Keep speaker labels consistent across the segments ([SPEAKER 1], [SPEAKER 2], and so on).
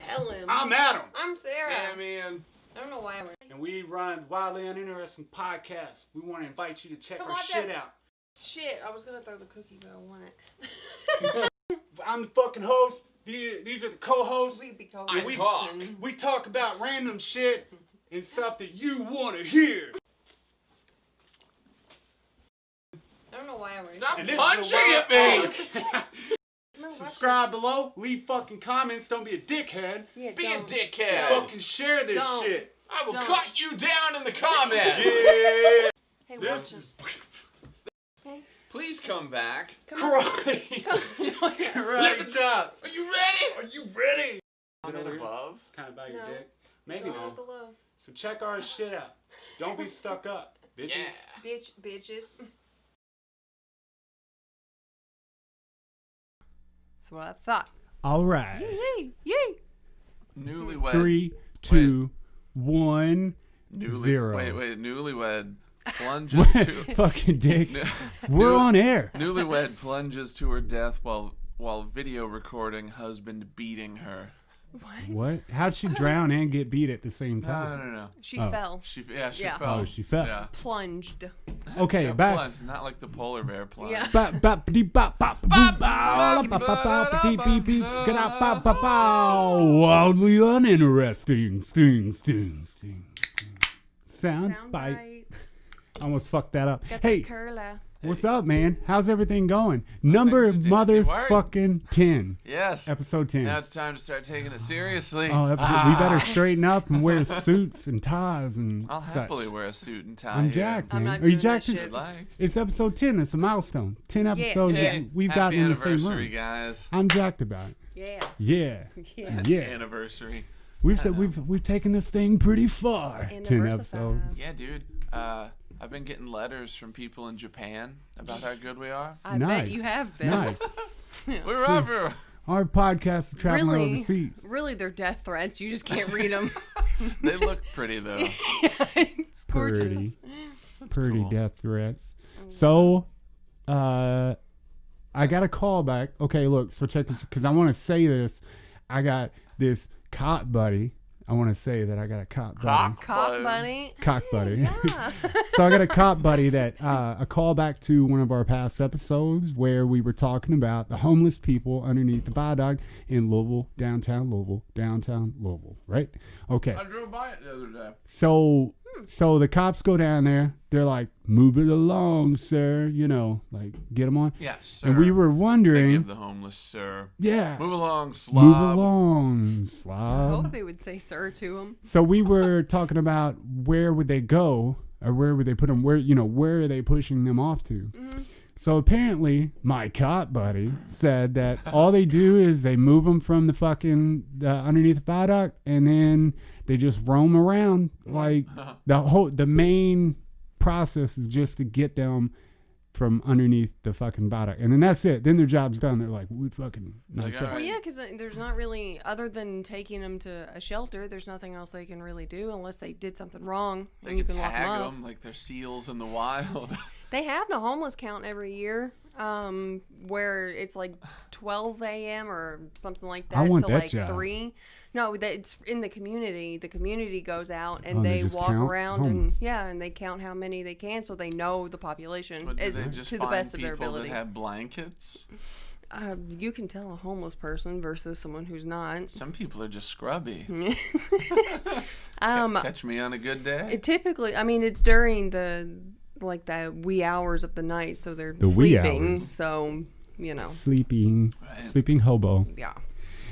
[SPEAKER 1] Ellen.
[SPEAKER 2] I'm Adam.
[SPEAKER 1] I'm Sarah.
[SPEAKER 3] Yeah, man.
[SPEAKER 1] I don't know why we're...
[SPEAKER 2] And we run Wildly Uninteresting Podcast. We want to invite you to check
[SPEAKER 1] Come
[SPEAKER 2] our
[SPEAKER 1] on,
[SPEAKER 2] shit
[SPEAKER 1] Jess.
[SPEAKER 2] out.
[SPEAKER 1] Shit, I was gonna throw the cookie, but I want it.
[SPEAKER 2] I'm the fucking host. These are the co-hosts.
[SPEAKER 1] We be
[SPEAKER 3] I talk.
[SPEAKER 2] We talk about random shit and stuff that you want to hear.
[SPEAKER 1] I don't know why we're...
[SPEAKER 3] Stop
[SPEAKER 2] And this
[SPEAKER 3] punching
[SPEAKER 2] is the
[SPEAKER 3] at me!
[SPEAKER 1] No, watch
[SPEAKER 2] Subscribe below. Leave fucking comments. Don't be a dickhead.
[SPEAKER 1] it. Yeah,
[SPEAKER 3] Be a
[SPEAKER 1] don't.
[SPEAKER 3] dickhead.
[SPEAKER 2] Fucking share this
[SPEAKER 1] Don't.
[SPEAKER 2] shit.
[SPEAKER 3] I will
[SPEAKER 1] Don't.
[SPEAKER 3] cut you down in the comments.
[SPEAKER 2] Yeah.
[SPEAKER 1] Hey,
[SPEAKER 2] This
[SPEAKER 1] watch this. Okay.
[SPEAKER 3] Please come back.
[SPEAKER 1] Come on.
[SPEAKER 2] Karate.
[SPEAKER 1] Come on.
[SPEAKER 2] Karate chops.
[SPEAKER 3] Are you ready?
[SPEAKER 2] Are you ready?
[SPEAKER 3] Comment above.
[SPEAKER 2] It's kind of about your
[SPEAKER 1] No.
[SPEAKER 2] dick. Maybe
[SPEAKER 1] It's all
[SPEAKER 2] not.
[SPEAKER 1] below.
[SPEAKER 2] So check our shit out. Don't be stuck up, bitches.
[SPEAKER 3] Yeah.
[SPEAKER 1] Bitches. That's what I thought.
[SPEAKER 4] All right.
[SPEAKER 1] Yay.
[SPEAKER 3] Newlywed.
[SPEAKER 4] 3, 2, 1, 0.
[SPEAKER 3] Wait. Newlywed plunges to...
[SPEAKER 4] Fucking dick.
[SPEAKER 3] New-
[SPEAKER 4] We're on air.
[SPEAKER 3] Newlywed plunges to her death while video recording husband beating her.
[SPEAKER 4] What? How'd she drown and get beat at the same time?
[SPEAKER 3] No.
[SPEAKER 1] She
[SPEAKER 4] Oh.
[SPEAKER 1] fell.
[SPEAKER 3] She
[SPEAKER 1] Yeah.
[SPEAKER 3] fell.
[SPEAKER 4] Oh, she fell.
[SPEAKER 3] Yeah.
[SPEAKER 1] Plunged.
[SPEAKER 4] Okay,
[SPEAKER 3] Yeah,
[SPEAKER 4] back.
[SPEAKER 3] plunge, not like the polar bear plunge.
[SPEAKER 1] Yeah.
[SPEAKER 4] Bop, bop, dee, bop, bop, boop, bow, bop, bop, bop, dee, beep, beep, skadop, bop, bop, bow. Wildly uninteresting. Sting. Sound bite. Almost fucked that up.
[SPEAKER 1] Got
[SPEAKER 4] Hey,
[SPEAKER 1] the curler.
[SPEAKER 4] what's up, man? How's everything going? Number
[SPEAKER 3] things are doing.
[SPEAKER 4] motherfucking 10.
[SPEAKER 3] Yes.
[SPEAKER 4] Episode 10.
[SPEAKER 3] Now it's time to start taking it seriously.
[SPEAKER 4] Oh, episode, we better straighten up and wear suits and ties and
[SPEAKER 3] I'll
[SPEAKER 4] such.
[SPEAKER 3] happily wear a suit and tie.
[SPEAKER 4] I'm
[SPEAKER 3] here.
[SPEAKER 4] jacked,
[SPEAKER 1] I'm
[SPEAKER 4] man.
[SPEAKER 1] not
[SPEAKER 4] Are you
[SPEAKER 1] doing that
[SPEAKER 4] jacked?
[SPEAKER 1] shit.
[SPEAKER 3] If you'd like.
[SPEAKER 4] It's episode 10. It's a milestone. 10 episodes
[SPEAKER 1] Yeah.
[SPEAKER 4] that we've
[SPEAKER 3] Happy
[SPEAKER 4] gotten in the same
[SPEAKER 3] anniversary,
[SPEAKER 4] room.
[SPEAKER 3] guys.
[SPEAKER 4] I'm jacked about it.
[SPEAKER 1] Yeah.
[SPEAKER 4] Yeah.
[SPEAKER 1] Yeah.
[SPEAKER 4] Yeah.
[SPEAKER 3] Anniversary.
[SPEAKER 4] We've said we've taken this thing pretty far. 10
[SPEAKER 1] Anniversary.
[SPEAKER 4] episodes.
[SPEAKER 3] Yeah, dude. I've been getting letters from people in Japan about how good we are.
[SPEAKER 1] I
[SPEAKER 4] Nice.
[SPEAKER 1] bet you have been.
[SPEAKER 4] Nice.
[SPEAKER 3] We're everywhere.
[SPEAKER 4] Our podcast is traveling
[SPEAKER 1] Really?
[SPEAKER 4] overseas.
[SPEAKER 1] Really, they're death threats. You just can't read them.
[SPEAKER 3] They look pretty though.
[SPEAKER 1] It's gorgeous.
[SPEAKER 4] Pretty
[SPEAKER 3] cool.
[SPEAKER 4] death threats. So, I got a call back. Okay, look. So check this, because I want to say this. I got this cop buddy. I want to say that I got a cop buddy.
[SPEAKER 1] Cock bunny.
[SPEAKER 4] Cock buddy.
[SPEAKER 1] Yeah.
[SPEAKER 4] So I got a cop buddy that a call back to one of our past episodes where we were talking about the homeless people underneath the viaduct in Louisville, downtown Louisville, right? Okay.
[SPEAKER 3] I drove by it the other day.
[SPEAKER 4] So the cops go down there. They're like, "Move it along, sir." You know, like get them on.
[SPEAKER 3] Yes, sir.
[SPEAKER 4] And we were
[SPEAKER 3] They
[SPEAKER 4] wondering,
[SPEAKER 3] give the homeless, sir.
[SPEAKER 4] yeah,
[SPEAKER 3] Move along, slob.
[SPEAKER 4] move along,
[SPEAKER 1] I
[SPEAKER 4] slob.
[SPEAKER 1] hope they would say sir to him.
[SPEAKER 4] So we were talking about where would they go, or where would they put them? Where are they pushing them off to?
[SPEAKER 1] Mm-hmm.
[SPEAKER 4] So apparently, my cop buddy said that all they do is they move them from the fucking underneath the viaduct, and then they just roam around. Like the main process is just to get them from underneath the fucking viaduct, and then that's it. Then their job's done. They're like, we fucking nice
[SPEAKER 3] Like,
[SPEAKER 4] day.
[SPEAKER 3] all
[SPEAKER 1] Well,
[SPEAKER 3] right.
[SPEAKER 1] yeah, because there's not really, other than taking them to a shelter, there's nothing else they can really do unless they did something wrong.
[SPEAKER 3] They
[SPEAKER 1] and you
[SPEAKER 3] can
[SPEAKER 1] can lock
[SPEAKER 3] tag
[SPEAKER 1] them up.
[SPEAKER 3] them like they're seals in the wild.
[SPEAKER 1] They have the homeless count every year, where it's like 12 a.m. or something like that
[SPEAKER 4] I want
[SPEAKER 1] to
[SPEAKER 4] that
[SPEAKER 1] like
[SPEAKER 4] job.
[SPEAKER 1] 3. No, it's in the community. The community goes out and
[SPEAKER 4] Oh, they
[SPEAKER 1] they
[SPEAKER 4] just
[SPEAKER 1] walk
[SPEAKER 4] count
[SPEAKER 1] around
[SPEAKER 4] homeless.
[SPEAKER 1] and they count how many they can, so they know the population
[SPEAKER 3] But do
[SPEAKER 1] is
[SPEAKER 3] they just
[SPEAKER 1] to the
[SPEAKER 3] find
[SPEAKER 1] best of their
[SPEAKER 3] people
[SPEAKER 1] ability.
[SPEAKER 3] that have blankets?
[SPEAKER 1] You can tell a homeless person versus someone who's not.
[SPEAKER 3] Some people are just scrubby. Catch me on a good day.
[SPEAKER 1] It typically, I mean, it's during the wee hours of the night, so they're
[SPEAKER 4] The wee
[SPEAKER 1] sleeping.
[SPEAKER 4] hours.
[SPEAKER 1] So, you know,
[SPEAKER 4] Sleeping hobo.
[SPEAKER 1] yeah.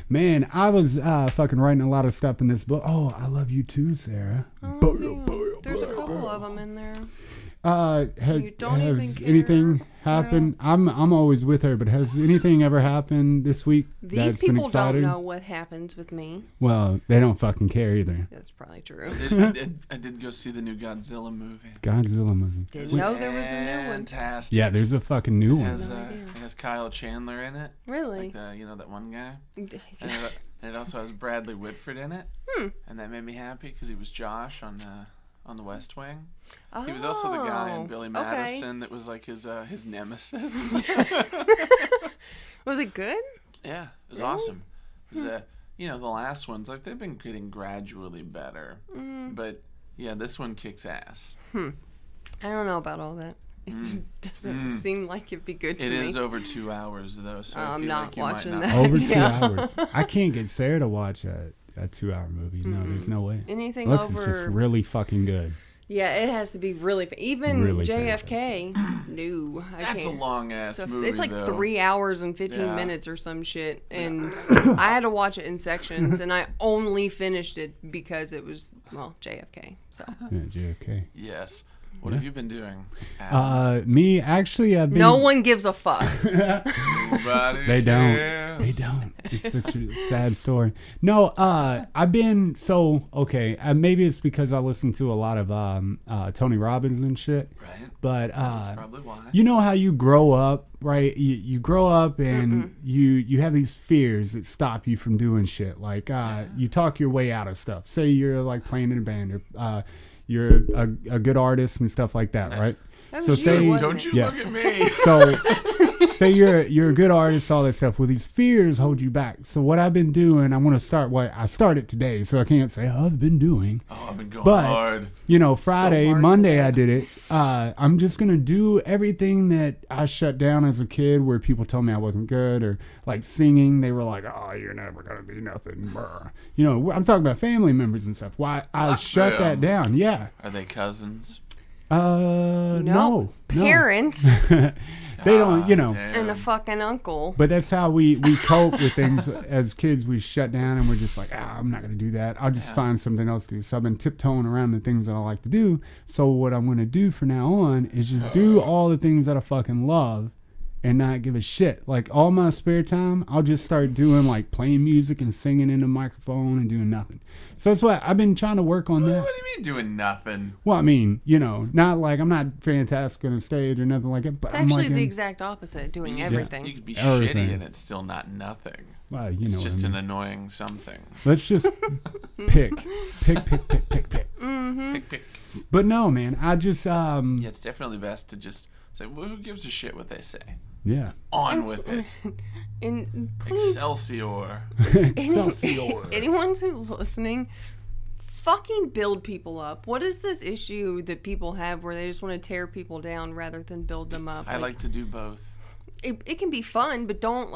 [SPEAKER 4] Man, I was fucking writing a lot of stuff in this book. Oh, I love you too, Sarah.
[SPEAKER 1] There's a couple of them in there.
[SPEAKER 4] You
[SPEAKER 1] don't even
[SPEAKER 4] has
[SPEAKER 1] care.
[SPEAKER 4] anything happened? I'm always with her, but has anything ever happened this week
[SPEAKER 1] These
[SPEAKER 4] that's been
[SPEAKER 1] people don't
[SPEAKER 4] exciting?
[SPEAKER 1] know what happens with me.
[SPEAKER 4] Well, they don't fucking care either.
[SPEAKER 1] That's probably true.
[SPEAKER 3] I did go see the new Godzilla movie.
[SPEAKER 4] Godzilla movie.
[SPEAKER 1] Didn't know there was a new one.
[SPEAKER 3] Fantastic.
[SPEAKER 4] Yeah, there's a fucking new
[SPEAKER 3] It
[SPEAKER 4] one.
[SPEAKER 3] has,
[SPEAKER 1] idea.
[SPEAKER 3] it has Kyle Chandler in it.
[SPEAKER 1] Really?
[SPEAKER 3] Like that one guy. And it also has Bradley Whitford in it. And that made me happy because he was Josh on the West Wing. He was also the guy in Billy Madison that was like his nemesis.
[SPEAKER 1] Was it good?
[SPEAKER 3] Yeah, it was
[SPEAKER 1] Really?
[SPEAKER 3] awesome. It was the last ones, like, they've been getting gradually better. But, yeah, this one kicks ass.
[SPEAKER 1] I don't know about all that. It just doesn't seem like it'd be good to me.
[SPEAKER 3] It is over 2 hours, though, so I
[SPEAKER 1] I'm
[SPEAKER 3] feel
[SPEAKER 1] not
[SPEAKER 3] like you
[SPEAKER 1] watching
[SPEAKER 3] might not.
[SPEAKER 1] that.
[SPEAKER 4] Over 2
[SPEAKER 1] Yeah.
[SPEAKER 4] hours. I can't get Sarah to watch a 2-hour movie. No, there's no way.
[SPEAKER 1] Anything
[SPEAKER 4] Unless
[SPEAKER 1] over...
[SPEAKER 4] it's just really fucking good.
[SPEAKER 1] Yeah, it has to be really... Even
[SPEAKER 4] Really
[SPEAKER 1] JFK, no.
[SPEAKER 3] That's a long-ass movie,
[SPEAKER 1] it's like
[SPEAKER 3] though.
[SPEAKER 1] 3 hours and 15 minutes or some shit. And I had to watch it in sections, and I only finished it because it was, well, JFK. So
[SPEAKER 4] Yeah, JFK.
[SPEAKER 3] Yes. What have you been doing?
[SPEAKER 4] Me, actually, I've been...
[SPEAKER 1] no one gives a fuck.
[SPEAKER 3] Nobody
[SPEAKER 4] They don't.
[SPEAKER 3] cares.
[SPEAKER 4] They don't. It's such a sad story. No, I've been okay. Maybe it's because I listen to a lot of Tony Robbins and shit.
[SPEAKER 3] Right.
[SPEAKER 4] But
[SPEAKER 3] That's probably why.
[SPEAKER 4] you know how you grow up, right? You grow up and you have these fears that stop you from doing shit. Like you talk your way out of stuff. Say you're like playing in a band or you're a good artist and stuff like that, right?
[SPEAKER 1] That
[SPEAKER 4] So
[SPEAKER 1] was
[SPEAKER 4] say-
[SPEAKER 1] you, wasn't
[SPEAKER 3] Don't
[SPEAKER 1] it?
[SPEAKER 3] you look at me.
[SPEAKER 4] So say you're a good artist, all that stuff. Well, these fears hold you back. So what I've been doing, I want to start what I started today, so I can't say I've been doing.
[SPEAKER 3] Oh, I've been going
[SPEAKER 4] But
[SPEAKER 3] hard.
[SPEAKER 4] Friday,
[SPEAKER 1] hard
[SPEAKER 4] Monday,
[SPEAKER 1] today.
[SPEAKER 4] I did it. I'm just gonna do everything that I shut down as a kid, where people told me I wasn't good, or like singing. They were like, "Oh, you're never gonna be nothing." Brr. I'm talking about family members and stuff. Why I
[SPEAKER 3] Fuck
[SPEAKER 4] shut
[SPEAKER 3] them.
[SPEAKER 4] that down? Yeah.
[SPEAKER 3] Are they cousins?
[SPEAKER 4] No.
[SPEAKER 1] Parents
[SPEAKER 4] They don't.
[SPEAKER 3] Damn.
[SPEAKER 1] and a fucking uncle.
[SPEAKER 4] But that's how we cope with things as kids. We shut down and we're just like, I'm not going to do that. I'll just find something else to do. So I've been tiptoeing around the things that I like to do. So what I'm going to do from now on is just do all the things that I fucking love and not give a shit. Like all my spare time, I'll just start doing like playing music and singing in the microphone and doing nothing. So that's what I've been trying to work on that.
[SPEAKER 3] What do you mean doing nothing?
[SPEAKER 4] Well, I mean, not like I'm not fantastic on a stage or nothing like that. But
[SPEAKER 1] It's
[SPEAKER 4] I'm
[SPEAKER 1] actually
[SPEAKER 4] like
[SPEAKER 1] the exact opposite, doing
[SPEAKER 3] You
[SPEAKER 1] everything.
[SPEAKER 3] could be
[SPEAKER 4] Everything.
[SPEAKER 3] shitty and it's still not nothing.
[SPEAKER 4] well,
[SPEAKER 3] It's
[SPEAKER 4] what
[SPEAKER 3] just
[SPEAKER 4] I
[SPEAKER 3] an
[SPEAKER 4] mean.
[SPEAKER 3] annoying something.
[SPEAKER 4] Let's just pick. Pick.
[SPEAKER 3] Pick.
[SPEAKER 4] But no, man, I just
[SPEAKER 3] Yeah, it's definitely best to just say, well, who gives a shit what they say?
[SPEAKER 4] yeah.
[SPEAKER 3] On
[SPEAKER 1] And
[SPEAKER 3] with it.
[SPEAKER 1] And please,
[SPEAKER 3] Excelsior.
[SPEAKER 4] Excelsior.
[SPEAKER 1] anyone who's listening, fucking build people up. What is this issue that people have where they just want to tear people down rather than build them up?
[SPEAKER 3] I like to do both.
[SPEAKER 1] it can be fun, but don't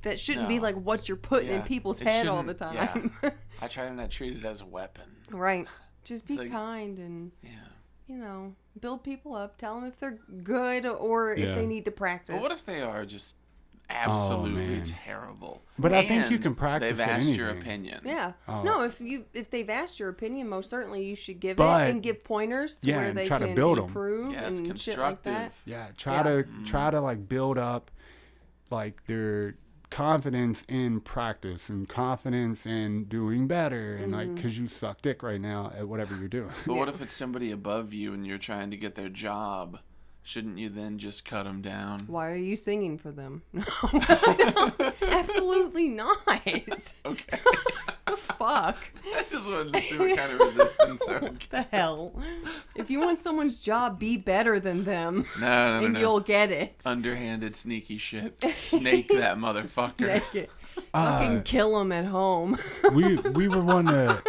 [SPEAKER 1] that shouldn't be
[SPEAKER 3] No.
[SPEAKER 1] like what you're putting in
[SPEAKER 3] Yeah,
[SPEAKER 1] people's
[SPEAKER 3] it
[SPEAKER 1] head all the
[SPEAKER 3] shouldn't-
[SPEAKER 1] time.
[SPEAKER 3] yeah. I try to not treat it as a weapon.
[SPEAKER 1] Right. Just be
[SPEAKER 3] It's like-
[SPEAKER 1] kind and
[SPEAKER 3] Yeah.
[SPEAKER 1] build people up. Tell them if they're good or
[SPEAKER 4] Yeah.
[SPEAKER 1] if they need to practice.
[SPEAKER 3] But what if they are just absolutely
[SPEAKER 4] man.
[SPEAKER 3] terrible?
[SPEAKER 4] But I think you
[SPEAKER 3] And
[SPEAKER 4] can practice
[SPEAKER 3] They've
[SPEAKER 4] at
[SPEAKER 3] asked your
[SPEAKER 4] anything.
[SPEAKER 3] opinion.
[SPEAKER 1] Yeah.
[SPEAKER 4] Oh.
[SPEAKER 1] No, if they've asked your opinion, most certainly you should give
[SPEAKER 4] But-
[SPEAKER 1] it and give pointers to
[SPEAKER 4] yeah,
[SPEAKER 1] where
[SPEAKER 4] and
[SPEAKER 1] they
[SPEAKER 4] try to
[SPEAKER 1] can
[SPEAKER 4] build 'em.
[SPEAKER 1] improve
[SPEAKER 3] Yeah, it's
[SPEAKER 1] and shit like that.
[SPEAKER 3] constructive.
[SPEAKER 4] Yeah,
[SPEAKER 1] Yeah.
[SPEAKER 4] try to like build up like their confidence in practice and confidence in doing better and like because you suck dick right now at whatever you're doing.
[SPEAKER 3] But what if it's somebody above you and you're trying to get their job? Shouldn't you then just cut them down?
[SPEAKER 1] Why are you singing for them? No, absolutely not.
[SPEAKER 3] Okay.
[SPEAKER 1] The fuck?
[SPEAKER 3] I just wanted to see what kind of resistance I would get.
[SPEAKER 1] The hell? If you want someone's job, be better than them,
[SPEAKER 3] No.
[SPEAKER 1] and you'll get it.
[SPEAKER 3] Underhanded, sneaky shit. Snake that motherfucker.
[SPEAKER 1] Snake it. Fucking kill them at home.
[SPEAKER 4] we were one to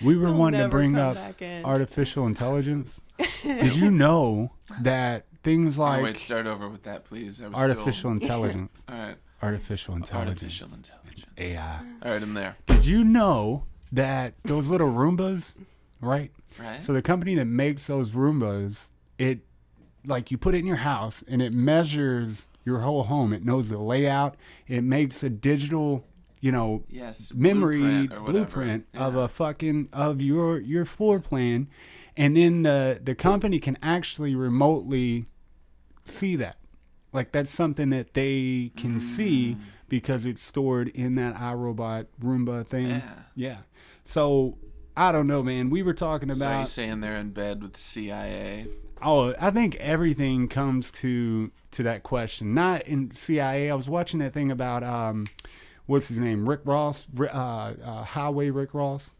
[SPEAKER 1] They'll
[SPEAKER 4] to
[SPEAKER 1] never
[SPEAKER 4] bring
[SPEAKER 1] come
[SPEAKER 4] up
[SPEAKER 1] back in.
[SPEAKER 4] artificial intelligence. Did you know that things
[SPEAKER 3] Oh,
[SPEAKER 4] like
[SPEAKER 3] wait, start over with that, please. I was
[SPEAKER 4] artificial intelligence,
[SPEAKER 3] All right.
[SPEAKER 4] artificial intelligence,
[SPEAKER 3] Artificial intelligence.
[SPEAKER 4] AI.
[SPEAKER 3] All right, I'm there.
[SPEAKER 4] Did you know that those little Roombas, right?
[SPEAKER 3] Right?
[SPEAKER 4] So the company that makes those Roombas, it like you put it in your house and it measures your whole home. It knows the layout. It makes a digital,
[SPEAKER 3] yes.
[SPEAKER 4] memory
[SPEAKER 3] or whatever.
[SPEAKER 4] blueprint of
[SPEAKER 3] Yeah.
[SPEAKER 4] of your floor plan, and then the company can actually remotely see that. Like that's something that they can see because it's stored in that iRobot Roomba thing.
[SPEAKER 3] Yeah.
[SPEAKER 4] Yeah. So I don't know, man. We were talking
[SPEAKER 3] So are you
[SPEAKER 4] about.
[SPEAKER 3] saying they're in bed with the CIA?
[SPEAKER 4] Oh, I think everything comes to that question. Not in CIA. I was watching that thing about what's his name, Rick Ross, Highway Rick Ross.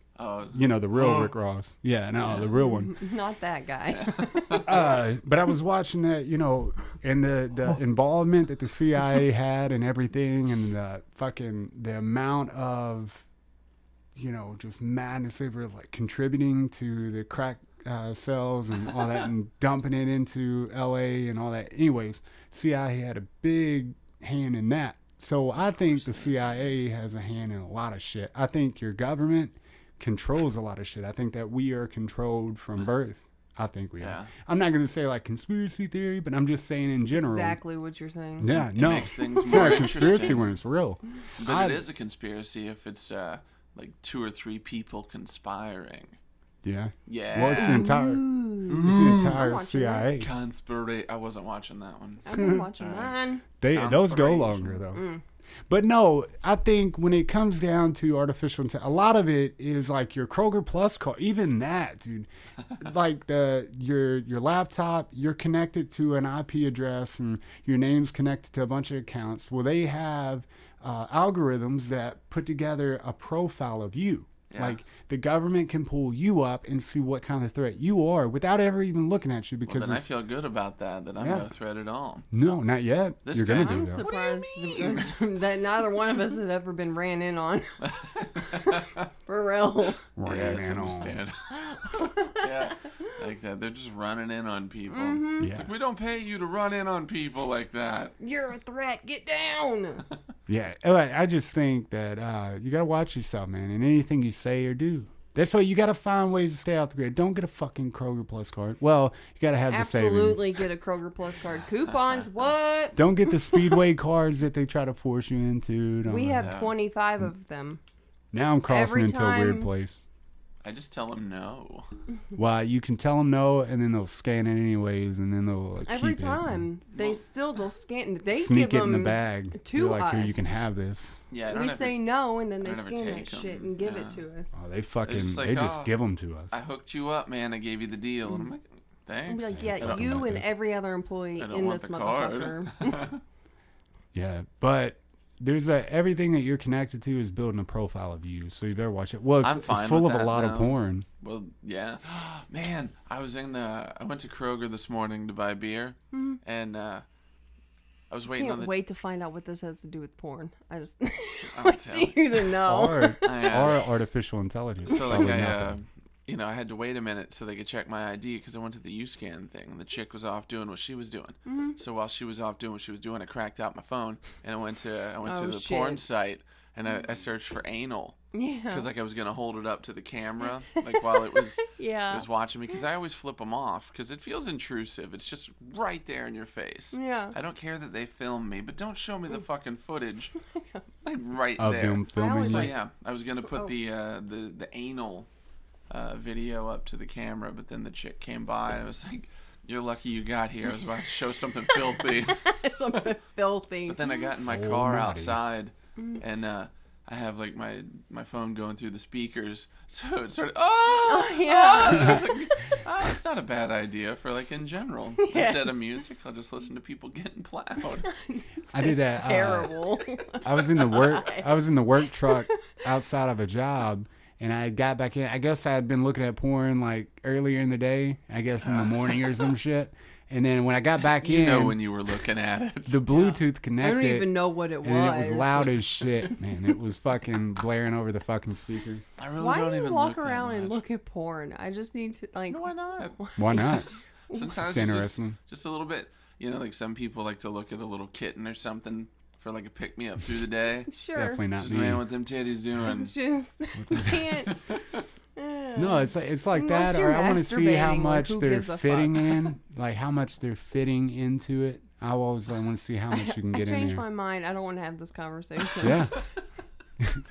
[SPEAKER 4] You know, the real Rick Ross. Yeah, no, the real one.
[SPEAKER 1] Not that guy.
[SPEAKER 4] But I was watching that, you know, and the involvement that the CIA had and everything, and the amount of, you know, just madness they were like contributing to the crack cells and all that, and dumping it into LA and all that. Anyways, CIA had a big hand in that. So I think the CIA has a hand in a lot of shit. I think your government controls a lot of shit. I think that we are controlled from birth. I think we are. I'm not going to say like conspiracy theory, but I'm just saying in general.
[SPEAKER 1] Exactly what you're saying.
[SPEAKER 4] Yeah,
[SPEAKER 3] It
[SPEAKER 4] no.
[SPEAKER 3] makes things
[SPEAKER 4] It's
[SPEAKER 3] more
[SPEAKER 4] not a conspiracy
[SPEAKER 3] interesting.
[SPEAKER 4] when it's real.
[SPEAKER 3] But it is a conspiracy if it's like 2 or 3 people conspiring.
[SPEAKER 4] Yeah.
[SPEAKER 3] Yeah.
[SPEAKER 4] Well, it's the entire
[SPEAKER 1] I'm
[SPEAKER 4] CIA.
[SPEAKER 1] watching
[SPEAKER 3] I wasn't watching that one.
[SPEAKER 1] I've been watching mine.
[SPEAKER 4] Those go longer though. But no, I think when it comes down to artificial intelligence, a lot of it is like your Kroger Plus card. Even that, dude. Like your laptop, you're connected to an IP address and your name's connected to a bunch of accounts. Well, they have algorithms that put together a profile of you. Yeah. Like the government can pull you up and see what kind of threat you are without ever even looking at you. Because
[SPEAKER 3] then I feel good about that I'm no threat at all.
[SPEAKER 4] No, not yet. You're gonna do
[SPEAKER 1] I'm
[SPEAKER 4] that.
[SPEAKER 1] surprised that neither one of us has ever been ran in on. For real.
[SPEAKER 3] Yeah, that's understandable. Yeah, like that. They're just running in on people.
[SPEAKER 4] Yeah.
[SPEAKER 3] Like, we don't pay you to run in on people like that.
[SPEAKER 1] You're a threat. Get down.
[SPEAKER 4] Yeah, I just think that you gotta watch yourself, man, and anything you say or do. That's why you gotta find ways to stay out the grid. Don't get a fucking Kroger Plus card. Well, you gotta have the savings.
[SPEAKER 1] Absolutely get a Kroger Plus card. Coupons, what?
[SPEAKER 4] Don't get the Speedway cards that they try to force you into.
[SPEAKER 1] We have 25 of them.
[SPEAKER 4] Now I'm crossing
[SPEAKER 1] Every
[SPEAKER 4] into a weird
[SPEAKER 1] time-
[SPEAKER 4] place.
[SPEAKER 3] I just tell them no.
[SPEAKER 4] Well, you can tell them no, and then they'll scan it anyways, and then they'll
[SPEAKER 1] Every
[SPEAKER 4] keep
[SPEAKER 1] time. They'll scan. They
[SPEAKER 4] sneak
[SPEAKER 1] give
[SPEAKER 4] it in the
[SPEAKER 1] them
[SPEAKER 4] bag.
[SPEAKER 1] to
[SPEAKER 4] They're like, here,
[SPEAKER 1] us.
[SPEAKER 4] you can have this.
[SPEAKER 3] Yeah,
[SPEAKER 1] We say no, and then they
[SPEAKER 3] I don't ever
[SPEAKER 1] scan that
[SPEAKER 3] take 'em.
[SPEAKER 1] shit and give
[SPEAKER 3] Yeah.
[SPEAKER 1] it to us.
[SPEAKER 4] Oh, they fucking,
[SPEAKER 3] just like,
[SPEAKER 4] they just
[SPEAKER 3] "Oh,
[SPEAKER 4] give them to us.
[SPEAKER 3] I hooked you up, man. I gave you the deal. And I'm like,
[SPEAKER 1] And
[SPEAKER 3] thanks.
[SPEAKER 1] be like,
[SPEAKER 4] I
[SPEAKER 1] yeah,
[SPEAKER 4] don't
[SPEAKER 1] you
[SPEAKER 4] like
[SPEAKER 1] and
[SPEAKER 4] this.
[SPEAKER 1] every other employee
[SPEAKER 3] I don't
[SPEAKER 1] in
[SPEAKER 3] want
[SPEAKER 1] this
[SPEAKER 3] the card.
[SPEAKER 1] motherfucker.
[SPEAKER 4] Yeah, but there's everything that you're connected to is building a profile of you, so you better watch it. Well,
[SPEAKER 3] I'm
[SPEAKER 4] it's
[SPEAKER 3] fine
[SPEAKER 4] full
[SPEAKER 3] with
[SPEAKER 4] of a
[SPEAKER 3] that
[SPEAKER 4] lot
[SPEAKER 3] now.
[SPEAKER 4] of porn.
[SPEAKER 3] Well, yeah. Man, I went to Kroger this morning to buy beer, and I was waiting
[SPEAKER 1] Can't
[SPEAKER 3] on the.
[SPEAKER 1] wait to find out what this has to do with porn. I just
[SPEAKER 3] I'll
[SPEAKER 1] want
[SPEAKER 3] tell
[SPEAKER 1] you to know.
[SPEAKER 4] Or artificial intelligence.
[SPEAKER 3] So like
[SPEAKER 4] Probably not that.
[SPEAKER 3] I had to wait a minute so they could check my ID because I went to the U-scan thing. And the chick was off doing what she was doing. So while she was off doing what she was doing, I cracked out my phone and I went to the porn site and I searched for anal.
[SPEAKER 1] Yeah.
[SPEAKER 3] Because like I was gonna hold it up to the camera like while it was
[SPEAKER 1] Yeah.
[SPEAKER 3] it was watching me because I always flip them off because it feels intrusive. It's just right there in your face.
[SPEAKER 1] Yeah.
[SPEAKER 3] I don't care that they film me, but don't show me the fucking footage like right
[SPEAKER 4] Of
[SPEAKER 3] there.
[SPEAKER 4] them filming
[SPEAKER 3] So
[SPEAKER 4] you.
[SPEAKER 3] yeah, I was gonna put the anal video up to the camera, but then the chick came by and I was like, "You're lucky you got here. I was about to show something filthy."
[SPEAKER 1] Something filthy.
[SPEAKER 3] But then I got in my car
[SPEAKER 4] naughty.
[SPEAKER 3] outside, and I have like my phone going through the speakers, so it started. Oh
[SPEAKER 1] yeah.
[SPEAKER 3] I was like, it's not a bad idea for like in general. Instead of music, I'll just listen to people getting plowed.
[SPEAKER 4] I did that.
[SPEAKER 1] Terrible.
[SPEAKER 4] I was in the work truck outside of a job, and I got back in. I guess I had been looking at porn like earlier in the day. I guess in the morning or some shit. And then when I got back
[SPEAKER 3] You
[SPEAKER 4] in,
[SPEAKER 3] know when you were looking at it.
[SPEAKER 4] the Bluetooth
[SPEAKER 1] I
[SPEAKER 4] connected.
[SPEAKER 1] don't even know what it was.
[SPEAKER 4] And it was loud as shit, man. It was fucking blaring over the fucking speaker.
[SPEAKER 3] I really
[SPEAKER 1] Why
[SPEAKER 3] don't
[SPEAKER 1] do you
[SPEAKER 3] even
[SPEAKER 1] walk
[SPEAKER 3] look that
[SPEAKER 1] around and
[SPEAKER 3] much.
[SPEAKER 1] look at porn? I just need to like.
[SPEAKER 3] No, why not?
[SPEAKER 4] Why not?
[SPEAKER 3] Sometimes
[SPEAKER 4] It's
[SPEAKER 3] you
[SPEAKER 4] interesting.
[SPEAKER 3] just a little bit. You know, like some people like to look at a little kitten or something for like a pick me up through the day.
[SPEAKER 1] Sure.
[SPEAKER 4] Definitely not
[SPEAKER 3] Just
[SPEAKER 4] me.
[SPEAKER 3] man, what them titties doing?
[SPEAKER 1] Just you can't.
[SPEAKER 4] No, it's like
[SPEAKER 1] Unless
[SPEAKER 4] that,
[SPEAKER 1] you're
[SPEAKER 4] or I want to see how
[SPEAKER 1] masturbating, like,
[SPEAKER 4] much
[SPEAKER 1] who
[SPEAKER 4] they're
[SPEAKER 1] gives a
[SPEAKER 4] fitting
[SPEAKER 1] fuck?
[SPEAKER 4] in, like how much they're fitting into it. I always want to see how much you can
[SPEAKER 1] I
[SPEAKER 4] get in
[SPEAKER 1] changed
[SPEAKER 4] there.
[SPEAKER 1] my mind. I don't want to have this conversation.
[SPEAKER 4] Yeah.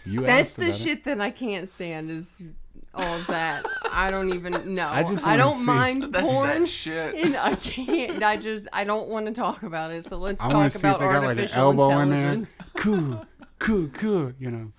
[SPEAKER 4] You
[SPEAKER 1] That's
[SPEAKER 4] asked
[SPEAKER 1] the
[SPEAKER 4] about
[SPEAKER 1] shit that I can't stand is all of that. I don't even know.
[SPEAKER 4] I just
[SPEAKER 1] I
[SPEAKER 4] wanna
[SPEAKER 1] don't
[SPEAKER 4] see-
[SPEAKER 1] mind
[SPEAKER 3] That's
[SPEAKER 1] porn.
[SPEAKER 3] that shit.
[SPEAKER 1] And I can't. I don't want to talk about it. So let's
[SPEAKER 4] I want
[SPEAKER 1] talk
[SPEAKER 4] to see if
[SPEAKER 1] about
[SPEAKER 4] they got like an
[SPEAKER 1] artificial
[SPEAKER 4] elbow in there.
[SPEAKER 1] intelligence.
[SPEAKER 4] Cool. You know.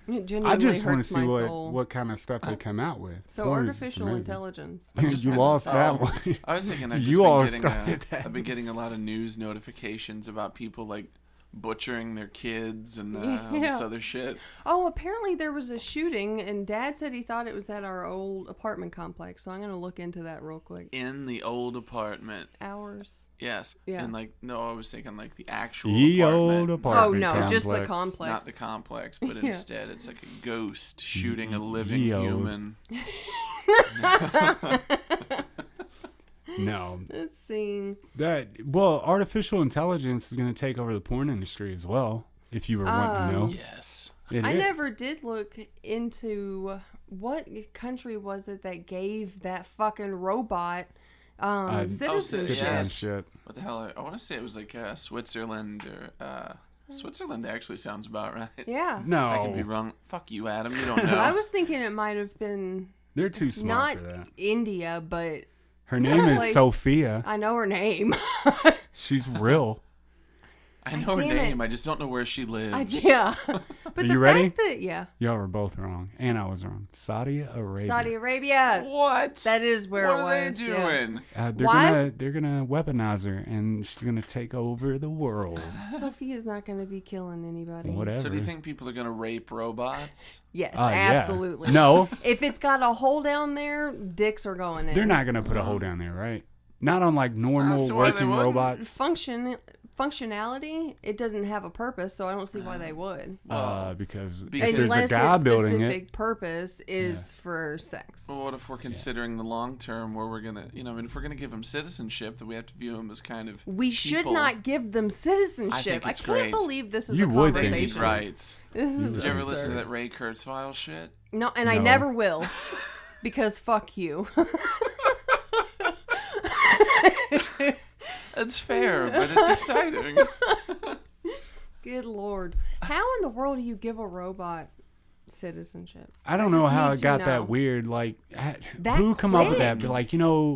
[SPEAKER 1] It
[SPEAKER 4] I
[SPEAKER 1] genuinely
[SPEAKER 4] just want
[SPEAKER 1] hurts
[SPEAKER 4] to see
[SPEAKER 1] my
[SPEAKER 4] what
[SPEAKER 1] soul.
[SPEAKER 4] what kind of stuff they come out with.
[SPEAKER 1] So
[SPEAKER 4] Porn is just
[SPEAKER 1] artificial
[SPEAKER 4] amazing.
[SPEAKER 1] intelligence.
[SPEAKER 4] You lost that one.
[SPEAKER 3] I was thinking I've
[SPEAKER 4] You
[SPEAKER 3] just
[SPEAKER 4] all
[SPEAKER 3] been getting
[SPEAKER 4] started that.
[SPEAKER 3] I've been getting a lot of news notifications about people like butchering their kids and all this other shit.
[SPEAKER 1] Oh, apparently there was a shooting, and Dad said he thought it was at our old apartment complex, so I'm going to look into that real quick.
[SPEAKER 3] In the old apartment.
[SPEAKER 1] Ours?
[SPEAKER 3] Yes.
[SPEAKER 1] Yeah.
[SPEAKER 3] And I was thinking like the actual
[SPEAKER 4] old apartment.
[SPEAKER 1] Oh, no,
[SPEAKER 4] complex.
[SPEAKER 1] just the complex.
[SPEAKER 3] Not the complex, but instead it's like a ghost shooting a living human.
[SPEAKER 4] No.
[SPEAKER 1] Let's see.
[SPEAKER 4] Artificial intelligence is going to take over the porn industry as well, if you were wanting to know.
[SPEAKER 3] Yes.
[SPEAKER 1] I never did look into what country was it that gave that fucking robot citizenship.
[SPEAKER 3] Yes. What the hell? I want to say it was like Switzerland or... Switzerland actually sounds about right.
[SPEAKER 1] Yeah.
[SPEAKER 4] No.
[SPEAKER 3] I could be wrong. Fuck you, Adam. You don't know.
[SPEAKER 1] I was thinking it might have been...
[SPEAKER 4] They're too smart
[SPEAKER 1] not
[SPEAKER 4] for that.
[SPEAKER 1] India, but...
[SPEAKER 4] Her name is Sophia.
[SPEAKER 1] I know her name.
[SPEAKER 4] She's real.
[SPEAKER 3] I know her name. I just don't know where she lives.
[SPEAKER 1] Yeah. But
[SPEAKER 4] Are you ready?
[SPEAKER 1] Yeah.
[SPEAKER 4] Y'all were both wrong. And I was wrong. Saudi Arabia.
[SPEAKER 1] Saudi Arabia.
[SPEAKER 3] What?
[SPEAKER 1] That is where it was.
[SPEAKER 3] What are they doing?
[SPEAKER 1] Yeah.
[SPEAKER 4] They're gonna weaponize her, and she's gonna take over the world.
[SPEAKER 1] Sophia's not gonna be killing anybody.
[SPEAKER 4] Whatever.
[SPEAKER 3] So do you think people are gonna rape robots?
[SPEAKER 1] Yes,
[SPEAKER 4] Yeah.
[SPEAKER 1] absolutely.
[SPEAKER 4] No.
[SPEAKER 1] If it's got a hole down there, dicks are going in.
[SPEAKER 4] They're not gonna put a hole down there, right? Not on like normal
[SPEAKER 3] So why they
[SPEAKER 4] working
[SPEAKER 3] wouldn't?
[SPEAKER 4] robots.
[SPEAKER 1] Functionality, it doesn't have a purpose, so I don't see why they would.
[SPEAKER 4] Because if
[SPEAKER 3] Because
[SPEAKER 4] there's a
[SPEAKER 1] Unless
[SPEAKER 4] guy
[SPEAKER 1] its
[SPEAKER 4] building
[SPEAKER 1] specific
[SPEAKER 4] it.
[SPEAKER 1] purpose is for sex.
[SPEAKER 3] Well, what if we're considering the long term where we're gonna, if we're gonna give them citizenship, then we have to view them as kind of
[SPEAKER 1] We should
[SPEAKER 3] people.
[SPEAKER 1] not give them citizenship. I
[SPEAKER 3] it's
[SPEAKER 1] can't
[SPEAKER 3] great.
[SPEAKER 1] believe this is
[SPEAKER 4] You
[SPEAKER 1] a
[SPEAKER 4] would think
[SPEAKER 3] They need
[SPEAKER 1] conversation.
[SPEAKER 3] rights.
[SPEAKER 1] This is
[SPEAKER 3] Did you ever
[SPEAKER 1] absurd.
[SPEAKER 3] listen to that Ray Kurzweil shit?
[SPEAKER 1] No, and I
[SPEAKER 4] No.
[SPEAKER 1] never will, because fuck you.
[SPEAKER 3] It's fair, but it's exciting.
[SPEAKER 1] Good Lord. How in the world do you give a robot citizenship?
[SPEAKER 4] I don't
[SPEAKER 1] I
[SPEAKER 4] know
[SPEAKER 1] just
[SPEAKER 4] how
[SPEAKER 1] need
[SPEAKER 4] it
[SPEAKER 1] to
[SPEAKER 4] got
[SPEAKER 1] know.
[SPEAKER 4] that weird. Like,
[SPEAKER 1] That
[SPEAKER 4] who come up with that?
[SPEAKER 1] quick?
[SPEAKER 4] But like,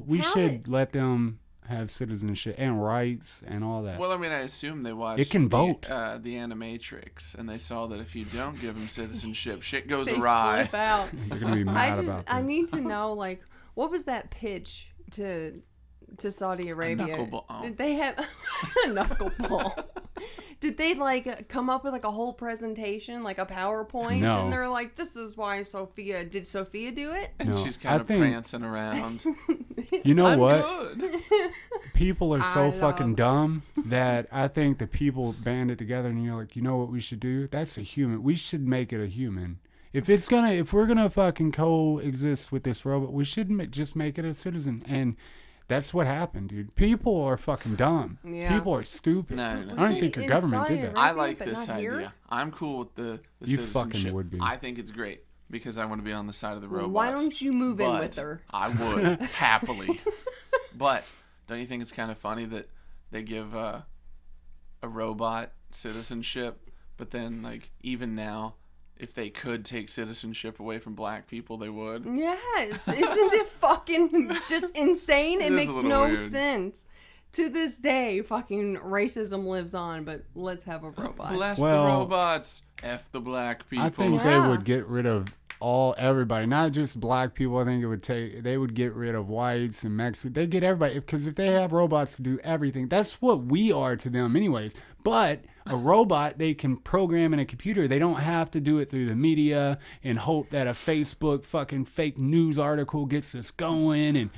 [SPEAKER 4] we
[SPEAKER 1] How
[SPEAKER 4] should
[SPEAKER 1] did-
[SPEAKER 4] let them have citizenship and rights and all that.
[SPEAKER 3] Well, I assume they watched
[SPEAKER 4] It can vote.
[SPEAKER 3] the Animatrix, and they saw that if you don't give them citizenship, shit goes
[SPEAKER 1] They
[SPEAKER 3] away.
[SPEAKER 1] flip out.
[SPEAKER 4] They're gonna be mad about this.
[SPEAKER 1] I need to know, like, what was that pitch to Saudi Arabia?
[SPEAKER 3] knuckleball.
[SPEAKER 1] Did they have a knuckleball? Did they like come up with like a whole presentation, like a PowerPoint?
[SPEAKER 4] No.
[SPEAKER 1] And they're like, "This is why Sophia." Did Sophia do it?
[SPEAKER 3] And
[SPEAKER 4] No,
[SPEAKER 3] she's kind
[SPEAKER 4] I
[SPEAKER 3] of
[SPEAKER 4] think-
[SPEAKER 3] prancing around.
[SPEAKER 4] You know
[SPEAKER 3] I'm
[SPEAKER 4] what?
[SPEAKER 3] good.
[SPEAKER 4] People are so
[SPEAKER 1] I
[SPEAKER 4] fucking
[SPEAKER 1] love-
[SPEAKER 4] dumb that I think the people band it together and you're like, you know what we should do? That's a human. We should make it a human. If we're gonna fucking coexist with this robot, we should just make it a citizen. And that's what happened, dude. People are fucking dumb.
[SPEAKER 1] Yeah.
[SPEAKER 4] People are stupid.
[SPEAKER 3] No.
[SPEAKER 4] I don't think your
[SPEAKER 1] In
[SPEAKER 4] government
[SPEAKER 1] Saudi
[SPEAKER 4] did that.
[SPEAKER 1] Arabia,
[SPEAKER 3] I like
[SPEAKER 1] but
[SPEAKER 3] this
[SPEAKER 1] not
[SPEAKER 3] idea.
[SPEAKER 1] here?
[SPEAKER 3] I'm cool with the
[SPEAKER 4] You
[SPEAKER 3] citizenship.
[SPEAKER 4] fucking would be.
[SPEAKER 3] I think it's great because I want to be on the side of the robots.
[SPEAKER 1] Why don't you move in
[SPEAKER 3] But
[SPEAKER 1] with her?
[SPEAKER 3] I would happily. But don't you think it's kind of funny that they give a robot citizenship, but then like even now, if they could take citizenship away from black people, they would.
[SPEAKER 1] Yes. Isn't it fucking just insane? It
[SPEAKER 3] It is a
[SPEAKER 1] makes
[SPEAKER 3] little
[SPEAKER 1] no
[SPEAKER 3] weird.
[SPEAKER 1] sense. To this day, fucking racism lives on, but let's have a robot.
[SPEAKER 3] Bless the
[SPEAKER 4] Well,
[SPEAKER 3] robots. F the black people.
[SPEAKER 4] I think they
[SPEAKER 1] Yeah.
[SPEAKER 4] would get rid of everybody, not just black people. I think they would get rid of whites and Mexicans. They get everybody, because if they have robots to do everything, that's what we are to them anyways. But a robot, they can program in a computer. They don't have to do it through the media and hope that a Facebook fucking fake news article gets us going. And,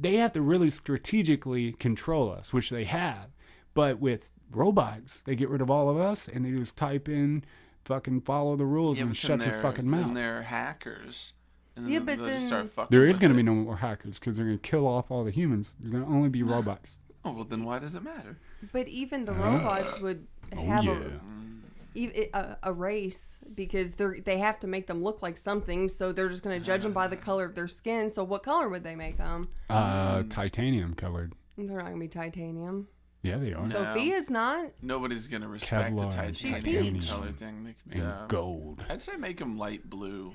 [SPEAKER 4] they have to really strategically control us, which they have. But with robots, they get rid of all of us and they just type in fucking follow the rules and
[SPEAKER 3] but
[SPEAKER 4] shut
[SPEAKER 3] then
[SPEAKER 4] your fucking mouth.
[SPEAKER 3] Then they're hackers. And
[SPEAKER 1] Yeah,
[SPEAKER 3] then
[SPEAKER 1] but
[SPEAKER 3] they'll just
[SPEAKER 1] then-
[SPEAKER 3] start fucking
[SPEAKER 4] There is
[SPEAKER 3] with
[SPEAKER 4] going to
[SPEAKER 3] it.
[SPEAKER 4] be no more hackers because they're going to kill off all the humans. There's going to only be robots.
[SPEAKER 3] Oh, well, then why does it matter?
[SPEAKER 1] But even the robots would have
[SPEAKER 4] yeah.
[SPEAKER 1] a race, because they have to make them look like something, so they're just going to judge them by the color of their skin. So what color would they make them?
[SPEAKER 4] Titanium colored.
[SPEAKER 1] They're not going to be titanium.
[SPEAKER 4] Yeah, they are.
[SPEAKER 1] Sophia's not.
[SPEAKER 3] Nobody's going to respect
[SPEAKER 4] Kevlar,
[SPEAKER 3] the
[SPEAKER 1] titanium
[SPEAKER 3] titanium color thing. They could,
[SPEAKER 4] And gold.
[SPEAKER 3] I'd say make them light blue.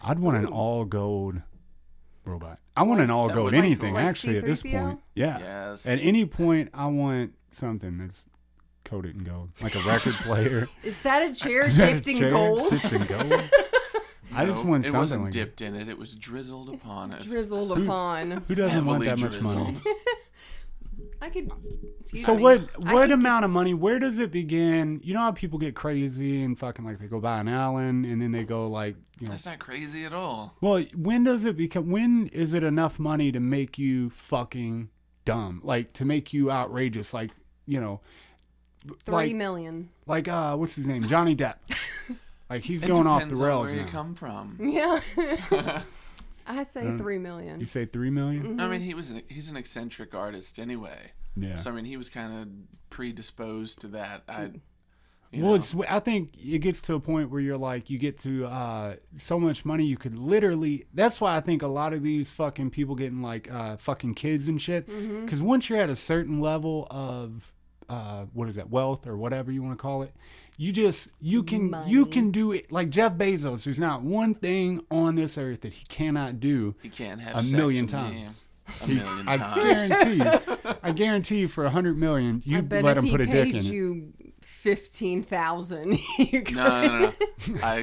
[SPEAKER 4] I'd want an all gold robot. I want an all
[SPEAKER 3] That
[SPEAKER 4] gold
[SPEAKER 3] would make
[SPEAKER 4] anything,
[SPEAKER 1] like
[SPEAKER 4] actually, at this
[SPEAKER 1] C-3PO?
[SPEAKER 4] point. Yeah.
[SPEAKER 3] Yes.
[SPEAKER 4] At any point, I want something that's coated in gold, like a record player.
[SPEAKER 1] Is that a chair
[SPEAKER 4] Is that a
[SPEAKER 1] dipped in
[SPEAKER 4] chair
[SPEAKER 1] gold?
[SPEAKER 4] Dipped in gold? I just
[SPEAKER 3] No,
[SPEAKER 4] want
[SPEAKER 3] it
[SPEAKER 4] something
[SPEAKER 3] wasn't
[SPEAKER 4] like
[SPEAKER 3] dipped in it. It was drizzled upon it.
[SPEAKER 1] Drizzled upon.
[SPEAKER 4] Who doesn't want
[SPEAKER 3] Heavily
[SPEAKER 4] that much money?
[SPEAKER 3] drizzled.
[SPEAKER 1] I could.
[SPEAKER 4] So what amount of money? Where does it begin? You know how people get crazy and fucking like they go buy an Allen and then they go like, you know.
[SPEAKER 3] That's not crazy at all.
[SPEAKER 4] Well, when does it become? When is it enough money to make you fucking dumb? Like to make you outrageous? Like, you know.
[SPEAKER 1] $3 million.
[SPEAKER 4] Like what's his name? Johnny Depp. Like he's going off the rails
[SPEAKER 3] where
[SPEAKER 4] now.
[SPEAKER 3] you come from.
[SPEAKER 1] Yeah. I say $3 million.
[SPEAKER 4] You say $3 million?
[SPEAKER 1] Mm-hmm.
[SPEAKER 3] I mean, he's an eccentric artist anyway.
[SPEAKER 4] Yeah.
[SPEAKER 3] So I mean, he was kind of predisposed to that.
[SPEAKER 4] I think it gets to a point where you're like, you get to so much money you could literally. That's why I think a lot of these fucking people getting like fucking kids and shit. Because once you're at a certain level of what is that, wealth or whatever you want to call it, you can do it. Like Jeff Bezos, there's not one thing on this earth that he cannot do.
[SPEAKER 3] He can't have
[SPEAKER 4] a
[SPEAKER 3] sex
[SPEAKER 4] million
[SPEAKER 3] with
[SPEAKER 4] times.
[SPEAKER 3] Me a million times.
[SPEAKER 4] I guarantee you for $100 million, you
[SPEAKER 1] bet
[SPEAKER 4] let
[SPEAKER 1] if
[SPEAKER 4] him put a dick in
[SPEAKER 1] he paid
[SPEAKER 4] it.
[SPEAKER 1] you $15,000.
[SPEAKER 3] No.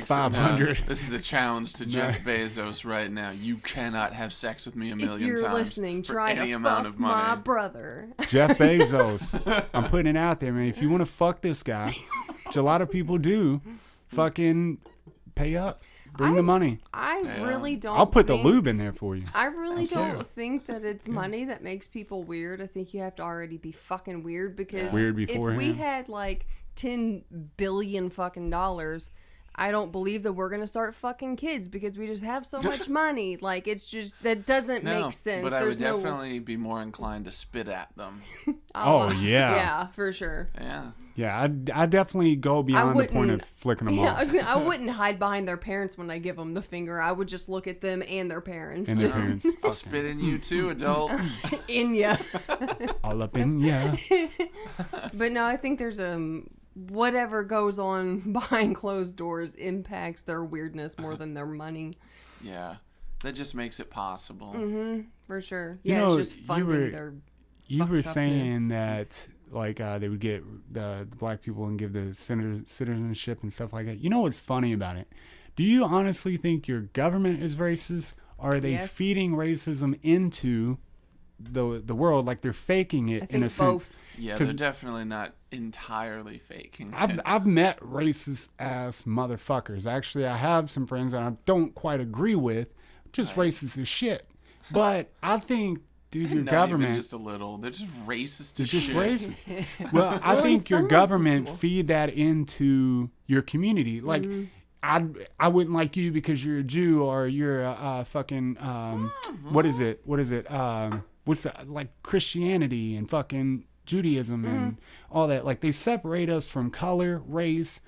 [SPEAKER 4] 500.
[SPEAKER 3] This is a challenge to Jeff Bezos right now. You cannot have sex with me a million
[SPEAKER 1] if you're
[SPEAKER 3] times
[SPEAKER 1] listening,
[SPEAKER 3] for
[SPEAKER 1] try
[SPEAKER 3] any
[SPEAKER 1] to
[SPEAKER 3] amount
[SPEAKER 1] fuck
[SPEAKER 3] of money.
[SPEAKER 1] my brother.
[SPEAKER 4] Jeff Bezos. I'm putting it out there, man. If you want to fuck this guy, which a lot of people do, fucking pay up. Bring the money.
[SPEAKER 1] I really don't.
[SPEAKER 4] I'll put the lube in there for you.
[SPEAKER 1] I really don't think that it's money that makes people weird. I think you have to already be fucking weird because
[SPEAKER 4] Weird
[SPEAKER 1] if
[SPEAKER 4] beforehand.
[SPEAKER 1] we had like $10 billion fucking dollars, I don't believe that we're gonna start fucking kids because we just have so much money. Like it's just that doesn't make sense.
[SPEAKER 3] But I
[SPEAKER 1] There's
[SPEAKER 3] would definitely be more inclined to spit at them.
[SPEAKER 4] Oh, yeah.
[SPEAKER 1] Yeah, for sure.
[SPEAKER 3] Yeah.
[SPEAKER 4] Yeah, I definitely go beyond the point of flicking them off.
[SPEAKER 1] I wouldn't hide behind their parents when I give them the finger. I would just look at them and their parents.
[SPEAKER 4] And their parents.
[SPEAKER 3] I'll spit in you too, adult.
[SPEAKER 1] In ya.
[SPEAKER 4] All up in, yeah.
[SPEAKER 1] But no, I think there's whatever goes on behind closed doors impacts their weirdness more than their money.
[SPEAKER 3] Yeah. That just makes it possible.
[SPEAKER 1] Mm-hmm. For sure.
[SPEAKER 4] You
[SPEAKER 1] Yeah,
[SPEAKER 4] know,
[SPEAKER 1] it's just funding their
[SPEAKER 4] You were saying
[SPEAKER 1] fucked-upness.
[SPEAKER 4] that like they would get the black people and give the citizenship and stuff like that. You know what's funny about it? Do you honestly think your government is racist? Or are they feeding racism into the world? Like they're faking it in a sense.
[SPEAKER 3] Yeah, they're definitely not entirely faking it.
[SPEAKER 4] I've met racist ass motherfuckers. Actually, I have some friends that I don't quite agree with, just racist as shit. But I think, dude, your
[SPEAKER 3] Not
[SPEAKER 4] government
[SPEAKER 3] even just a little. They're just racist
[SPEAKER 4] is
[SPEAKER 3] as
[SPEAKER 4] just
[SPEAKER 3] shit.
[SPEAKER 4] racist. Well, I think your government feed that into your community. Like, I wouldn't like you because you're a Jew or you're a fucking what is it? What's that, like Christianity and fucking Judaism and all that. Like they separate us from color, race,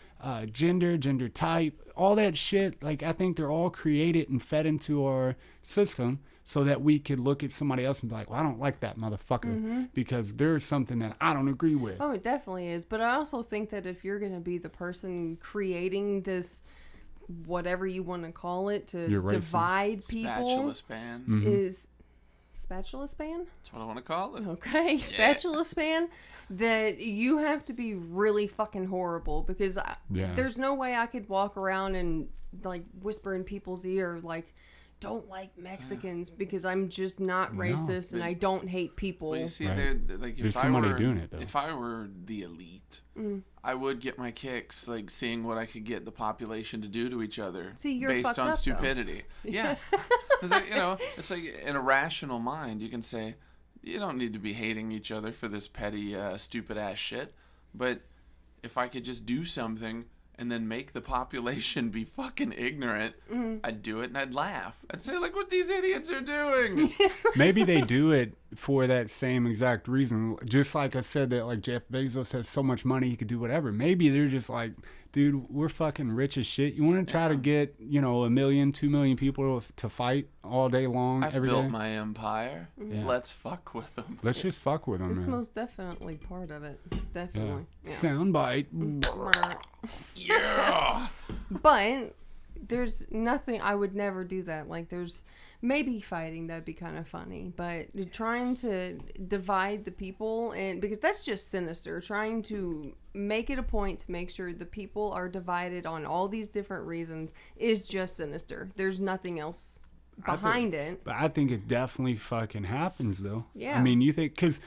[SPEAKER 4] gender type, all that shit. Like I think they're all created and fed into our system so that we could look at somebody else and be like, well, I don't like that motherfucker because there's something that I don't agree with.
[SPEAKER 1] Oh, it definitely is. But I also think that if you're going to be the person creating this, whatever you want to call it, to divide people,
[SPEAKER 3] Spatula span.
[SPEAKER 1] is spatula span?
[SPEAKER 3] That's what I want to call it.
[SPEAKER 1] Okay, spatula span. That you have to be really fucking horrible because there's no way I could walk around and like whisper in people's ear like, don't like Mexicans because I'm just not racist and I don't hate people.
[SPEAKER 3] Well, you see, like
[SPEAKER 4] there's somebody doing it though.
[SPEAKER 3] If I were the elite, I would get my kicks like seeing what I could get the population to do to each other based on stupidity. Yeah, like, it's like in a rational mind, you can say you don't need to be hating each other for this petty, stupid ass shit. But if I could just do something and then make the population be fucking ignorant, I'd do it and I'd laugh. I'd say, like, what these idiots are doing.
[SPEAKER 4] Maybe they do it for that same exact reason. Just like I said that, like, Jeff Bezos has so much money he could do whatever. Maybe they're just like, dude, we're fucking rich as shit. You want to try to get, 1 million, 2 million people to fight all day long, every day?
[SPEAKER 3] I've built my empire. Yeah. Let's fuck with them.
[SPEAKER 4] Let's just fuck with them,
[SPEAKER 1] It's
[SPEAKER 4] man.
[SPEAKER 1] most definitely part of it. Definitely. Yeah.
[SPEAKER 4] Soundbite.
[SPEAKER 3] Yeah.
[SPEAKER 1] But there's nothing, I would never do that. Like there's maybe fighting, that'd be kind of funny, but trying to divide the people, and because that's just sinister, trying to make it a point to make sure the people are divided on all these different reasons is just sinister. There's nothing else behind it.
[SPEAKER 4] But I think it definitely fucking happens though.
[SPEAKER 1] Yeah.
[SPEAKER 4] I mean, you think, because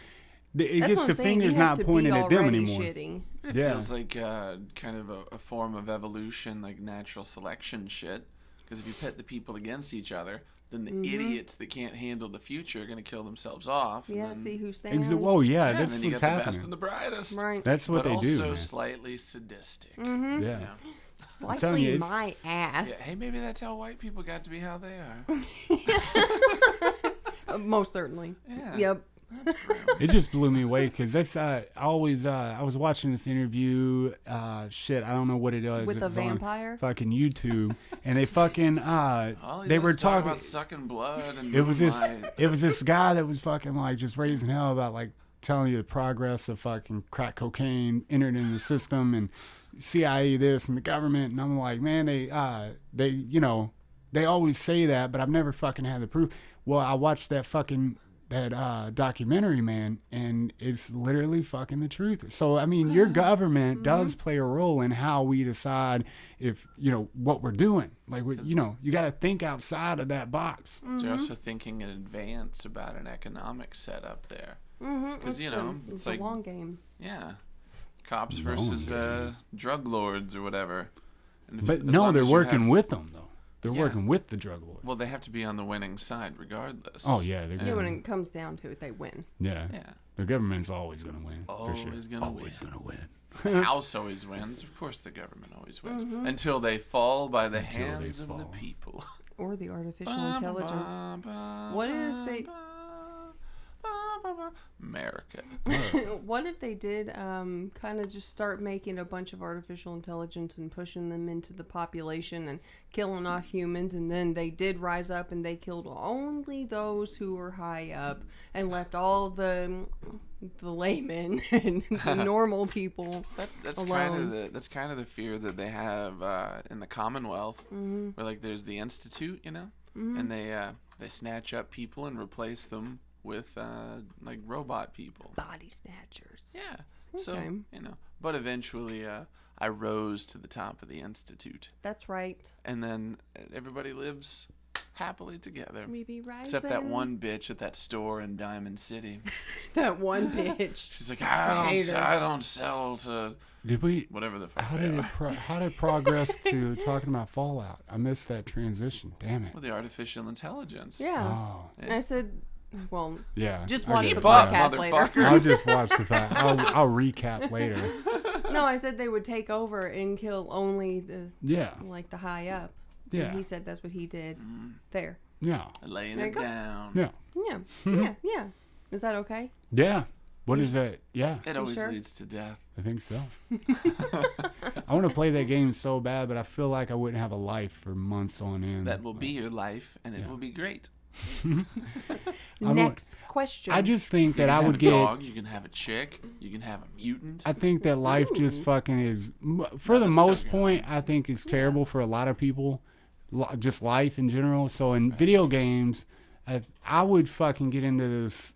[SPEAKER 4] It
[SPEAKER 1] That's
[SPEAKER 4] gets
[SPEAKER 1] what
[SPEAKER 4] the
[SPEAKER 1] I'm saying.
[SPEAKER 4] fingers
[SPEAKER 1] You have
[SPEAKER 4] not
[SPEAKER 1] to
[SPEAKER 4] pointed
[SPEAKER 1] be
[SPEAKER 4] at them
[SPEAKER 1] already
[SPEAKER 4] anymore.
[SPEAKER 1] shitty.
[SPEAKER 3] It feels like kind of a form of evolution, like natural selection shit. Because if you pit the people against each other, then the idiots that can't handle the future are going to kill themselves off.
[SPEAKER 1] Yeah,
[SPEAKER 3] and then,
[SPEAKER 1] see who stands.
[SPEAKER 4] Well, yeah,
[SPEAKER 3] and
[SPEAKER 4] that's
[SPEAKER 3] then you
[SPEAKER 4] what's
[SPEAKER 3] get
[SPEAKER 4] happening.
[SPEAKER 3] the best and the brightest.
[SPEAKER 1] Right.
[SPEAKER 4] That's what
[SPEAKER 3] but
[SPEAKER 4] they do,
[SPEAKER 3] also
[SPEAKER 4] man.
[SPEAKER 3] slightly sadistic.
[SPEAKER 1] Mm-hmm.
[SPEAKER 4] Yeah.
[SPEAKER 1] Slightly
[SPEAKER 4] you,
[SPEAKER 1] my ass.
[SPEAKER 3] Yeah, hey, maybe that's how white people got to be how they are.
[SPEAKER 1] Most certainly.
[SPEAKER 3] Yeah.
[SPEAKER 1] Yep.
[SPEAKER 4] It just blew me away because that's I was watching this interview. Shit, I don't know what it is.
[SPEAKER 1] With
[SPEAKER 4] it
[SPEAKER 1] a
[SPEAKER 4] was on
[SPEAKER 1] vampire?
[SPEAKER 4] fucking YouTube, and they fucking they were talking
[SPEAKER 3] about sucking blood and
[SPEAKER 4] It was
[SPEAKER 3] moonlight.
[SPEAKER 4] this guy that was fucking like just raising hell about like telling you the progress of fucking crack cocaine entered into the system and CIA this and the government, and I'm like, man, they you know, they always say that, but I've never fucking had the proof. Well, I watched that documentary, man, and it's literally fucking the truth. So I mean, your government does play a role in how we decide if, you know, what we're doing. Like, you know, you got to think outside of that box.
[SPEAKER 3] They're also thinking in advance about an economic setup there. Because, you know,
[SPEAKER 1] it's
[SPEAKER 3] like
[SPEAKER 1] a long game.
[SPEAKER 3] Yeah, cops versus drug lords or whatever. And
[SPEAKER 4] But
[SPEAKER 3] as
[SPEAKER 4] no,
[SPEAKER 3] long
[SPEAKER 4] they're
[SPEAKER 3] as you
[SPEAKER 4] working
[SPEAKER 3] have-
[SPEAKER 4] with them though. They're
[SPEAKER 3] Yeah.
[SPEAKER 4] working with the drug lord.
[SPEAKER 3] Well, they have to be on the winning side regardless.
[SPEAKER 4] Oh yeah, they're
[SPEAKER 1] Yeah, when
[SPEAKER 4] gonna,
[SPEAKER 1] it comes down to it, they win.
[SPEAKER 4] yeah.
[SPEAKER 3] Yeah.
[SPEAKER 4] The government's always gonna win.
[SPEAKER 3] Always
[SPEAKER 4] for sure.
[SPEAKER 3] gonna
[SPEAKER 4] always
[SPEAKER 3] win.
[SPEAKER 4] gonna win.
[SPEAKER 3] The house always wins. Of course, the government always wins. Until they fall by the
[SPEAKER 4] Until they
[SPEAKER 3] hands of the
[SPEAKER 4] fall.
[SPEAKER 3] people.
[SPEAKER 1] Or the artificial intelligence. What if they...
[SPEAKER 3] America.
[SPEAKER 1] What if they did kind of just start making a bunch of artificial intelligence and pushing them into the population and killing off humans, and then they did rise up and they killed only those who were high up and left all the laymen and the normal people
[SPEAKER 3] That's
[SPEAKER 1] alone.
[SPEAKER 3] kind of the fear that they have in the Commonwealth, where like there's the Institute, you know, and they snatch up people and replace them with like robot people.
[SPEAKER 1] Body snatchers.
[SPEAKER 3] Yeah. So
[SPEAKER 1] Okay.
[SPEAKER 3] you know, but eventually I rose to the top of the Institute,
[SPEAKER 1] That's right.
[SPEAKER 3] and then everybody lives happily together.
[SPEAKER 1] We be rising.
[SPEAKER 3] Except that one bitch at that store in Diamond City.
[SPEAKER 1] That one bitch.
[SPEAKER 3] She's like,
[SPEAKER 1] Hate her.
[SPEAKER 3] I don't sell to
[SPEAKER 4] Did we?
[SPEAKER 3] whatever the fuck.
[SPEAKER 4] How
[SPEAKER 3] they
[SPEAKER 4] did
[SPEAKER 3] are.
[SPEAKER 4] how did it progress to talking about Fallout? I missed that transition. Damn it.
[SPEAKER 3] Well, the artificial intelligence.
[SPEAKER 1] Yeah.
[SPEAKER 4] Oh,
[SPEAKER 1] And I said, well,
[SPEAKER 4] yeah.
[SPEAKER 1] just
[SPEAKER 4] I
[SPEAKER 1] watch
[SPEAKER 4] get
[SPEAKER 1] the
[SPEAKER 4] it.
[SPEAKER 1] podcast later.
[SPEAKER 3] motherfucker.
[SPEAKER 4] I'll just watch the fact. I'll recap later.
[SPEAKER 1] No, I said they would take over and kill only the
[SPEAKER 4] Yeah.
[SPEAKER 1] the high up.
[SPEAKER 4] Yeah.
[SPEAKER 1] And he said that's what he did. There.
[SPEAKER 4] Yeah.
[SPEAKER 3] Laying
[SPEAKER 1] There
[SPEAKER 3] it
[SPEAKER 1] you go.
[SPEAKER 3] down.
[SPEAKER 4] Yeah.
[SPEAKER 1] Yeah. Yeah. Is that okay?
[SPEAKER 4] Yeah. What is that? Yeah,
[SPEAKER 3] It always
[SPEAKER 1] sure?
[SPEAKER 3] leads to death.
[SPEAKER 4] I think so. I want to play that game so bad, but I feel like I wouldn't have a life for months on end.
[SPEAKER 3] That will be your life, and it
[SPEAKER 4] Yeah.
[SPEAKER 3] will be great.
[SPEAKER 1] Next question.
[SPEAKER 4] I just think that
[SPEAKER 3] You
[SPEAKER 4] I
[SPEAKER 3] can
[SPEAKER 4] would
[SPEAKER 3] have
[SPEAKER 4] get.
[SPEAKER 3] a dog. You can have a chick. You can have a mutant.
[SPEAKER 4] I think that life just fucking is. For
[SPEAKER 3] No,
[SPEAKER 4] the
[SPEAKER 3] that's
[SPEAKER 4] most
[SPEAKER 3] so good.
[SPEAKER 4] point, I think it's terrible for a lot of people. Just life in general. So in video games, I would fucking get into this.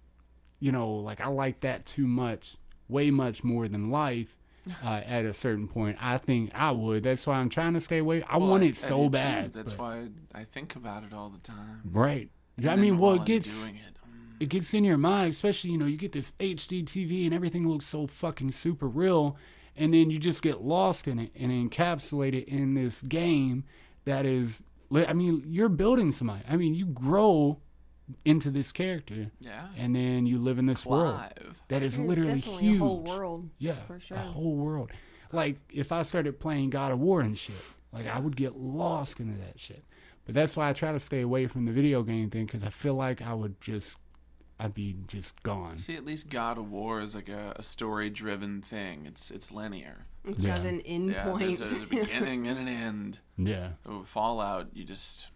[SPEAKER 4] You know, like I like that too much, way much more than life. At a certain point, I think I would. That's why I'm trying to stay away. I
[SPEAKER 3] Well,
[SPEAKER 4] want
[SPEAKER 3] I
[SPEAKER 4] it so
[SPEAKER 3] do too.
[SPEAKER 4] bad.
[SPEAKER 3] That's
[SPEAKER 4] but-
[SPEAKER 3] why I think about it all the time.
[SPEAKER 4] Right. Yeah, I
[SPEAKER 3] And
[SPEAKER 4] mean,
[SPEAKER 3] then
[SPEAKER 4] well,
[SPEAKER 3] while
[SPEAKER 4] it
[SPEAKER 3] I'm
[SPEAKER 4] gets
[SPEAKER 3] doing it,
[SPEAKER 4] it gets in your mind, especially, you know, you get this HD TV and everything looks so fucking super real, and then you just get lost in it and encapsulate it in this game that is, I mean, you're building somebody. I mean, you grow into this character,
[SPEAKER 3] yeah.
[SPEAKER 4] and then you live in this world
[SPEAKER 3] Live.
[SPEAKER 4] that is
[SPEAKER 1] There's
[SPEAKER 4] literally
[SPEAKER 1] definitely
[SPEAKER 4] huge.
[SPEAKER 1] a whole world.
[SPEAKER 4] Yeah,
[SPEAKER 1] for sure.
[SPEAKER 4] a whole world. Like, if I started playing God of War and shit, like, I would get lost into that shit. But that's why I try to stay away from the video game thing, because I feel like I'd be just gone.
[SPEAKER 3] See, at least God of War is like a story-driven thing. It's linear.
[SPEAKER 1] It's
[SPEAKER 4] Yeah.
[SPEAKER 1] got an end
[SPEAKER 3] Yeah,
[SPEAKER 1] point.
[SPEAKER 3] there's a beginning and an end.
[SPEAKER 4] Yeah.
[SPEAKER 3] With Fallout, I'll
[SPEAKER 4] You
[SPEAKER 3] just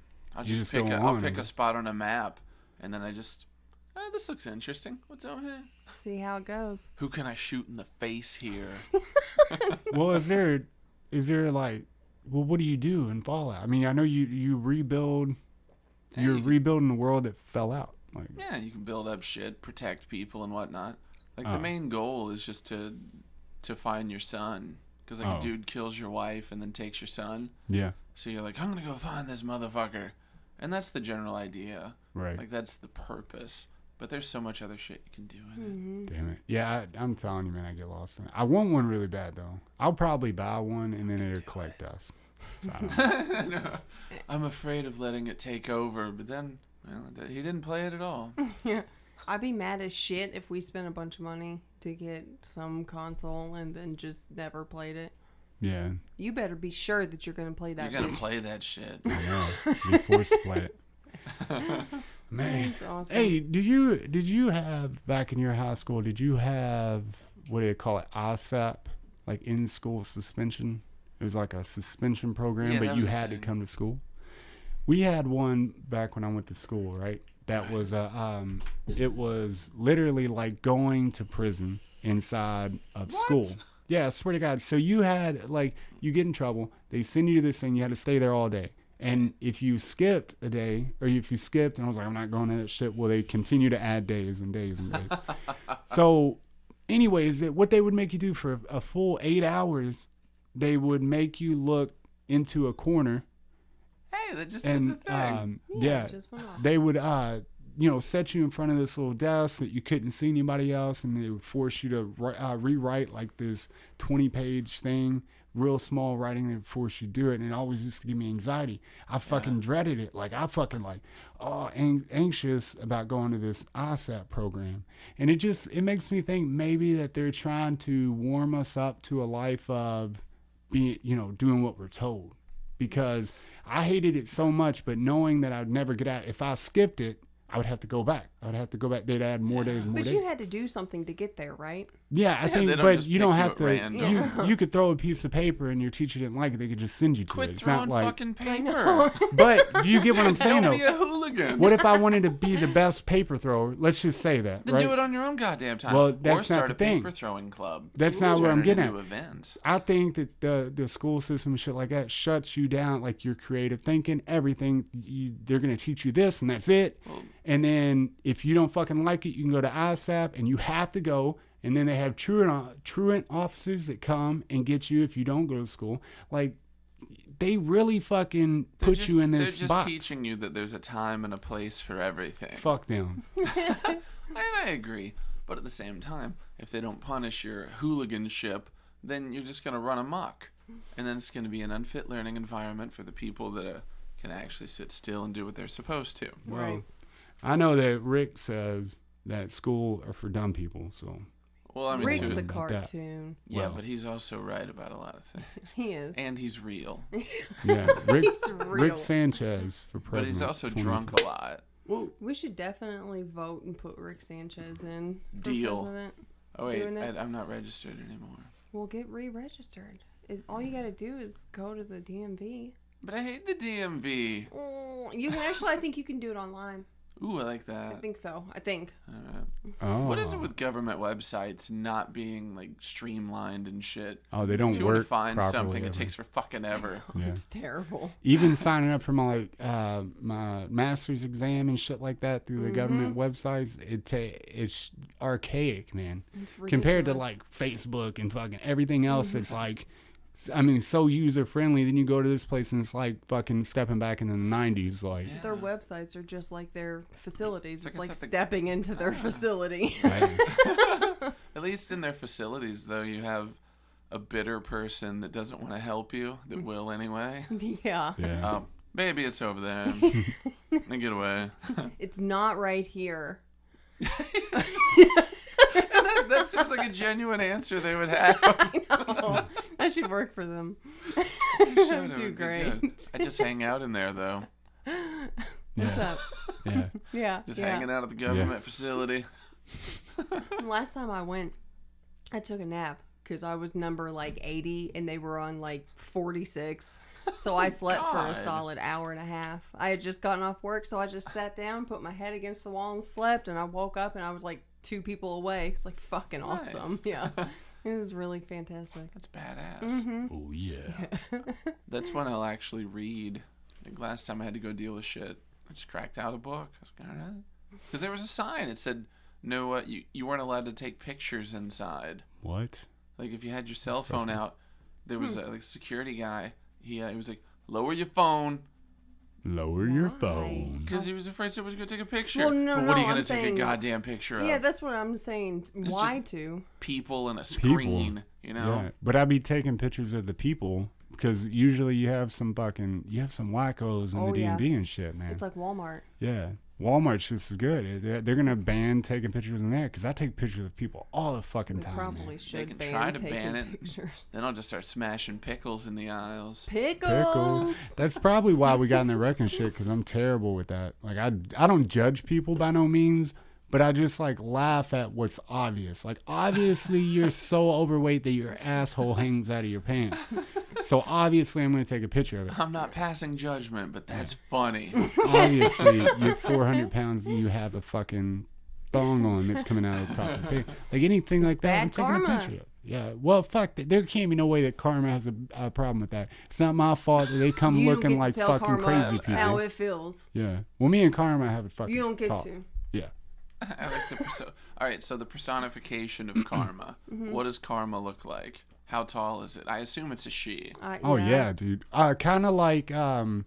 [SPEAKER 4] just go
[SPEAKER 3] pick
[SPEAKER 4] on
[SPEAKER 3] a
[SPEAKER 4] and-
[SPEAKER 3] spot on a map, and then I just, this looks interesting. What's over here?
[SPEAKER 1] See how it goes.
[SPEAKER 3] Who can I shoot in the face here?
[SPEAKER 4] Well, is there like, well, what do you do in Fallout? I mean, I know you rebuild.
[SPEAKER 3] Yeah,
[SPEAKER 4] You're
[SPEAKER 3] you can-
[SPEAKER 4] rebuilding the world that fell out. Like,
[SPEAKER 3] Yeah, you can build up shit, protect people and whatnot. Like
[SPEAKER 4] Oh.
[SPEAKER 3] the main goal is just to find your son, because like
[SPEAKER 4] Oh.
[SPEAKER 3] a dude kills your wife and then takes your son.
[SPEAKER 4] yeah,
[SPEAKER 3] So you're like, I'm gonna go find this motherfucker, and that's the general idea.
[SPEAKER 4] right.
[SPEAKER 3] Like that's the purpose. But there's so much other shit you can do in it.
[SPEAKER 4] Damn it. Yeah, I'm telling you, man, I get lost in it. I want one really bad, though. I'll probably buy one, and then it'll collect dust. So I don't know.
[SPEAKER 3] No, I'm afraid of letting it take over, but then, well, he didn't play it at all.
[SPEAKER 1] Yeah. I'd be mad as shit if we spent a bunch of money to get some console and then just never played it.
[SPEAKER 4] Yeah.
[SPEAKER 1] You better be sure that you're going to play that.
[SPEAKER 3] You're going to play that shit.
[SPEAKER 4] I know. Be forced to play it. Man.
[SPEAKER 1] That's awesome.
[SPEAKER 4] Hey, did you have, back in your high school, did you have, what do they call it, ISAP? Like in-school suspension? It was like a suspension program, but you had to come to school. We had one back when I went to school, right? That was it was literally like going to prison inside of school. Yeah, I swear to God. So you had, like, you get in trouble, they send you to this thing, you had to stay there all day. And if you skipped a day, or if you skipped, and I was like, I'm not going to that shit, well, they continue to add days and days and days. So anyways, what they would make you do for a full 8 hours, they would make you look into a corner.
[SPEAKER 3] Hey, they just did the thing.
[SPEAKER 4] Yeah, they would, set you in front of this little desk that you couldn't see anybody else, and they would force you to rewrite like this 20-page thing, real small writing. They would force you to do it, and it always used to give me anxiety. I fucking dreaded it. Like, I fucking anxious about going to this ISAP program, and it makes me think maybe that they're trying to warm us up to a life of being, doing what we're told. Because I hated it so much, but knowing that I'd never get out, if I skipped it, I would have to go back. They'd add more days, more days.
[SPEAKER 1] But you had to do something to get there, right?
[SPEAKER 4] Yeah, I think, but you don't have to. You could throw a piece of paper and your teacher didn't like it. They could just send you to it. It's
[SPEAKER 3] throwing
[SPEAKER 4] not like
[SPEAKER 3] fucking paper.
[SPEAKER 4] But do you get what I'm saying, though?
[SPEAKER 3] Don't be a hooligan.
[SPEAKER 4] What if I wanted to be the best paper thrower? Let's just say that.
[SPEAKER 3] Then
[SPEAKER 4] right?
[SPEAKER 3] do it on your own goddamn time.
[SPEAKER 4] Well, that's
[SPEAKER 3] or
[SPEAKER 4] not
[SPEAKER 3] start
[SPEAKER 4] the
[SPEAKER 3] a
[SPEAKER 4] thing.
[SPEAKER 3] paper throwing club.
[SPEAKER 4] That's not what I'm getting at.
[SPEAKER 3] Event.
[SPEAKER 4] I think that the school system and shit like that shuts you down, like your creative thinking, everything. They're going to teach you this, and that's it.
[SPEAKER 3] Well,
[SPEAKER 4] and then if you don't fucking like it, you can go to ISAP, and you have to go. And then they have truant officers that come and get you if you don't go to school. Like, they really fucking put you in this box.
[SPEAKER 3] They're just teaching you that there's a time and a place for everything.
[SPEAKER 4] Fuck them.
[SPEAKER 3] I agree. But at the same time, if they don't punish your hooliganship, then you're just going to run amok. And then it's going to be an unfit learning environment for the people that can actually sit still and do what they're supposed to.
[SPEAKER 4] Well,
[SPEAKER 1] right.
[SPEAKER 4] I know that Rick says that school are for dumb people, so...
[SPEAKER 3] Well, I mean,
[SPEAKER 1] Rick's
[SPEAKER 3] too.
[SPEAKER 1] a cartoon.
[SPEAKER 3] Yeah,
[SPEAKER 4] Well.
[SPEAKER 3] but he's also right about a lot of things.
[SPEAKER 1] He is.
[SPEAKER 3] And he's real.
[SPEAKER 4] Yeah,
[SPEAKER 1] He's real.
[SPEAKER 4] Rick Sanchez for president.
[SPEAKER 3] But he's also drunk a lot.
[SPEAKER 1] We should definitely vote and put Rick Sanchez in for
[SPEAKER 3] Deal.
[SPEAKER 1] president.
[SPEAKER 3] Oh, wait,
[SPEAKER 1] Doing it?
[SPEAKER 3] I'm not registered anymore.
[SPEAKER 1] We'll get re-registered. All you gotta do is go to the DMV.
[SPEAKER 3] But I hate the DMV.
[SPEAKER 1] You can actually, I think you can do it online.
[SPEAKER 3] Ooh, I like that.
[SPEAKER 1] I think so. I think.
[SPEAKER 4] Oh.
[SPEAKER 3] What is it with government websites not being like streamlined and shit?
[SPEAKER 4] Oh, they don't
[SPEAKER 3] if you
[SPEAKER 4] work
[SPEAKER 3] want to find
[SPEAKER 4] properly
[SPEAKER 3] something,
[SPEAKER 4] ever.
[SPEAKER 3] it takes for fucking ever.
[SPEAKER 4] Yeah.
[SPEAKER 1] It's terrible.
[SPEAKER 4] Even signing up for my my master's exam and shit like that through the government websites, it's archaic, man.
[SPEAKER 1] It's ridiculous.
[SPEAKER 4] Compared to like Facebook and fucking everything else, it's like, I mean, so user friendly. Then you go to this place and it's like fucking stepping back in the 90s. Like,
[SPEAKER 3] Yeah.
[SPEAKER 1] Their websites are just like their facilities. It's
[SPEAKER 3] I
[SPEAKER 1] like
[SPEAKER 3] thought
[SPEAKER 1] stepping into their facility.
[SPEAKER 4] right.
[SPEAKER 3] At least in their facilities, though, you have a bitter person that doesn't want to help you, that will anyway.
[SPEAKER 1] Yeah.
[SPEAKER 4] Yeah.
[SPEAKER 3] Baby, it's over there. Now get away.
[SPEAKER 1] It's not right here.
[SPEAKER 3] That seems like a genuine answer they would have.
[SPEAKER 1] Oh, I should work for them.
[SPEAKER 3] Should, it
[SPEAKER 1] Do
[SPEAKER 3] would be
[SPEAKER 1] great.
[SPEAKER 3] good. I just hang out in there, though.
[SPEAKER 1] What's
[SPEAKER 4] Yeah.
[SPEAKER 1] up?
[SPEAKER 4] Yeah.
[SPEAKER 1] Yeah.
[SPEAKER 3] Just
[SPEAKER 1] yeah.
[SPEAKER 3] hanging out at the government facility.
[SPEAKER 1] Last time I went, I took a nap because I was number like 80 and they were on like 46. So I slept for a
[SPEAKER 3] God.
[SPEAKER 1] solid hour and a half. I had just gotten off work, so I just sat down, put my head against the wall and slept, and I woke up and I was like 2 people away. It's like fucking
[SPEAKER 3] Nice.
[SPEAKER 1] awesome. Yeah. It was really fantastic.
[SPEAKER 3] That's badass.
[SPEAKER 4] Oh yeah.
[SPEAKER 3] That's when I'll actually read. Like last time I had to go deal with shit, I just cracked out a book. I was like, all right. Because there was a sign. It said, no, you weren't allowed to take pictures inside.
[SPEAKER 4] What?
[SPEAKER 3] Like if you had your cell phone out, there was a security guy. He was like, lower your phone.
[SPEAKER 4] Lower your phone.
[SPEAKER 3] Because he was afraid someone was going to take a picture.
[SPEAKER 1] Well, no,
[SPEAKER 3] but what are you
[SPEAKER 1] I'm
[SPEAKER 3] going to take a
[SPEAKER 1] saying-
[SPEAKER 3] goddamn picture of?
[SPEAKER 1] Yeah, that's what I'm saying. Why
[SPEAKER 3] just
[SPEAKER 1] to?
[SPEAKER 3] People and a screen, you know?
[SPEAKER 4] Yeah. But I'd be taking pictures of the people because usually you have some wackos in the DMV and shit, man.
[SPEAKER 1] It's like Walmart.
[SPEAKER 4] Yeah. Walmart's just as good. They're going to ban taking pictures in there because I take pictures of people all the fucking
[SPEAKER 1] They
[SPEAKER 4] time.
[SPEAKER 1] probably
[SPEAKER 4] Man.
[SPEAKER 1] should
[SPEAKER 3] They can
[SPEAKER 1] ban
[SPEAKER 3] try to
[SPEAKER 1] taking
[SPEAKER 3] ban it.
[SPEAKER 1] pictures.
[SPEAKER 3] Then I'll just start smashing pickles in the aisles.
[SPEAKER 1] Pickles.
[SPEAKER 4] That's probably why we got in the wreck and shit because I'm terrible with that. Like I don't judge people by no means, but I just like laugh at what's obvious. Like obviously you're so overweight that your asshole hangs out of your pants. So obviously I'm going to take a picture of it.
[SPEAKER 3] I'm not passing judgment, but that's funny.
[SPEAKER 4] Obviously you're 400 pounds and you have a fucking thong on that's coming out of the top of the pig. Like anything like that, I'm
[SPEAKER 1] bad
[SPEAKER 4] taking
[SPEAKER 1] karma.
[SPEAKER 4] a picture of it. Yeah, well, fuck that. There can't be no way that karma has a problem with that. It's not my fault that they come
[SPEAKER 1] You don't
[SPEAKER 4] looking
[SPEAKER 1] get to
[SPEAKER 4] like
[SPEAKER 1] tell
[SPEAKER 4] fucking
[SPEAKER 1] karma
[SPEAKER 4] crazy people.
[SPEAKER 1] how it feels.
[SPEAKER 4] Yeah. Well, me and karma have a fucking
[SPEAKER 1] You don't get
[SPEAKER 4] talk.
[SPEAKER 1] to.
[SPEAKER 4] Yeah.
[SPEAKER 3] I like the all right, so the personification of karma. What does karma look like? How tall is it? I assume it's a she.
[SPEAKER 4] Oh yeah, dude. Kind of like Ronda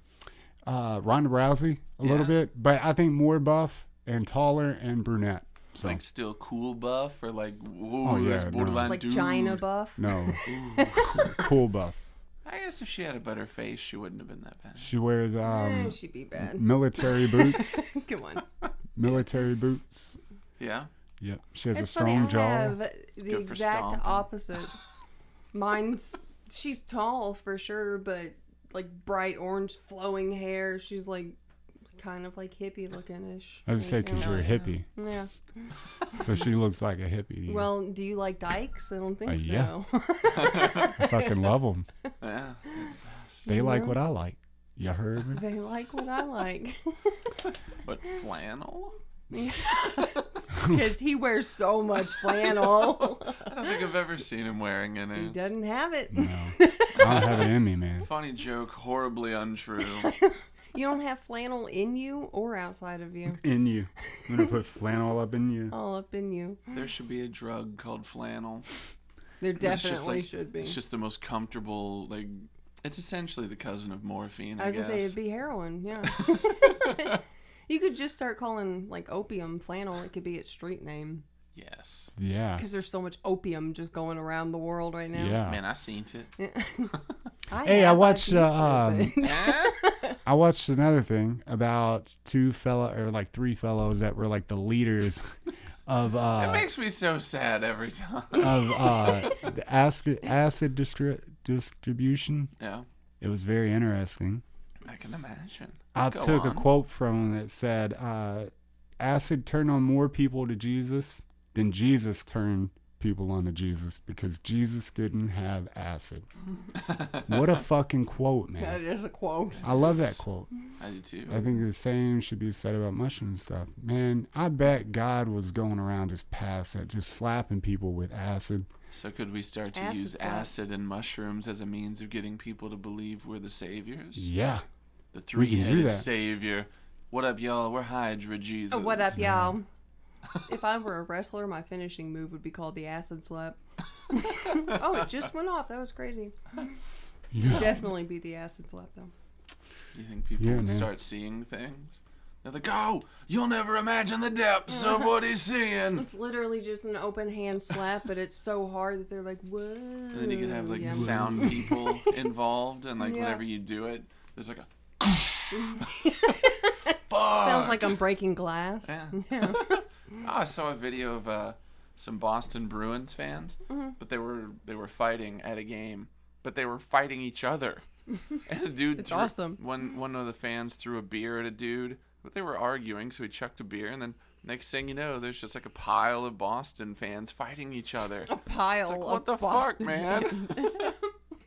[SPEAKER 4] Rousey a little
[SPEAKER 3] Yeah.
[SPEAKER 4] bit, but I think more buff and taller and brunette. So
[SPEAKER 3] Like still cool buff or like whoa,
[SPEAKER 4] Oh, yeah,
[SPEAKER 3] that's
[SPEAKER 4] no.
[SPEAKER 3] borderline
[SPEAKER 1] Like
[SPEAKER 3] dude.
[SPEAKER 1] China buff.
[SPEAKER 4] no, cool buff.
[SPEAKER 3] I guess if she had a better face, she wouldn't have been that bad.
[SPEAKER 4] She wears
[SPEAKER 1] She'd be bad.
[SPEAKER 4] military boots.
[SPEAKER 1] Come on.
[SPEAKER 4] Military boots.
[SPEAKER 3] Yeah.
[SPEAKER 4] Yep. She has
[SPEAKER 1] It's
[SPEAKER 4] a strong
[SPEAKER 1] funny,
[SPEAKER 4] jaw.
[SPEAKER 1] I have the
[SPEAKER 3] Good for
[SPEAKER 1] exact
[SPEAKER 3] stomping.
[SPEAKER 1] opposite. She's tall for sure, but like bright orange flowing hair. She's like kind of like hippie looking ish.
[SPEAKER 4] I just say because you're a hippie,
[SPEAKER 1] Yeah.
[SPEAKER 4] so she looks like a hippie. To you.
[SPEAKER 1] Well, do you like dykes? I don't think so.
[SPEAKER 4] yeah. I fucking love them.
[SPEAKER 3] Yeah.
[SPEAKER 4] They like what I like. You heard me?
[SPEAKER 1] They like what I like.
[SPEAKER 3] But flannel?
[SPEAKER 1] Because he wears so much flannel.
[SPEAKER 3] I don't think I've ever seen him wearing
[SPEAKER 1] He
[SPEAKER 3] any.
[SPEAKER 1] doesn't have it.
[SPEAKER 4] No, I don't have it in me, man.
[SPEAKER 3] Funny joke, horribly untrue.
[SPEAKER 1] You don't have flannel in you or outside of you.
[SPEAKER 4] In you. I'm gonna put flannel up in you.
[SPEAKER 1] All up in you.
[SPEAKER 3] There should be a drug called flannel.
[SPEAKER 1] There
[SPEAKER 3] It's just
[SPEAKER 1] definitely
[SPEAKER 3] like-
[SPEAKER 1] should be.
[SPEAKER 3] It's just the most comfortable, like, it's essentially the cousin of morphine,
[SPEAKER 1] I
[SPEAKER 3] I
[SPEAKER 1] was
[SPEAKER 3] guess.
[SPEAKER 1] gonna say it'd be heroin, yeah. You could just start calling like opium flannel. It could be its street name
[SPEAKER 3] Yes.
[SPEAKER 4] Yeah.
[SPEAKER 1] because there's so much opium just going around the world right now.
[SPEAKER 4] Yeah.
[SPEAKER 3] Man, I seen it.
[SPEAKER 4] Hey, I watched
[SPEAKER 1] I
[SPEAKER 4] I watched another thing about three fellows that were like the leaders of
[SPEAKER 3] It makes me so sad every time.
[SPEAKER 4] the acid distribution.
[SPEAKER 3] Yeah,
[SPEAKER 4] It was very interesting.
[SPEAKER 3] I can imagine.
[SPEAKER 4] I
[SPEAKER 3] Go
[SPEAKER 4] took a
[SPEAKER 3] on.
[SPEAKER 4] quote from him that said, acid turned on more people to Jesus than Jesus turned people onto Jesus because Jesus didn't have acid. What a fucking quote, man.
[SPEAKER 1] That is a quote.
[SPEAKER 4] I love that quote.
[SPEAKER 3] I do too.
[SPEAKER 4] I think the same should be said about mushroom stuff. Man, I bet God was going around just slapping people with acid.
[SPEAKER 3] So could we start to
[SPEAKER 1] Acid
[SPEAKER 3] use
[SPEAKER 1] slap.
[SPEAKER 3] acid and mushrooms as a means of getting people to believe we're the saviors?
[SPEAKER 4] Yeah.
[SPEAKER 3] The
[SPEAKER 4] We can do
[SPEAKER 3] three-headed
[SPEAKER 4] that.
[SPEAKER 3] savior. What up, y'all? We're Hydra Jesus.
[SPEAKER 1] Oh, what up, y'all? If I were a wrestler, my finishing move would be called the acid slap. Oh, it just went off. That was crazy.
[SPEAKER 4] Yeah.
[SPEAKER 1] Definitely be the acid slap, though.
[SPEAKER 3] You think people
[SPEAKER 4] Yeah,
[SPEAKER 3] would
[SPEAKER 4] man.
[SPEAKER 3] start seeing things? They're like, oh, you'll never imagine the depths of what he's seeing.
[SPEAKER 1] It's literally just an open hand slap, but it's so hard that they're like, whoa.
[SPEAKER 3] And then you can have like
[SPEAKER 1] Yeah.
[SPEAKER 3] sound people involved, and like
[SPEAKER 1] Yeah.
[SPEAKER 3] whenever you do it, there's like a.
[SPEAKER 1] Sounds like I'm breaking glass.
[SPEAKER 3] Yeah.
[SPEAKER 1] Yeah.
[SPEAKER 3] Oh, I saw a video of some Boston Bruins fans, but they were fighting at a game, but they were fighting each other. And a dude,
[SPEAKER 1] It's awesome.
[SPEAKER 3] One of the fans threw a beer at a dude, but they were arguing, so he chucked a beer, and then next thing you know, there's just like a pile of Boston fans fighting each other.
[SPEAKER 1] A pile
[SPEAKER 3] It's like,
[SPEAKER 1] of
[SPEAKER 3] what the fuck,
[SPEAKER 1] Boston
[SPEAKER 3] man?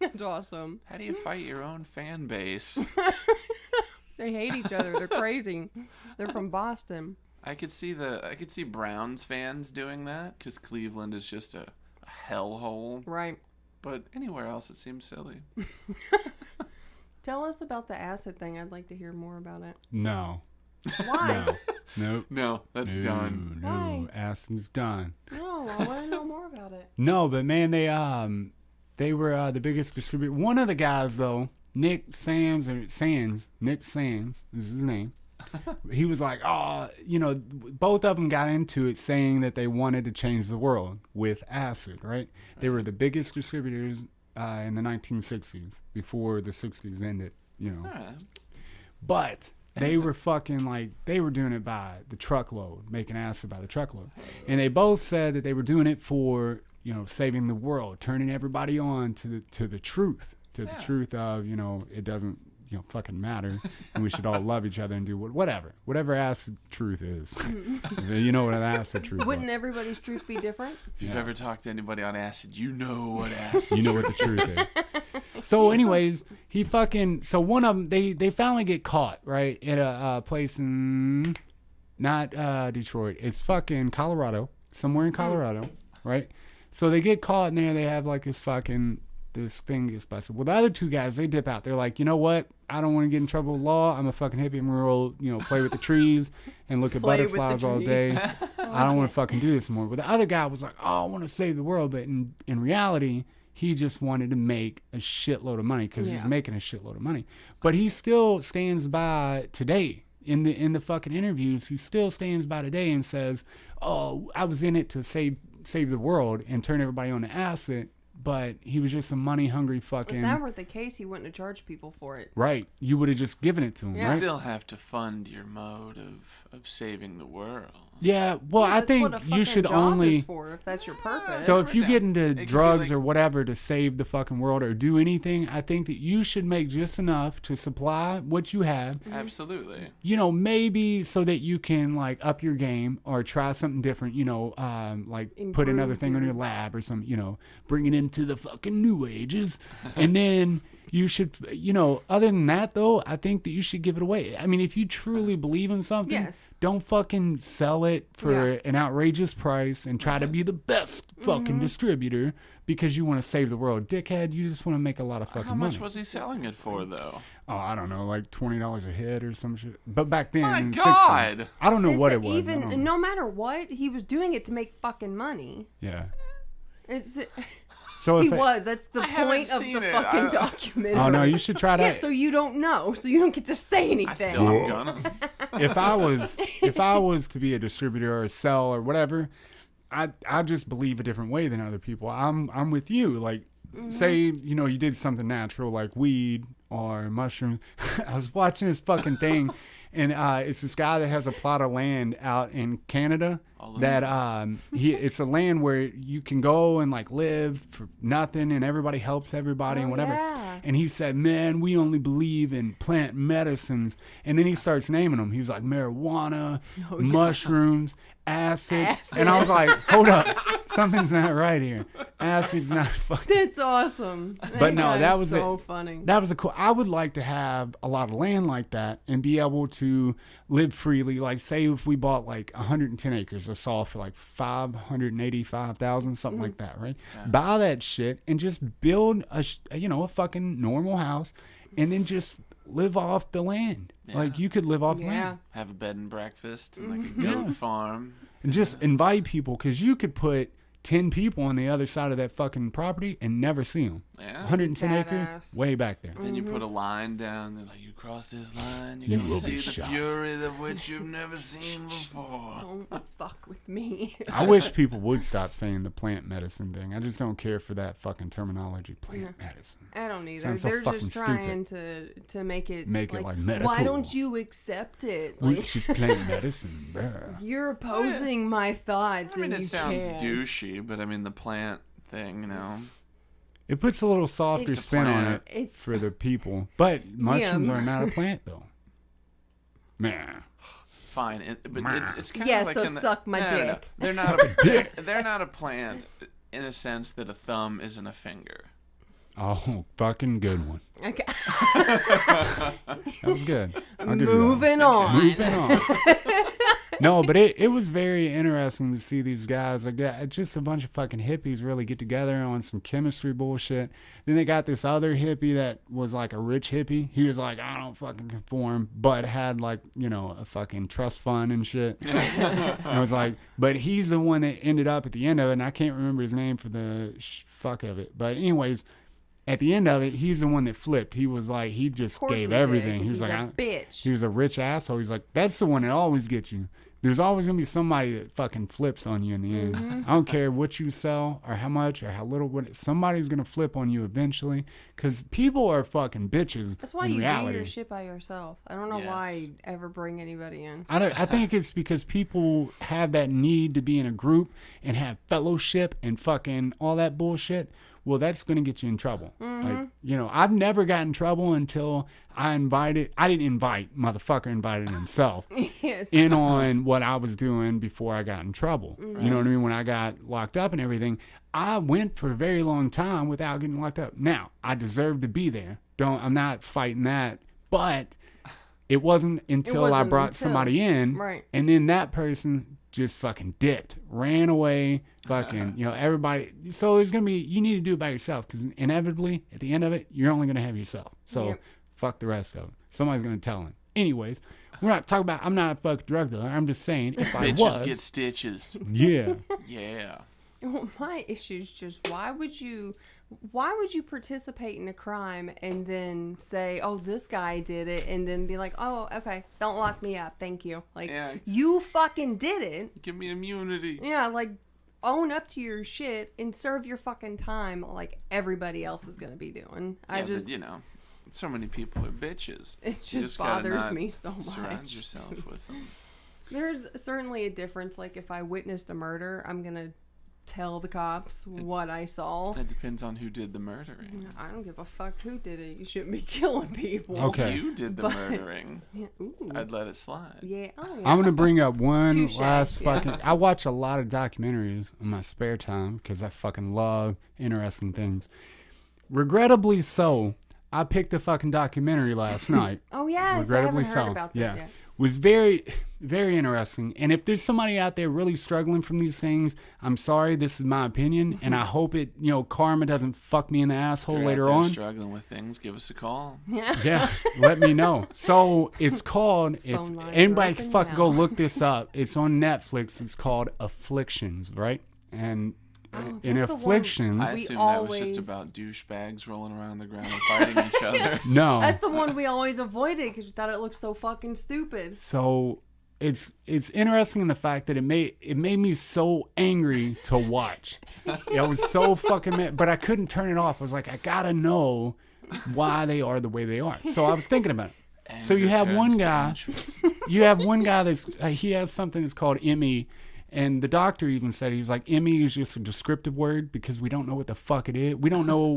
[SPEAKER 1] That's awesome.
[SPEAKER 3] How do you fight your own fan base?
[SPEAKER 1] They hate each other. They're crazy. They're from Boston.
[SPEAKER 3] I could see Browns fans doing that because Cleveland is just a hellhole.
[SPEAKER 1] Right.
[SPEAKER 3] But anywhere else, it seems silly.
[SPEAKER 1] Tell us about the acid thing. I'd like to hear more about it.
[SPEAKER 4] No.
[SPEAKER 1] Why?
[SPEAKER 4] No. Nope.
[SPEAKER 3] No, that's done.
[SPEAKER 4] No.
[SPEAKER 1] Why?
[SPEAKER 4] Acid's done.
[SPEAKER 1] No, I want to know more about it.
[SPEAKER 4] No, but man, they were the biggest distributor. One of the guys though, Nick Sands is his name. He was like, oh, both of them got into it saying that they wanted to change the world with acid, right? They were the biggest distributors in the 1960s before the 60s ended, But they were fucking like, they were doing it by the truckload, making acid by the truckload. And they both said that they were doing it for, saving the world, turning everybody on to the truth, the truth of, it doesn't, fucking matter, and we should all love each other and do whatever acid truth is. You know what an acid truth
[SPEAKER 1] Wouldn't everybody's truth be different?
[SPEAKER 3] If you've ever talked to anybody on acid, you know what acid
[SPEAKER 4] you know what the truth is. So anyways, so one of them, they finally get caught, right, at a place in, not Detroit, it's fucking Colorado, somewhere in Colorado, right? So they get caught in there, they have like this thing gets busted. Well, the other two guys, they dip out. They're like, you know what? I don't want to get in trouble with law. I'm a fucking hippie. I'm going to play with the trees and look at butterflies all day. I don't want to fucking do this more. But the other guy was like, oh, I want to save the world. But in reality, he just wanted to make a shitload of money because he's making a shitload of money. But he still stands by today. In the fucking interviews, he still stands by today and says, oh, I was in it to save the world and turn everybody on to acid. But he was just a money-hungry fucking...
[SPEAKER 1] If that were the case, he wouldn't have charged people for it.
[SPEAKER 4] Right. You would have just given it to him, right?
[SPEAKER 3] You still have to fund your mode of saving the world.
[SPEAKER 4] Yeah, well, I think you should only...
[SPEAKER 1] Is for, if that's your purpose.
[SPEAKER 4] So if you get into drugs or whatever to save the fucking world or do anything, I think that you should make just enough to supply what you have.
[SPEAKER 3] Absolutely.
[SPEAKER 4] Maybe so that you can, like, up your game or try something different, like put another thing on your lab or something, bring it into the fucking new ages. And then... You should, other than that, though, I think that you should give it away. I mean, if you truly believe in something, don't fucking sell it for an outrageous price and try to be the best fucking distributor because you want to save the world. Dickhead, you just want to make a lot of fucking money.
[SPEAKER 3] How much was he selling it for, though?
[SPEAKER 4] Oh, I don't know, like $20 a hit or some shit. But back then,
[SPEAKER 3] my God.
[SPEAKER 4] 60s, I don't know what it was.
[SPEAKER 1] No matter what, he was doing it to make fucking money.
[SPEAKER 4] Yeah.
[SPEAKER 1] So that's the point of the fucking documentary.
[SPEAKER 4] Oh no, you should try that.
[SPEAKER 1] Yeah, so you don't know, so you don't get to say anything.
[SPEAKER 3] I still am gonna.
[SPEAKER 4] If I was to be a distributor or sell or whatever, I just believe a different way than other people. I'm with you. Like, say you did something natural like weed or mushrooms. I was watching this fucking thing. And it's this guy that has a plot of land out in Canada that it's a land where you can go and like live for nothing and everybody helps everybody and whatever. Yeah. And he said, man, we only believe in plant medicines. And then he starts naming them. He was like marijuana, mushrooms, acid. And I was like, hold up. Something's not right here. Acid's not fucking...
[SPEAKER 1] That's awesome.
[SPEAKER 4] But no, that was
[SPEAKER 1] so funny.
[SPEAKER 4] That was cool... I would like to have a lot of land like that and be able to live freely. Like, say if we bought like 110 acres of saw for like $585,000, something like that, right? Yeah. Buy that shit and just build a fucking normal house and then just live off the land. Yeah. Like, you could live off land.
[SPEAKER 3] Have a bed and breakfast and like a goat farm.
[SPEAKER 4] And just invite people, because you could put 10 people on the other side of that fucking property and never see them. Yeah. 110 acres, way back there.
[SPEAKER 3] Then you put a line down, and like, you cross this line, you can see the fury of which you've never seen before.
[SPEAKER 1] Don't fuck with me.
[SPEAKER 4] I wish people would stop saying the plant medicine thing. I just don't care for that fucking terminology, plant medicine.
[SPEAKER 1] I don't either. They're just trying to make it like medical. Why don't you accept it?
[SPEAKER 4] Like, it's just plant medicine. Bruh.
[SPEAKER 1] You're opposing my thoughts.
[SPEAKER 3] I mean, it sounds douchey, but I mean, the plant thing,
[SPEAKER 4] It puts a little softer spin on it for the people. But mushrooms are not a plant, though. Man.
[SPEAKER 3] Fine, but it's kind of like...
[SPEAKER 1] so suck my dick.
[SPEAKER 3] No. They're not a dick. They're not a plant in a sense that a thumb isn't a finger.
[SPEAKER 4] Oh, fucking good one.
[SPEAKER 1] Okay.
[SPEAKER 4] That was good.
[SPEAKER 1] Moving on.
[SPEAKER 4] No, but it was very interesting to see these guys. Like, just a bunch of fucking hippies really get together on some chemistry bullshit. Then they got this other hippie that was like a rich hippie. He was like, I don't fucking conform, but had like, a fucking trust fund and shit. And I was like, but he's the one that ended up at the end of it, and I can't remember his name for the fuck of it. But anyways, at the end of it, he's the one that flipped. He was like, he just gave everything. He was like,
[SPEAKER 1] a bitch.
[SPEAKER 4] He was a rich asshole. He's like, that's the one that always gets you. There's always going to be somebody that fucking flips on you in the end.
[SPEAKER 1] Mm-hmm.
[SPEAKER 4] I don't care what you sell or how much or how little. Somebody's going to flip on you eventually because people are fucking bitches.
[SPEAKER 1] That's why
[SPEAKER 4] in
[SPEAKER 1] you
[SPEAKER 4] reality.
[SPEAKER 1] do your shit by yourself. I don't know why you ever bring anybody in.
[SPEAKER 4] I think it's because people have that need to be in a group and have fellowship and fucking all that bullshit. Well, that's going to get you in trouble. Like, you know, I've never gotten in trouble until I didn't invite, motherfucker invited himself in on what I was doing before I got in trouble. You know what I mean? When I got locked up and everything, I went for a very long time without getting locked up. Now, I deserve to be there. I'm not fighting that, but it wasn't until I brought somebody in,
[SPEAKER 1] right.
[SPEAKER 4] And then that person just fucking dipped, ran away, fucking, you know, everybody. So there's going to be, you need to do it by yourself because inevitably, at the end of it, you're only going to have yourself. So fuck the rest of them. Somebody's going to tell them. Anyways, we're not talking about, I'm not a fucking drug dealer. I'm just saying, if I was.
[SPEAKER 3] Bitches get stitches.
[SPEAKER 4] Yeah.
[SPEAKER 3] Yeah.
[SPEAKER 1] Well, my issue is just why would you participate in a crime and then say, oh, this guy did it, and then be like, oh, okay, don't lock me up, thank you. Like, you fucking did it.
[SPEAKER 3] Give me immunity.
[SPEAKER 1] Yeah, like, own up to your shit and serve your fucking time like everybody else is going to be doing.
[SPEAKER 3] But, you know, so many people are bitches.
[SPEAKER 1] It just bothers me so much.
[SPEAKER 3] Surround yourself with them.
[SPEAKER 1] There's certainly a difference. Like, if I witnessed a murder, I'm going to tell the cops what I saw.
[SPEAKER 3] That depends on who did the murdering.
[SPEAKER 1] I don't give a fuck who did it. You shouldn't be killing people.
[SPEAKER 4] Okay.
[SPEAKER 3] You did the murdering.
[SPEAKER 1] Yeah, ooh.
[SPEAKER 3] I'd let it slide.
[SPEAKER 1] Yeah. Oh, yeah.
[SPEAKER 4] I'm going to bring up one
[SPEAKER 1] Touché.
[SPEAKER 4] last fucking... I watch a lot of documentaries in my spare time because I fucking love interesting things. Regrettably so, I picked a fucking documentary last night.
[SPEAKER 1] Oh, yes.
[SPEAKER 4] Regrettably
[SPEAKER 1] I haven't heard
[SPEAKER 4] so.
[SPEAKER 1] about this yet.
[SPEAKER 4] Was very, very interesting. And if there's somebody out there really struggling from these things, I'm sorry, this is my opinion, and I hope it, you know, karma doesn't fuck me in the asshole
[SPEAKER 3] If you're
[SPEAKER 4] later
[SPEAKER 3] out there
[SPEAKER 4] on.
[SPEAKER 3] struggling with things, give us a call.
[SPEAKER 4] Yeah, let me know. So it's called, if
[SPEAKER 1] Phone lines
[SPEAKER 4] anybody
[SPEAKER 1] are
[SPEAKER 4] can
[SPEAKER 1] open
[SPEAKER 4] fucking
[SPEAKER 1] now.
[SPEAKER 4] go look this up, it's on Netflix. It's called Afflictions, right? And in
[SPEAKER 1] that's the one
[SPEAKER 4] Afflictions,
[SPEAKER 3] I
[SPEAKER 1] We
[SPEAKER 3] assume
[SPEAKER 1] always-
[SPEAKER 3] that was just about douchebags rolling around the ground and fighting each other.
[SPEAKER 4] no.
[SPEAKER 1] That's the one we always avoided because we thought it looked so fucking stupid.
[SPEAKER 4] So it's interesting in the fact that it made me so angry to watch. I was so fucking mad, but I couldn't turn it off. I was like, I gotta know why they are the way they are. So I was thinking about it. So you
[SPEAKER 3] Anger
[SPEAKER 4] have
[SPEAKER 3] turns
[SPEAKER 4] one
[SPEAKER 3] to
[SPEAKER 4] guy.
[SPEAKER 3] interest.
[SPEAKER 4] You have one guy that's he has something that's called ME, and the doctor even said, he was like, ME is just a descriptive word because we don't know what the fuck it is. We don't know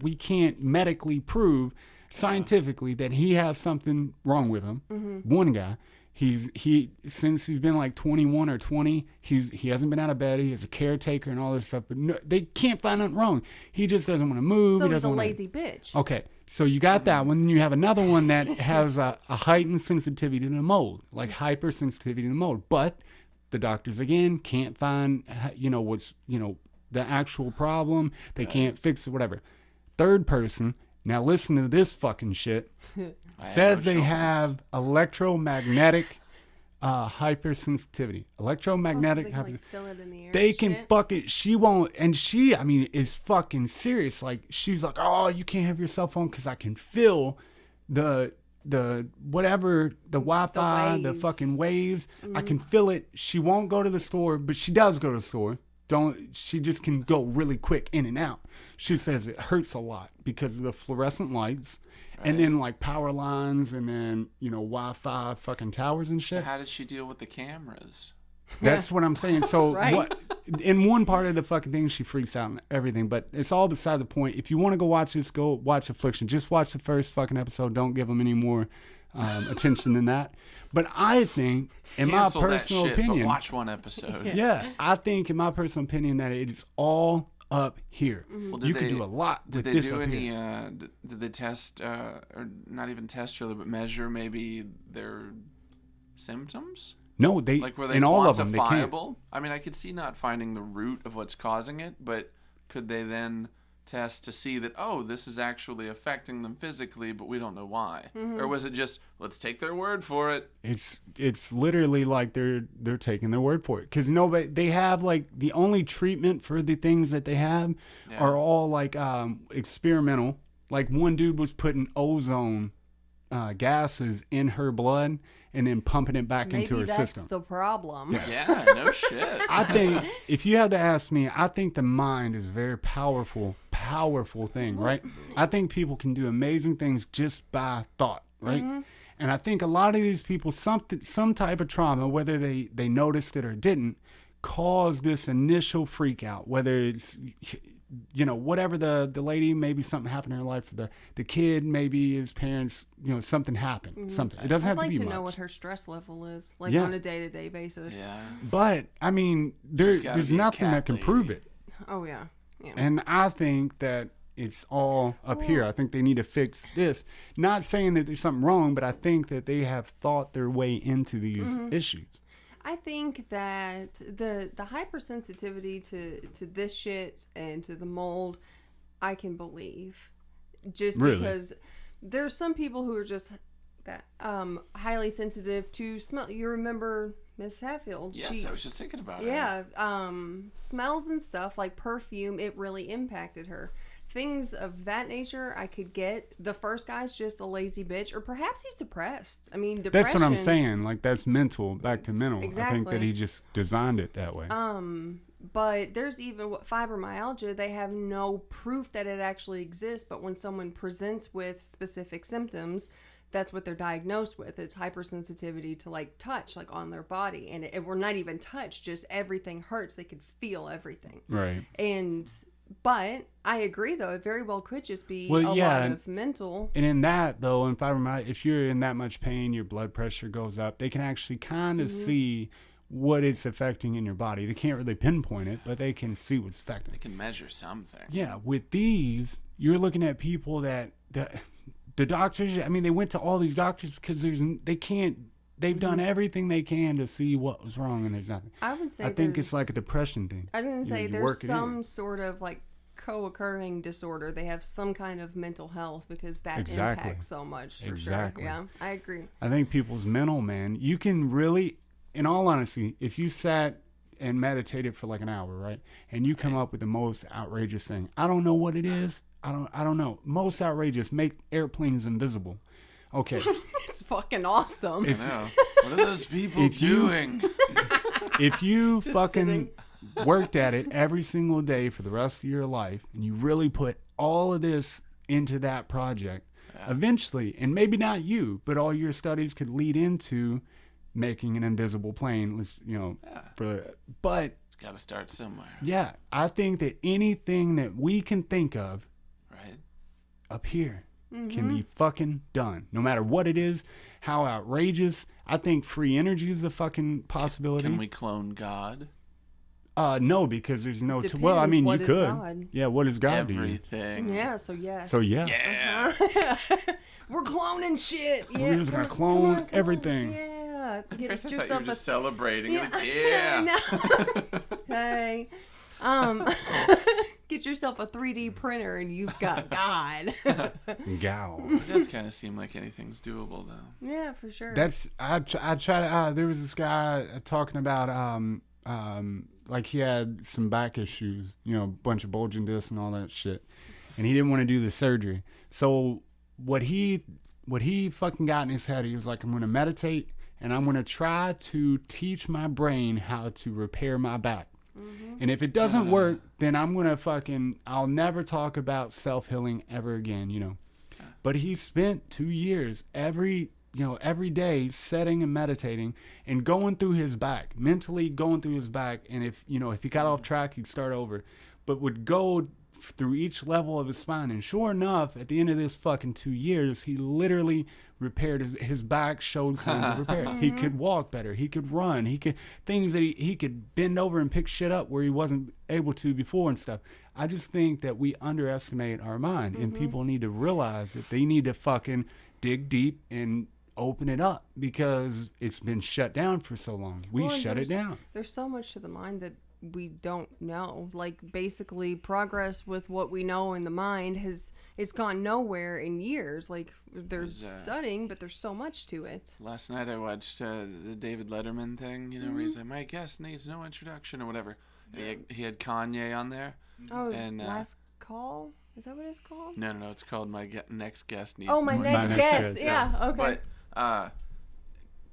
[SPEAKER 4] we can't medically prove scientifically that he has something wrong with him. One guy. Since he's been like 21 or 20, he hasn't been out of bed. He has a caretaker and all this stuff, but no, they can't find nothing wrong. He just doesn't want to move.
[SPEAKER 1] So
[SPEAKER 4] he
[SPEAKER 1] he's a
[SPEAKER 4] doesn't
[SPEAKER 1] lazy bitch.
[SPEAKER 4] Okay, so you got that one. Then you have another one that has a heightened sensitivity to the mold, like hypersensitivity to the mold. But the doctors again can't find, what's the actual problem. They can't fix it, whatever. Third person. Now listen to this fucking shit. Says they have electromagnetic hypersensitivity. Electromagnetic.
[SPEAKER 1] They can, like, feel it in the air
[SPEAKER 4] They
[SPEAKER 1] and
[SPEAKER 4] can
[SPEAKER 1] shit.
[SPEAKER 4] fucking. She won't. And she, is fucking serious. Like, she's like, oh, you can't have your cell phone because I can feel the whatever, the Wi-Fi, the
[SPEAKER 1] waves.
[SPEAKER 4] fucking waves. I can feel it. She won't go to the store, but she does go to the store. She just can go really quick in and out. She says it hurts a lot because of the fluorescent lights, and then like power lines, and then Wi-Fi fucking towers and
[SPEAKER 3] So
[SPEAKER 4] shit.
[SPEAKER 3] how does she deal with the cameras?
[SPEAKER 4] That's what I'm saying. So
[SPEAKER 1] Right.
[SPEAKER 4] in one part of the fucking thing, she freaks out and everything, but it's all beside the point. If you want to go watch this, go watch Affliction. Just watch the first fucking episode. Don't give them any more attention than that. But I think, in
[SPEAKER 3] Cancel
[SPEAKER 4] my
[SPEAKER 3] that
[SPEAKER 4] personal
[SPEAKER 3] shit,
[SPEAKER 4] opinion,
[SPEAKER 3] but watch one episode.
[SPEAKER 4] yeah, I think in my personal opinion that it is all up here.
[SPEAKER 3] Well,
[SPEAKER 4] You can do a lot with
[SPEAKER 3] Did they
[SPEAKER 4] this
[SPEAKER 3] do
[SPEAKER 4] up
[SPEAKER 3] any?
[SPEAKER 4] here.
[SPEAKER 3] Did they test, or not even test really, but measure maybe their symptoms?
[SPEAKER 4] No, they
[SPEAKER 3] Like, were they
[SPEAKER 4] in all of them they can't.
[SPEAKER 3] quantifiable? I mean, I could see not finding the root of what's causing it, but could they then test to see that, oh, this is actually affecting them physically, but we don't know why? Or was it just, let's take their word for it?
[SPEAKER 4] It's literally like they're taking their word for it, because nobody, they have like the only treatment for the things that they have are all like experimental, Like one dude was putting ozone gases in her blood and then pumping it back into her system.
[SPEAKER 1] Maybe that's the problem.
[SPEAKER 3] Yeah, no shit.
[SPEAKER 4] I think, if you had to ask me, I think the mind is a very powerful thing, right? I think people can do amazing things just by thought, right? Mm-hmm. And I think a lot of these people, some type of trauma, whether they noticed it or didn't, caused this initial freak out, whether it's, whatever the lady, maybe something happened in her life, for the kid, maybe his parents, something happened,
[SPEAKER 1] mm-hmm.
[SPEAKER 4] something. It doesn't have to be much.
[SPEAKER 1] I'd like to know what her stress level is, like on a day-to-day basis.
[SPEAKER 3] Yeah.
[SPEAKER 4] But, I mean, there's nothing that can prove it.
[SPEAKER 1] Oh, yeah.
[SPEAKER 4] And I think that it's all up here. I think they need to fix this. Not saying that there's something wrong, but I think that they have thought their way into these
[SPEAKER 1] mm-hmm.
[SPEAKER 4] issues.
[SPEAKER 1] I think that the hypersensitivity to this shit and to the mold, I can believe. Just because there's some people who are just that highly sensitive to smell. You remember Miss Hatfield?
[SPEAKER 3] Yes, I was just thinking about it.
[SPEAKER 1] Yeah, smells and stuff like perfume, it really impacted her. Things of that nature I could get. The first guy's just a lazy bitch, or perhaps he's depressed. I mean, depression.
[SPEAKER 4] That's what I'm saying. Like, that's mental, back to mental.
[SPEAKER 1] Exactly.
[SPEAKER 4] I think that he just designed it that way.
[SPEAKER 1] But there's even fibromyalgia. They have no proof that it actually exists, but when someone presents with specific symptoms, that's what they're diagnosed with. It's hypersensitivity to like touch, like on their body, and it were not even touch, just everything hurts. They could feel everything.
[SPEAKER 4] Right.
[SPEAKER 1] But I agree, though, it very well could just be a lot of mental. And
[SPEAKER 4] in that, though, in fibromyalgia, if you're in that much pain, your blood pressure goes up, they can actually kind of
[SPEAKER 1] mm-hmm.
[SPEAKER 4] see what it's affecting in your body. They can't really pinpoint it, but they can see what's affecting.
[SPEAKER 3] They can measure something.
[SPEAKER 4] Yeah, with these, you're looking at people that the doctors, I mean, they went to all these doctors because they've
[SPEAKER 1] mm-hmm.
[SPEAKER 4] done everything they can to see what was wrong, and there's nothing.
[SPEAKER 1] I would say
[SPEAKER 4] I think it's like a depression thing.
[SPEAKER 1] I didn't say there's some sort of like co-occurring disorder. They have some kind of mental health because that impacts so much. For sure. Yeah, I agree.
[SPEAKER 4] I think people's mental, man, you can really, in all honesty, if you sat and meditated for like an hour, right, and you come up with the most outrageous thing, I don't know what it is. I don't know. Most outrageous, make airplanes invisible. Okay.
[SPEAKER 1] It's fucking awesome.
[SPEAKER 3] I know. What are those people doing?
[SPEAKER 4] If you fucking worked at it every single day for the rest of your life, and you really put all of this into that project, eventually, and maybe not you, but all your studies could lead into making an invisible plane, but
[SPEAKER 3] it's got to start somewhere.
[SPEAKER 4] Yeah, I think that anything that we can think of up here
[SPEAKER 1] mm-hmm.
[SPEAKER 4] can be fucking done. No matter what it is, how outrageous. I think free energy is a fucking possibility.
[SPEAKER 3] Can we clone God?
[SPEAKER 4] No, because there's no...
[SPEAKER 1] Depends,
[SPEAKER 4] well, I mean, you could.
[SPEAKER 1] God?
[SPEAKER 4] Yeah, what is God?
[SPEAKER 3] Everything.
[SPEAKER 1] Yeah, so yes.
[SPEAKER 4] So yeah.
[SPEAKER 3] Yeah.
[SPEAKER 1] We're cloning shit. Yeah,
[SPEAKER 4] we're just going to clone everything.
[SPEAKER 1] Yeah.
[SPEAKER 3] Get yourself a... just celebrating. Yeah.
[SPEAKER 1] Hey. Get yourself a 3D printer and you've got God.
[SPEAKER 4] Gow.
[SPEAKER 3] It does kind of seem like anything's doable, though.
[SPEAKER 1] Yeah, for sure.
[SPEAKER 4] I try to... there was this guy talking about... like he had some back issues, a bunch of bulging discs and all that shit, and he didn't want to do the surgery. So what he fucking got in his head, he was like, I'm going to meditate and I'm going to try to teach my brain how to repair my back. Mm-hmm. And if it doesn't work, then I'm going to I'll never talk about self-healing ever again, But he spent 2 years every day sitting and meditating and going through his back, mentally going through his back. And if he got off track, he'd start over, but would go through each level of his spine. And sure enough, at the end of this fucking 2 years, he literally repaired his back, showed signs of repair. Mm-hmm. He could walk better. He could run. He could, things that he could bend over and pick shit up where he wasn't able to before and stuff. I just think that we underestimate our mind, mm-hmm. and people need to realize that they need to fucking dig deep and open it up because it's been shut down for so long. We shut it down.
[SPEAKER 1] There's so much to the mind that we don't know. Like, basically, progress with what we know in the mind it's gone nowhere in years. Like, they're studying, but there's so much to it.
[SPEAKER 3] Last night I watched the David Letterman thing, mm-hmm. where he's like, my guest needs no introduction or whatever. And he had Kanye on there.
[SPEAKER 1] Oh, and Last Call? Is that what it's called?
[SPEAKER 3] No. It's called My Next Guest Needs.
[SPEAKER 1] Oh, my next guest. Yeah. Okay.
[SPEAKER 3] But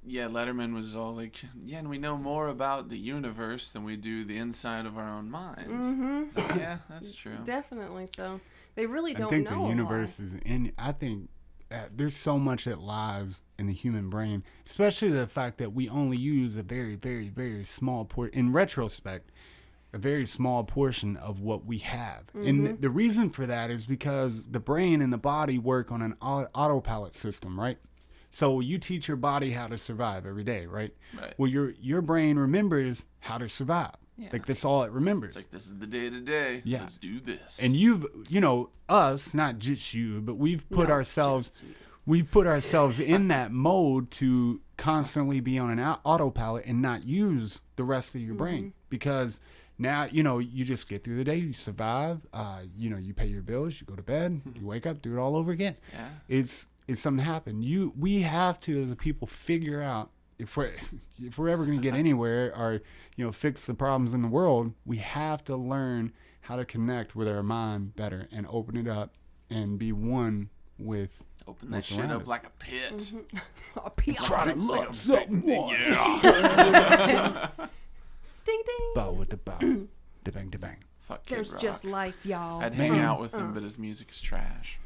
[SPEAKER 3] yeah, Letterman was all like, yeah, and we know more about the universe than we do the inside of our own minds.
[SPEAKER 1] Mm-hmm.
[SPEAKER 3] So, yeah, that's true.
[SPEAKER 1] Definitely. So they really don't know.
[SPEAKER 4] I think the universe is in. I think there's so much that lies in the human brain, especially the fact that we only use a very, very, very small portion. In retrospect, a very small portion of what we have. Mm-hmm. And the reason for that is because the brain and the body work on an autopilot system, right? So you teach your body how to survive every day, right?
[SPEAKER 3] Right.
[SPEAKER 4] Well, your brain remembers how to survive. Yeah. Like that's all it remembers.
[SPEAKER 3] It's like, this is the day to day.
[SPEAKER 4] Yeah.
[SPEAKER 3] Let's do this.
[SPEAKER 4] And us, not just you, but we've put ourselves in that mode to constantly be on an autopilot and not use the rest of your brain, because now, you just get through the day, you survive, you pay your bills, you go to bed, you wake up, do it all over again.
[SPEAKER 3] Yeah.
[SPEAKER 4] It's something happen. We have to, as a people, figure out if we're ever going to get anywhere or fix the problems in the world. We have to learn how to connect with our mind better and open it up and be one with.
[SPEAKER 3] Open that shit up like a pit.
[SPEAKER 1] Mm-hmm. A pit.
[SPEAKER 4] Try to love something.
[SPEAKER 3] Yeah.
[SPEAKER 1] Ding ding.
[SPEAKER 4] Bow with the bow. Da bang da bang.
[SPEAKER 3] Fuck Kid
[SPEAKER 1] There's
[SPEAKER 3] Rock.
[SPEAKER 1] just life, y'all.
[SPEAKER 3] I'd hang out with him, but his music is trash.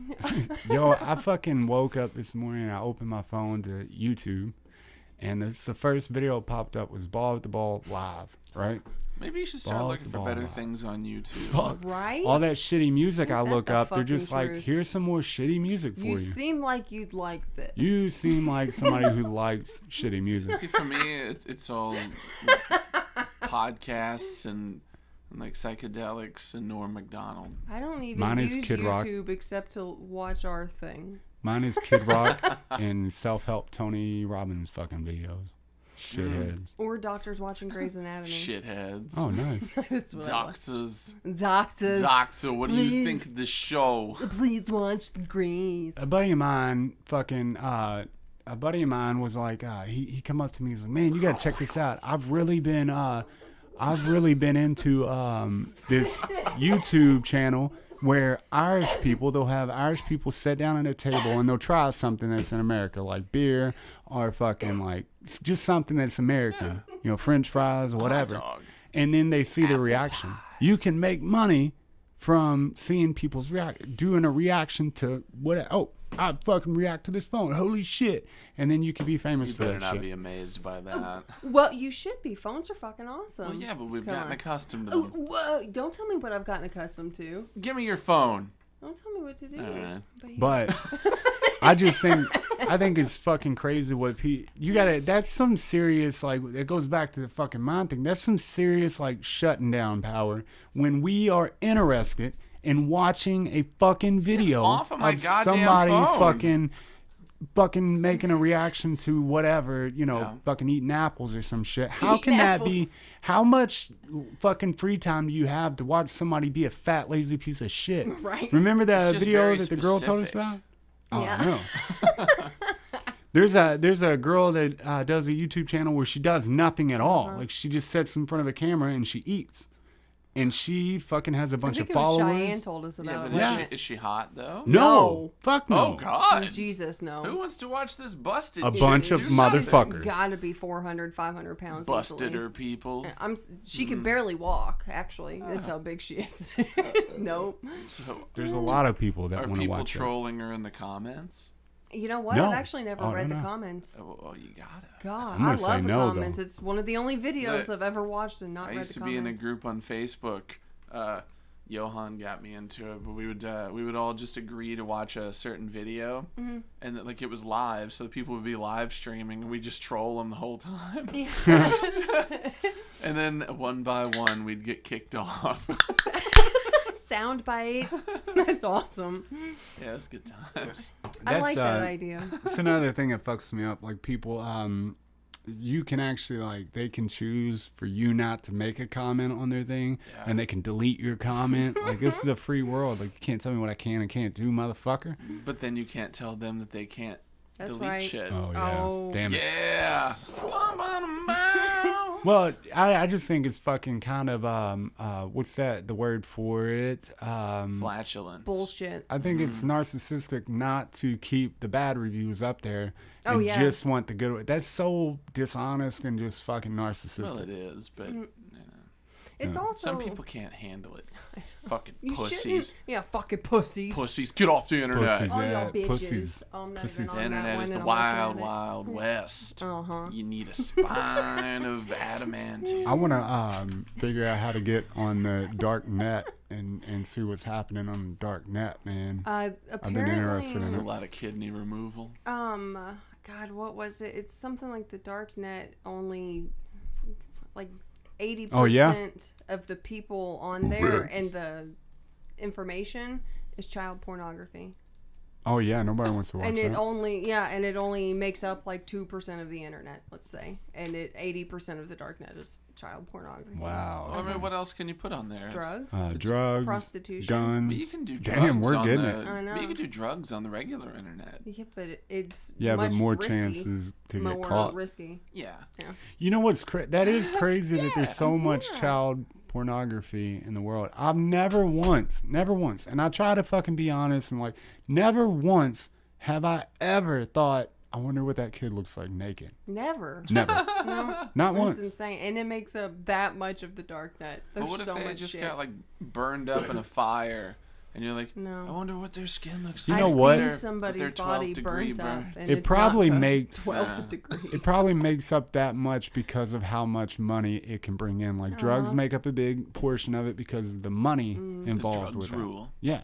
[SPEAKER 4] Yo, I fucking woke up this morning and I opened my phone to YouTube, and the first video popped up was Ball with the Ball live, right?
[SPEAKER 3] Maybe you should start looking for better things on YouTube.
[SPEAKER 4] Fuck.
[SPEAKER 1] Right?
[SPEAKER 4] All that shitty music I look up, they're just
[SPEAKER 1] fucking
[SPEAKER 4] like,
[SPEAKER 1] truth.
[SPEAKER 4] here's some more shitty music for you.
[SPEAKER 1] You seem like you'd like this.
[SPEAKER 4] You seem like somebody who likes shitty music.
[SPEAKER 3] See, for me, it's all podcasts and like psychedelics and Norm Macdonald.
[SPEAKER 1] I don't even
[SPEAKER 4] Mine is
[SPEAKER 1] use
[SPEAKER 4] Kid Rock.
[SPEAKER 1] YouTube except to watch our thing.
[SPEAKER 4] Mine is Kid Rock and self-help Tony Robbins fucking videos. Shitheads.
[SPEAKER 1] Or doctors watching Grey's Anatomy.
[SPEAKER 3] Shitheads.
[SPEAKER 4] Oh, nice.
[SPEAKER 1] That's what
[SPEAKER 3] Doctors.
[SPEAKER 1] Doctor,
[SPEAKER 3] What do you think of the show?
[SPEAKER 1] please watch the Grey's.
[SPEAKER 4] A buddy of mine was like, he come up to me and was like, man, you gotta check this out. I've really been into this YouTube channel where they'll have Irish people sit down at a table and they'll try something that's in America, like beer or fucking like just something that's American, French fries or whatever. And then they see the reaction. You can make money from seeing people's doing a reaction to what. Oh, I fucking react to this phone. Holy shit! And then you can be famous for that shit.
[SPEAKER 3] You better not be amazed by that.
[SPEAKER 1] Well, you should be. Phones are fucking awesome.
[SPEAKER 3] Well, yeah, but we've gotten accustomed to them.
[SPEAKER 1] Whoa! Don't tell me what I've gotten accustomed to.
[SPEAKER 3] Give me your phone.
[SPEAKER 1] Don't tell me what to do.
[SPEAKER 4] But I think it's fucking crazy what that's some serious, like, it goes back to the fucking mind thing. That's some serious, like, shutting down power when we are interested in watching a fucking video
[SPEAKER 3] off of my goddamn
[SPEAKER 4] somebody
[SPEAKER 3] phone.
[SPEAKER 4] fucking making a reaction to whatever, fucking eating apples or some shit. How can that be? How much fucking free time do you have to watch somebody be a fat, lazy piece of shit?
[SPEAKER 1] Right.
[SPEAKER 4] Remember that video that the girl told us about? Oh,
[SPEAKER 1] Yeah.
[SPEAKER 4] no. There's a girl that does a YouTube channel where she does nothing at all. Like, she just sits in front of a camera and she eats. And she fucking has a bunch of followers.
[SPEAKER 1] Cheyenne told us about it.
[SPEAKER 3] Is she hot though?
[SPEAKER 4] No. Fuck no.
[SPEAKER 3] Oh God.
[SPEAKER 1] Jesus, no.
[SPEAKER 3] Who wants to watch this busted?
[SPEAKER 4] A bunch of motherfuckers.
[SPEAKER 1] Gotta be 400, 500 pounds.
[SPEAKER 3] Busted
[SPEAKER 1] easily.
[SPEAKER 3] her people.
[SPEAKER 1] She can barely walk. Actually, that's how big she is. Nope.
[SPEAKER 3] So
[SPEAKER 4] there's a lot of people that
[SPEAKER 3] are
[SPEAKER 4] want to
[SPEAKER 3] people
[SPEAKER 4] watch
[SPEAKER 3] trolling her in the comments?
[SPEAKER 1] You know what?
[SPEAKER 4] No.
[SPEAKER 1] I've actually never read the comments.
[SPEAKER 3] Oh, well, you gotta.
[SPEAKER 1] God,
[SPEAKER 4] I'm gonna
[SPEAKER 1] I
[SPEAKER 4] say
[SPEAKER 1] love the
[SPEAKER 4] no,
[SPEAKER 1] comments.
[SPEAKER 4] though.
[SPEAKER 1] It's one of the only videos I've ever watched and not
[SPEAKER 3] I
[SPEAKER 1] read
[SPEAKER 3] used
[SPEAKER 1] the
[SPEAKER 3] to
[SPEAKER 1] comments.
[SPEAKER 3] be in a group on Facebook. Johan got me into it, but we would all just agree to watch a certain video, and that, like, it was live, so the people would be live streaming, and we just troll them the whole time. And then one by one, we'd get kicked off.
[SPEAKER 1] Sound bites. That's awesome.
[SPEAKER 3] Yeah, it was good times.
[SPEAKER 1] I like that idea.
[SPEAKER 4] It's another thing that fucks me up. Like, people, you can actually, like, they can choose for you not to make a comment on their thing, and they can delete your comment. Like, this is a free world. Like, you can't tell me what I can and can't do, motherfucker.
[SPEAKER 3] But then you can't tell them that they can't
[SPEAKER 1] That's
[SPEAKER 3] delete
[SPEAKER 1] right.
[SPEAKER 3] shit.
[SPEAKER 4] Oh, yeah.
[SPEAKER 1] Oh.
[SPEAKER 4] Damn it.
[SPEAKER 3] Yeah.
[SPEAKER 4] Well, I just think it's fucking kind of what's that? The word for it?
[SPEAKER 3] Flatulence.
[SPEAKER 1] Bullshit.
[SPEAKER 4] I think it's narcissistic not to keep the bad reviews up there
[SPEAKER 1] Oh,
[SPEAKER 4] and
[SPEAKER 1] yeah.
[SPEAKER 4] just want the good. That's so dishonest and just fucking narcissistic.
[SPEAKER 3] Well, it is, but
[SPEAKER 1] It's also
[SPEAKER 3] some people can't handle it. Fucking
[SPEAKER 1] you
[SPEAKER 3] pussies.
[SPEAKER 1] shouldn't- Yeah, fucking pussies.
[SPEAKER 3] Pussies, get off the internet.
[SPEAKER 4] Pussies.
[SPEAKER 1] All
[SPEAKER 4] Yeah,
[SPEAKER 1] y'all bitches.
[SPEAKER 4] pussies.
[SPEAKER 1] I'm not
[SPEAKER 4] Pussies.
[SPEAKER 1] even on
[SPEAKER 3] The internet
[SPEAKER 1] that
[SPEAKER 3] is
[SPEAKER 1] one,
[SPEAKER 3] the
[SPEAKER 1] and I'm
[SPEAKER 3] wild,
[SPEAKER 1] looking at it.
[SPEAKER 3] wild west.
[SPEAKER 1] Uh-huh.
[SPEAKER 3] You need a spine of adamantium.
[SPEAKER 4] I want to figure out how to get on the dark net and see what's happening on the dark net, man. I've been interested in
[SPEAKER 3] Just a
[SPEAKER 4] it.
[SPEAKER 3] lot of kidney removal.
[SPEAKER 1] God, what was it? It's something like the dark net only, like 80% of the people on there and the information is child pornography.
[SPEAKER 4] Oh yeah, nobody wants to watch
[SPEAKER 1] And
[SPEAKER 4] that.
[SPEAKER 1] it only makes up like 2% of the internet, let's say, and 80% of the dark net is child pornography.
[SPEAKER 4] Wow.
[SPEAKER 3] I mean, what else can you put on there?
[SPEAKER 1] Drugs,
[SPEAKER 4] Drugs,
[SPEAKER 1] prostitution.
[SPEAKER 4] guns.
[SPEAKER 3] But you can do drugs
[SPEAKER 4] Damn, we're
[SPEAKER 3] on
[SPEAKER 4] getting
[SPEAKER 3] the,
[SPEAKER 4] it.
[SPEAKER 1] I know.
[SPEAKER 3] But you can do drugs on the regular internet.
[SPEAKER 1] Yeah, but it's
[SPEAKER 4] Yeah,
[SPEAKER 1] much
[SPEAKER 4] but more
[SPEAKER 1] risky,
[SPEAKER 4] chances to
[SPEAKER 1] more
[SPEAKER 4] get caught.
[SPEAKER 1] risky.
[SPEAKER 3] Yeah.
[SPEAKER 4] You know what's that is crazy that there's so much
[SPEAKER 1] yeah.
[SPEAKER 4] child pornography in the world. I've never once, and I try to fucking be honest and like, never once have I ever thought, I wonder what that kid looks like naked.
[SPEAKER 1] Never.
[SPEAKER 4] Never.
[SPEAKER 1] No,
[SPEAKER 4] Not
[SPEAKER 1] that's
[SPEAKER 4] once.
[SPEAKER 1] insane, and it makes up that much of the dark net. There's
[SPEAKER 3] But what if
[SPEAKER 1] so
[SPEAKER 3] they
[SPEAKER 1] much
[SPEAKER 3] just
[SPEAKER 1] shit.
[SPEAKER 3] got like burned up in a fire, and you're like,
[SPEAKER 1] No.
[SPEAKER 3] I wonder what their skin looks
[SPEAKER 4] You
[SPEAKER 3] like.
[SPEAKER 4] know
[SPEAKER 1] I've
[SPEAKER 4] what?
[SPEAKER 1] seen
[SPEAKER 3] With their
[SPEAKER 1] somebody's
[SPEAKER 3] 12
[SPEAKER 1] body
[SPEAKER 3] degree
[SPEAKER 1] burnt up, and
[SPEAKER 4] It
[SPEAKER 1] it's
[SPEAKER 4] probably
[SPEAKER 1] not a
[SPEAKER 4] makes-
[SPEAKER 1] 12 degree.
[SPEAKER 4] It probably makes up that much because of how much money it can bring in. Like drugs make up a big portion of it because of the money involved
[SPEAKER 3] drugs
[SPEAKER 4] with it.
[SPEAKER 3] rule.
[SPEAKER 4] Yeah.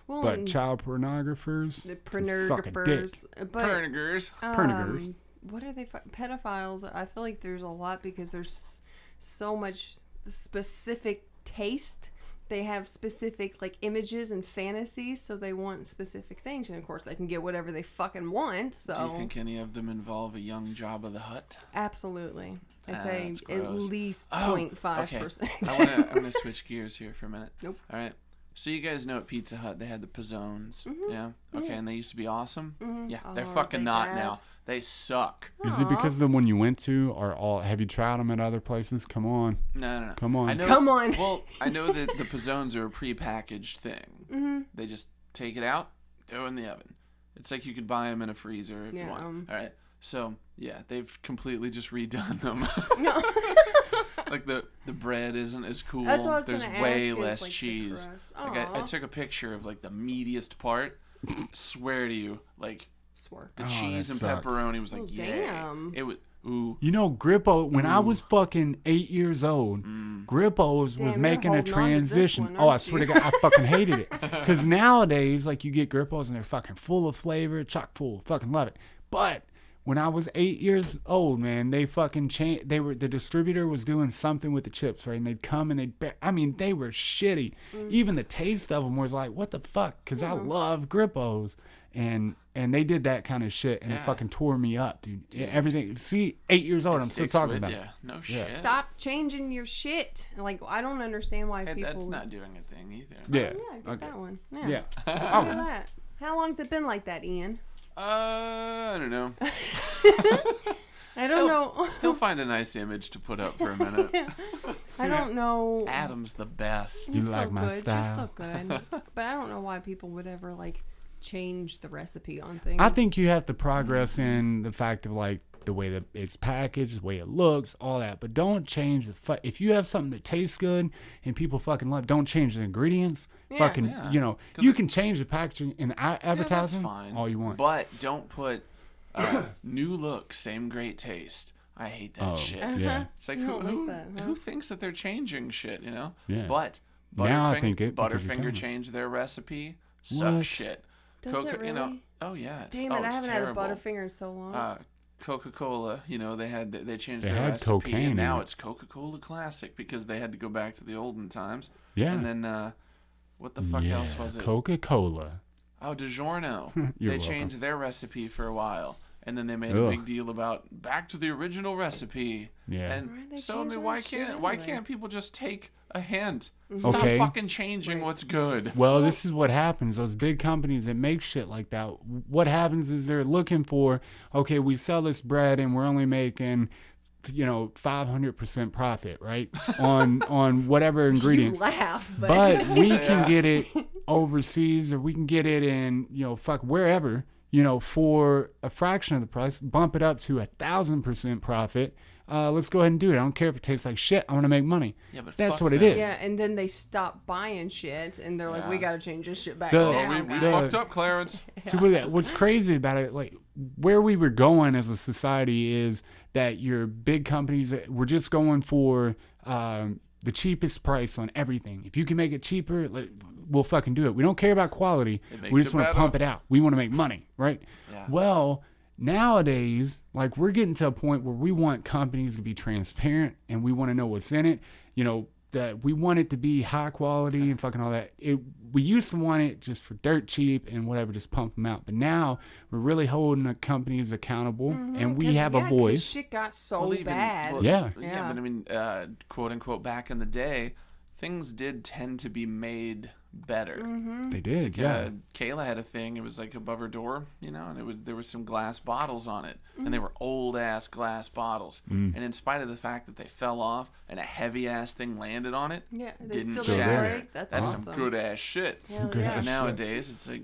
[SPEAKER 1] Well,
[SPEAKER 4] But
[SPEAKER 1] and
[SPEAKER 4] child pornographers
[SPEAKER 1] the
[SPEAKER 4] can suck a dick.
[SPEAKER 1] pornographers, but
[SPEAKER 3] Pernigers.
[SPEAKER 4] Pernigers.
[SPEAKER 1] what are they? Pedophiles. I feel like there's a lot because there's so much specific taste. They have specific like images and fantasies, so they want specific things, and of course they can get whatever they fucking want. So
[SPEAKER 3] Do you think any of them involve a young Jabba the Hutt?
[SPEAKER 1] absolutely, I'd say
[SPEAKER 3] That's
[SPEAKER 1] at
[SPEAKER 3] gross.
[SPEAKER 1] least
[SPEAKER 3] Oh,
[SPEAKER 1] 0.5%.
[SPEAKER 3] Okay. I want to switch gears here for a minute.
[SPEAKER 1] Nope.
[SPEAKER 3] All right. So you guys know at Pizza Hut they had the pizzones, yeah? Okay, and they used to be awesome? Yeah, they're
[SPEAKER 1] Oh,
[SPEAKER 3] fucking
[SPEAKER 1] they
[SPEAKER 3] not
[SPEAKER 1] bad?
[SPEAKER 3] now. They suck.
[SPEAKER 4] Is it because the one you went to are all? Have you tried them at other places? Come on,
[SPEAKER 3] No.
[SPEAKER 4] come on.
[SPEAKER 3] I know,
[SPEAKER 1] Come on.
[SPEAKER 3] Well, I know that the pizzones are a prepackaged thing. They just take it out, throw it in the oven. It's like you could buy them in a freezer if you
[SPEAKER 1] Yeah,
[SPEAKER 3] want. All right. So, yeah, they've completely just redone them.
[SPEAKER 1] No.
[SPEAKER 3] Like the bread isn't as cool.
[SPEAKER 1] That's what I was
[SPEAKER 3] There's
[SPEAKER 1] gonna
[SPEAKER 3] way
[SPEAKER 1] ask, is,
[SPEAKER 3] less
[SPEAKER 1] like, the
[SPEAKER 3] cheese.
[SPEAKER 1] crust.
[SPEAKER 3] Like I
[SPEAKER 1] Aw.
[SPEAKER 3] took a picture of like the meatiest part. Swear to you, like
[SPEAKER 1] Swear.
[SPEAKER 3] the
[SPEAKER 4] Oh,
[SPEAKER 3] cheese
[SPEAKER 4] that
[SPEAKER 3] and
[SPEAKER 4] sucks.
[SPEAKER 3] pepperoni was like,
[SPEAKER 1] Oh,
[SPEAKER 3] yay.
[SPEAKER 1] damn.
[SPEAKER 3] It was ooh.
[SPEAKER 4] You know, Grippo, when I was fucking 8 years old, Grippo's
[SPEAKER 1] Damn,
[SPEAKER 4] was
[SPEAKER 1] you're
[SPEAKER 4] making a
[SPEAKER 1] holding on to this
[SPEAKER 4] transition.
[SPEAKER 1] one,
[SPEAKER 4] Oh, I
[SPEAKER 1] aren't
[SPEAKER 4] swear
[SPEAKER 1] you?
[SPEAKER 4] to God, I fucking hated it. Because nowadays, like, you get Grippo's and they're fucking full of flavor, chock full, fucking love it. But when I was 8 years old, man, they fucking changed. The distributor was doing something with the chips, right? And they'd come and they were shitty. Even the taste of them was like, what the fuck? Because I love Grippo's. And they did that kind of shit, and it fucking tore me up, dude. Everything. See, 8 years old,
[SPEAKER 3] It
[SPEAKER 4] I'm still
[SPEAKER 3] sticks
[SPEAKER 4] talking
[SPEAKER 3] with
[SPEAKER 4] about
[SPEAKER 3] ya.
[SPEAKER 4] it.
[SPEAKER 3] No shit.
[SPEAKER 1] Stop changing your shit. Like, I don't understand why
[SPEAKER 3] Hey,
[SPEAKER 1] people.
[SPEAKER 3] that's not doing a thing either.
[SPEAKER 4] Yeah.
[SPEAKER 1] Yeah, get
[SPEAKER 4] Okay.
[SPEAKER 1] that one.
[SPEAKER 4] Yeah.
[SPEAKER 1] Look at
[SPEAKER 4] Oh,
[SPEAKER 1] that. How long's it been like that, Ian?
[SPEAKER 3] I don't know.
[SPEAKER 1] I don't know.
[SPEAKER 3] He'll find a nice image to put up for a minute.
[SPEAKER 1] I don't know.
[SPEAKER 3] Adam's the best.
[SPEAKER 4] You
[SPEAKER 1] It's
[SPEAKER 4] like
[SPEAKER 1] so
[SPEAKER 4] my
[SPEAKER 1] good. It's just
[SPEAKER 4] style?
[SPEAKER 1] so good. But I don't know why people would ever like change the recipe on things.
[SPEAKER 4] I think you have to progress in the fact of like the way that it's packaged, the way it looks, all that. But don't change if you have something that tastes good and people fucking love, don't change the ingredients. Fucking,
[SPEAKER 3] Yeah.
[SPEAKER 4] you know,
[SPEAKER 3] 'Cause
[SPEAKER 4] you
[SPEAKER 3] it-
[SPEAKER 4] can change the packaging and advertising
[SPEAKER 3] fine.
[SPEAKER 4] all you want.
[SPEAKER 3] But don't put new look, same great taste. I hate that shit.
[SPEAKER 4] Yeah.
[SPEAKER 3] It's like
[SPEAKER 1] You
[SPEAKER 3] who
[SPEAKER 1] don't
[SPEAKER 3] who,
[SPEAKER 1] like that, huh?
[SPEAKER 3] who thinks that they're changing shit, you know?
[SPEAKER 4] Yeah.
[SPEAKER 3] But
[SPEAKER 4] Now I think it because you're
[SPEAKER 3] Butterfinger
[SPEAKER 4] telling me.
[SPEAKER 3] changed their recipe. Suck
[SPEAKER 4] What?
[SPEAKER 3] shit.
[SPEAKER 1] Does it really?
[SPEAKER 3] You know, oh yeah, it's,
[SPEAKER 1] Damn
[SPEAKER 3] oh,
[SPEAKER 1] it! I
[SPEAKER 3] it's
[SPEAKER 1] haven't
[SPEAKER 3] terrible.
[SPEAKER 1] had a Butterfinger in so long.
[SPEAKER 3] Coca-Cola, you know, they changed
[SPEAKER 4] They
[SPEAKER 3] their
[SPEAKER 4] had
[SPEAKER 3] recipe,
[SPEAKER 4] cocaine
[SPEAKER 3] and
[SPEAKER 4] in
[SPEAKER 3] now
[SPEAKER 4] it.
[SPEAKER 3] it's Coca-Cola Classic because they had to go back to the olden times.
[SPEAKER 4] Yeah.
[SPEAKER 3] And then what the fuck else was it?
[SPEAKER 4] Coca-Cola.
[SPEAKER 3] Oh, DiGiorno.
[SPEAKER 4] You're
[SPEAKER 3] They
[SPEAKER 4] welcome.
[SPEAKER 3] changed their recipe for a while, and then they made
[SPEAKER 4] Ugh.
[SPEAKER 3] a big deal about back to the original recipe.
[SPEAKER 4] Yeah.
[SPEAKER 3] And
[SPEAKER 1] Why'd they
[SPEAKER 3] so I
[SPEAKER 1] change
[SPEAKER 3] mean,
[SPEAKER 1] that shit
[SPEAKER 3] why
[SPEAKER 1] anyway?
[SPEAKER 3] can't people just take a hint?
[SPEAKER 1] Mm-hmm.
[SPEAKER 3] Stop
[SPEAKER 4] Okay.
[SPEAKER 3] fucking changing what's good.
[SPEAKER 4] Well, this is what happens. Those big companies that make shit like that, what happens is they're looking for, okay, we sell this bread and we're only making 500% profit, right? on whatever ingredients.
[SPEAKER 1] You laugh,
[SPEAKER 4] but we can get it overseas, or we can get it in, wherever, for a fraction of the price, bump it up to 1,000% profit. Let's go ahead and do it. I don't care if it tastes like shit. I want to make money.
[SPEAKER 3] Yeah, but
[SPEAKER 4] that's
[SPEAKER 3] fuck
[SPEAKER 4] what
[SPEAKER 3] that.
[SPEAKER 4] it is.
[SPEAKER 1] Yeah, and then they stop buying shit, and they're like, we got to change this shit back
[SPEAKER 3] Oh,
[SPEAKER 1] now.
[SPEAKER 3] we fucked up, Clarence.
[SPEAKER 4] So what's crazy about it, like where we were going as a society, is that your big companies were just going for the cheapest price on everything. If you can make it cheaper, we'll fucking do it. We don't care about quality. We just want to pump it out. We want to make money, right?
[SPEAKER 3] Yeah.
[SPEAKER 4] Well, nowadays, like, we're getting to a point where we want companies to be transparent, and we want to know what's in it. That we want it to be high quality and fucking all that. We used to want it just for dirt cheap and whatever, just pump them out. But now we're really holding the companies accountable, and we have a voice.
[SPEAKER 1] Shit got so bad.
[SPEAKER 4] Yeah,
[SPEAKER 3] but I mean, quote unquote, back in the day, things did tend to be made better.
[SPEAKER 4] They did.
[SPEAKER 3] Kayla had a thing. It was like above her door, and there were some glass bottles on it, and they were old ass glass bottles. And in spite of the fact that they fell off and a heavy ass thing landed on it, didn't shatter.
[SPEAKER 1] That's
[SPEAKER 3] awesome. Some good ass shit.
[SPEAKER 1] But
[SPEAKER 3] nowadays, it's like,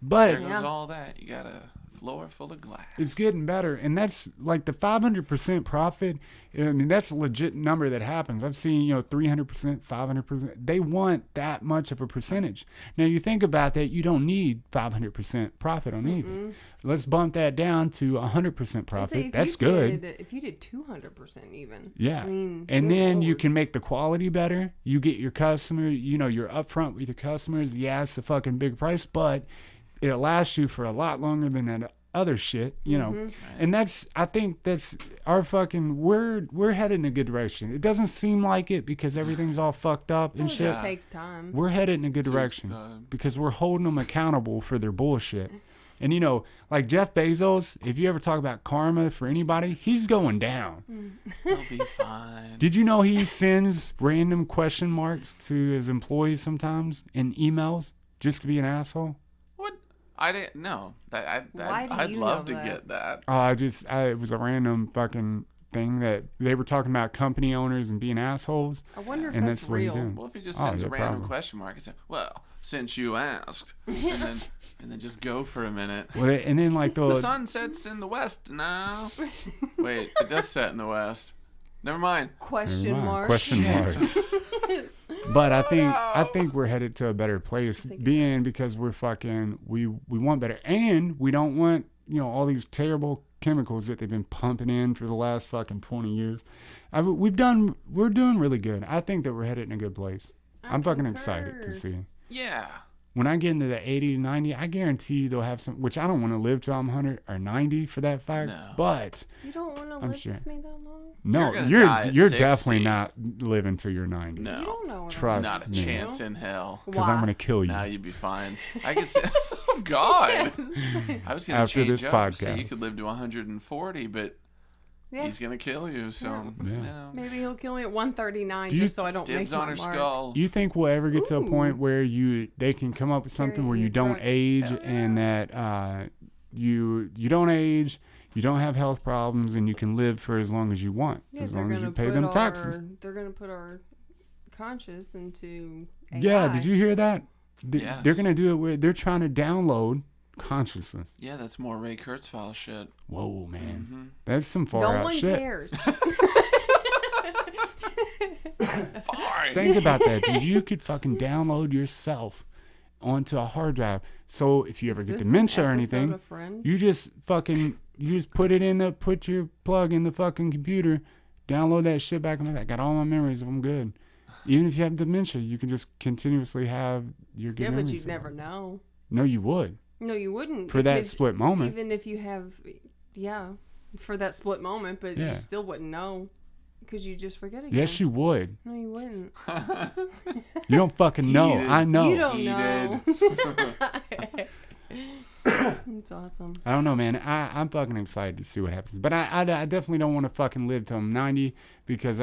[SPEAKER 4] but
[SPEAKER 3] there goes all that. You got a floor full of glass.
[SPEAKER 4] It's getting better, and that's like the 500% profit. I mean, that's a legit number that happens. I've seen 300%, 500%. They want that much of a percentage. Now you think about that, you don't need 500% profit on anything. Let's bump that down to 100% profit. That's good.
[SPEAKER 1] If you did 200% even.
[SPEAKER 4] Yeah.
[SPEAKER 1] I mean,
[SPEAKER 4] and then you can make the quality better. You get your customer, you're upfront with your customers. Yeah, it's a fucking big price, but it'll last you for a lot longer than that other shit, and I think that's our fucking, we're headed in a good direction. It doesn't seem like it because everything's all fucked up and shit.
[SPEAKER 1] It just takes time.
[SPEAKER 4] We're headed in a good direction because we're holding them accountable for their bullshit. And like Jeff Bezos, if you ever talk about karma for anybody, he's going down.
[SPEAKER 3] He'll be fine.
[SPEAKER 4] Did you know he sends random question marks to his employees sometimes in emails just to be an asshole?
[SPEAKER 3] I didn't know. I'd love to get that.
[SPEAKER 4] It was a random fucking thing that they were talking about company owners and being assholes.
[SPEAKER 1] I wonder if that's real.
[SPEAKER 3] Well, if he just sends a random question mark and says, "Well, since you asked," and then just go for a minute.
[SPEAKER 4] Well, and then like
[SPEAKER 3] the sun sets in the west now. Wait, it does set in the west. Never mind.
[SPEAKER 1] Question mark.
[SPEAKER 4] But I think we're headed to a better place, because we're fucking, we want better, and we don't want all these terrible chemicals that they've been pumping in for the last fucking 20 years. We're doing really good. I think that we're headed in a good place. I'm fucking excited to see.
[SPEAKER 3] Yeah.
[SPEAKER 4] When I get into the 80 to 90, I guarantee you they'll have some, which I don't want to live till I'm 100 or 90 for that fact. No. But
[SPEAKER 1] you don't want to live with me that long?
[SPEAKER 4] No, you're definitely not living till you're 90.
[SPEAKER 3] No.
[SPEAKER 1] You don't know.
[SPEAKER 4] Trust
[SPEAKER 3] not a
[SPEAKER 4] me.
[SPEAKER 3] chance in hell.
[SPEAKER 4] Because I'm going to kill you.
[SPEAKER 3] Nah, you'd be fine. I could say, oh, God. I was going to change
[SPEAKER 4] this
[SPEAKER 3] up
[SPEAKER 4] podcast.
[SPEAKER 3] and say you could live to 140, but he's going to kill you, so.
[SPEAKER 1] Yeah. Maybe he'll kill me at 139 just so I don't make my
[SPEAKER 3] on her
[SPEAKER 1] mark.
[SPEAKER 3] skull.
[SPEAKER 4] You think we'll ever get to a point where they can come up with something where you don't age and that you don't age, you don't have health problems, and you can live for as long as you want, as long as you pay them taxes?
[SPEAKER 1] They're going to put our conscious into AI.
[SPEAKER 4] Yeah, did you hear that?
[SPEAKER 3] Yes.
[SPEAKER 4] They're going to do it where they're trying to download consciousness.
[SPEAKER 3] Yeah, that's more Ray Kurzweil shit.
[SPEAKER 4] Whoa, man. That's some far out shit.
[SPEAKER 1] No one cares.
[SPEAKER 4] Think about that, dude. You could fucking download yourself onto a hard drive. So if you ever get dementia or anything, you just put your plug in the fucking computer, download that shit back and got all my memories. I'm good. Even if you have dementia, you can just continuously have your good memories.
[SPEAKER 1] Yeah, but you'd never know.
[SPEAKER 4] No, you would.
[SPEAKER 1] No, you wouldn't.
[SPEAKER 4] For that split moment.
[SPEAKER 1] Even if you have, for that split moment, but you still wouldn't know because you just forget again.
[SPEAKER 4] Yes, you would.
[SPEAKER 1] No, you wouldn't.
[SPEAKER 4] You don't fucking know. I know.
[SPEAKER 1] You don't know. It's awesome.
[SPEAKER 4] I don't know, man. I'm fucking excited to see what happens. But I definitely don't want to fucking live till I'm 90 because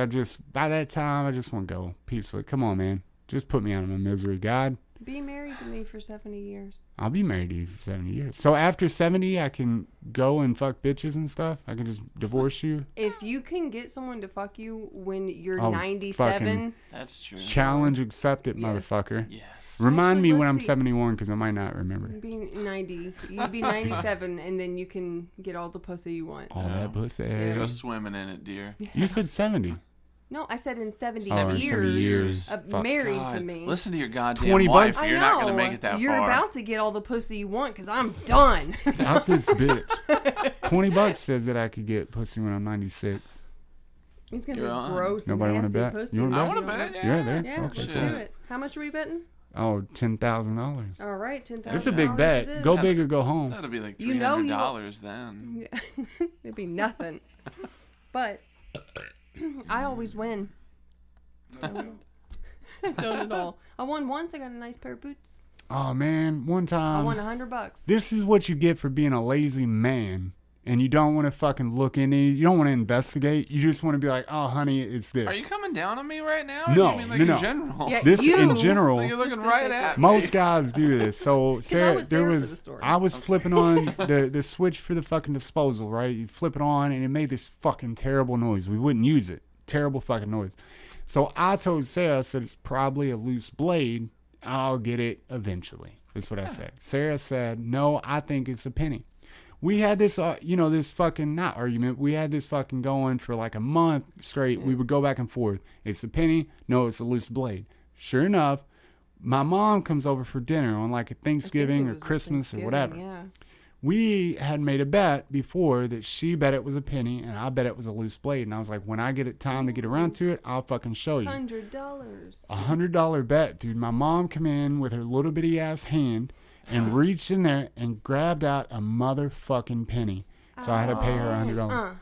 [SPEAKER 4] by that time, I just want to go peacefully. Come on, man. Just put me out of my misery, God.
[SPEAKER 1] Be married to me for 70 years.
[SPEAKER 4] I'll be married to you for 70 years. So after 70, I can go and fuck bitches and stuff? I can just divorce you?
[SPEAKER 1] If you can get someone to fuck you when you're
[SPEAKER 4] Oh,
[SPEAKER 1] 97.
[SPEAKER 3] That's true.
[SPEAKER 4] Challenge accepted,
[SPEAKER 1] Yes.
[SPEAKER 4] motherfucker.
[SPEAKER 3] Yes.
[SPEAKER 4] Remind
[SPEAKER 1] Actually,
[SPEAKER 4] me when
[SPEAKER 1] let's
[SPEAKER 4] I'm
[SPEAKER 1] see.
[SPEAKER 4] 71 because I might not remember.
[SPEAKER 1] Be 90. You'd be 97, and then you can get all the pussy you want.
[SPEAKER 4] All that pussy.
[SPEAKER 3] Go swimming in it, dear.
[SPEAKER 4] You said 70.
[SPEAKER 1] No, I said in 70
[SPEAKER 4] Oh, in
[SPEAKER 1] years,
[SPEAKER 4] 70 years. Fuck.
[SPEAKER 1] married
[SPEAKER 3] God,
[SPEAKER 1] to me.
[SPEAKER 3] listen to your goddamn
[SPEAKER 4] 20
[SPEAKER 3] wife.
[SPEAKER 4] bucks?
[SPEAKER 3] You're not going to make it that
[SPEAKER 1] You're
[SPEAKER 3] far.
[SPEAKER 1] about to get all the pussy you want because I'm done.
[SPEAKER 4] Out this bitch. $20 says that I could get pussy when I'm 96.
[SPEAKER 1] It's going to
[SPEAKER 3] You're
[SPEAKER 1] be
[SPEAKER 3] on.
[SPEAKER 1] gross.
[SPEAKER 4] Nobody
[SPEAKER 1] want
[SPEAKER 4] wanna
[SPEAKER 1] to
[SPEAKER 4] bet?
[SPEAKER 1] Pussy.
[SPEAKER 4] You wanna
[SPEAKER 3] I
[SPEAKER 4] bet?
[SPEAKER 3] want to bet, yeah.
[SPEAKER 4] You're there.
[SPEAKER 1] Yeah,
[SPEAKER 4] Okay,
[SPEAKER 1] let's
[SPEAKER 3] cool.
[SPEAKER 1] do it. How much are we betting?
[SPEAKER 4] Oh, $10,000.
[SPEAKER 1] All right, $10,000.
[SPEAKER 4] It's a big bet.
[SPEAKER 1] it is.
[SPEAKER 4] Go big or go home.
[SPEAKER 3] That'll be like $300
[SPEAKER 1] You know you-
[SPEAKER 3] then.
[SPEAKER 1] Yeah. It'd be nothing. But I always win. I don't at all. I won once. I got a nice pair of boots.
[SPEAKER 4] Oh man, one
[SPEAKER 1] I won
[SPEAKER 4] time.
[SPEAKER 1] $100.
[SPEAKER 4] This is what you get for being a lazy man. And you don't want to fucking look into it. You don't want to investigate. You just want to be like, oh, honey, it's this.
[SPEAKER 3] Are you coming down on me right now? Or
[SPEAKER 4] No,
[SPEAKER 3] do you mean like
[SPEAKER 4] no.
[SPEAKER 3] in general?
[SPEAKER 1] Yeah,
[SPEAKER 4] This
[SPEAKER 1] you
[SPEAKER 4] in general.
[SPEAKER 3] Like you're looking right at me.
[SPEAKER 4] Most guys do this. So Sarah,
[SPEAKER 1] was there
[SPEAKER 4] there
[SPEAKER 1] for
[SPEAKER 4] was
[SPEAKER 1] the story.
[SPEAKER 4] I was flipping on the switch for the fucking disposal, right? You flip it on and it made this fucking terrible noise. We wouldn't use it. Terrible fucking noise. So I told Sarah, I said it's probably a loose blade. I'll get it eventually. That's what I said. Sarah said, no, I think it's a penny. We had this, this fucking, not argument, we had this fucking going for like a month straight. We would go back and forth. It's a penny. No, it's a loose blade. Sure enough, my mom comes over for dinner on like a Thanksgiving or Christmas or whatever.
[SPEAKER 1] Yeah.
[SPEAKER 4] We had made a bet before that she bet it was a penny and I bet it was a loose blade. And I was like, when I get it time to get around to it, I'll fucking show you.
[SPEAKER 1] $100.
[SPEAKER 4] $100 bet, dude. My mom come in with her little bitty ass hand and reached in there and grabbed out a motherfucking penny. So I had to pay her $100.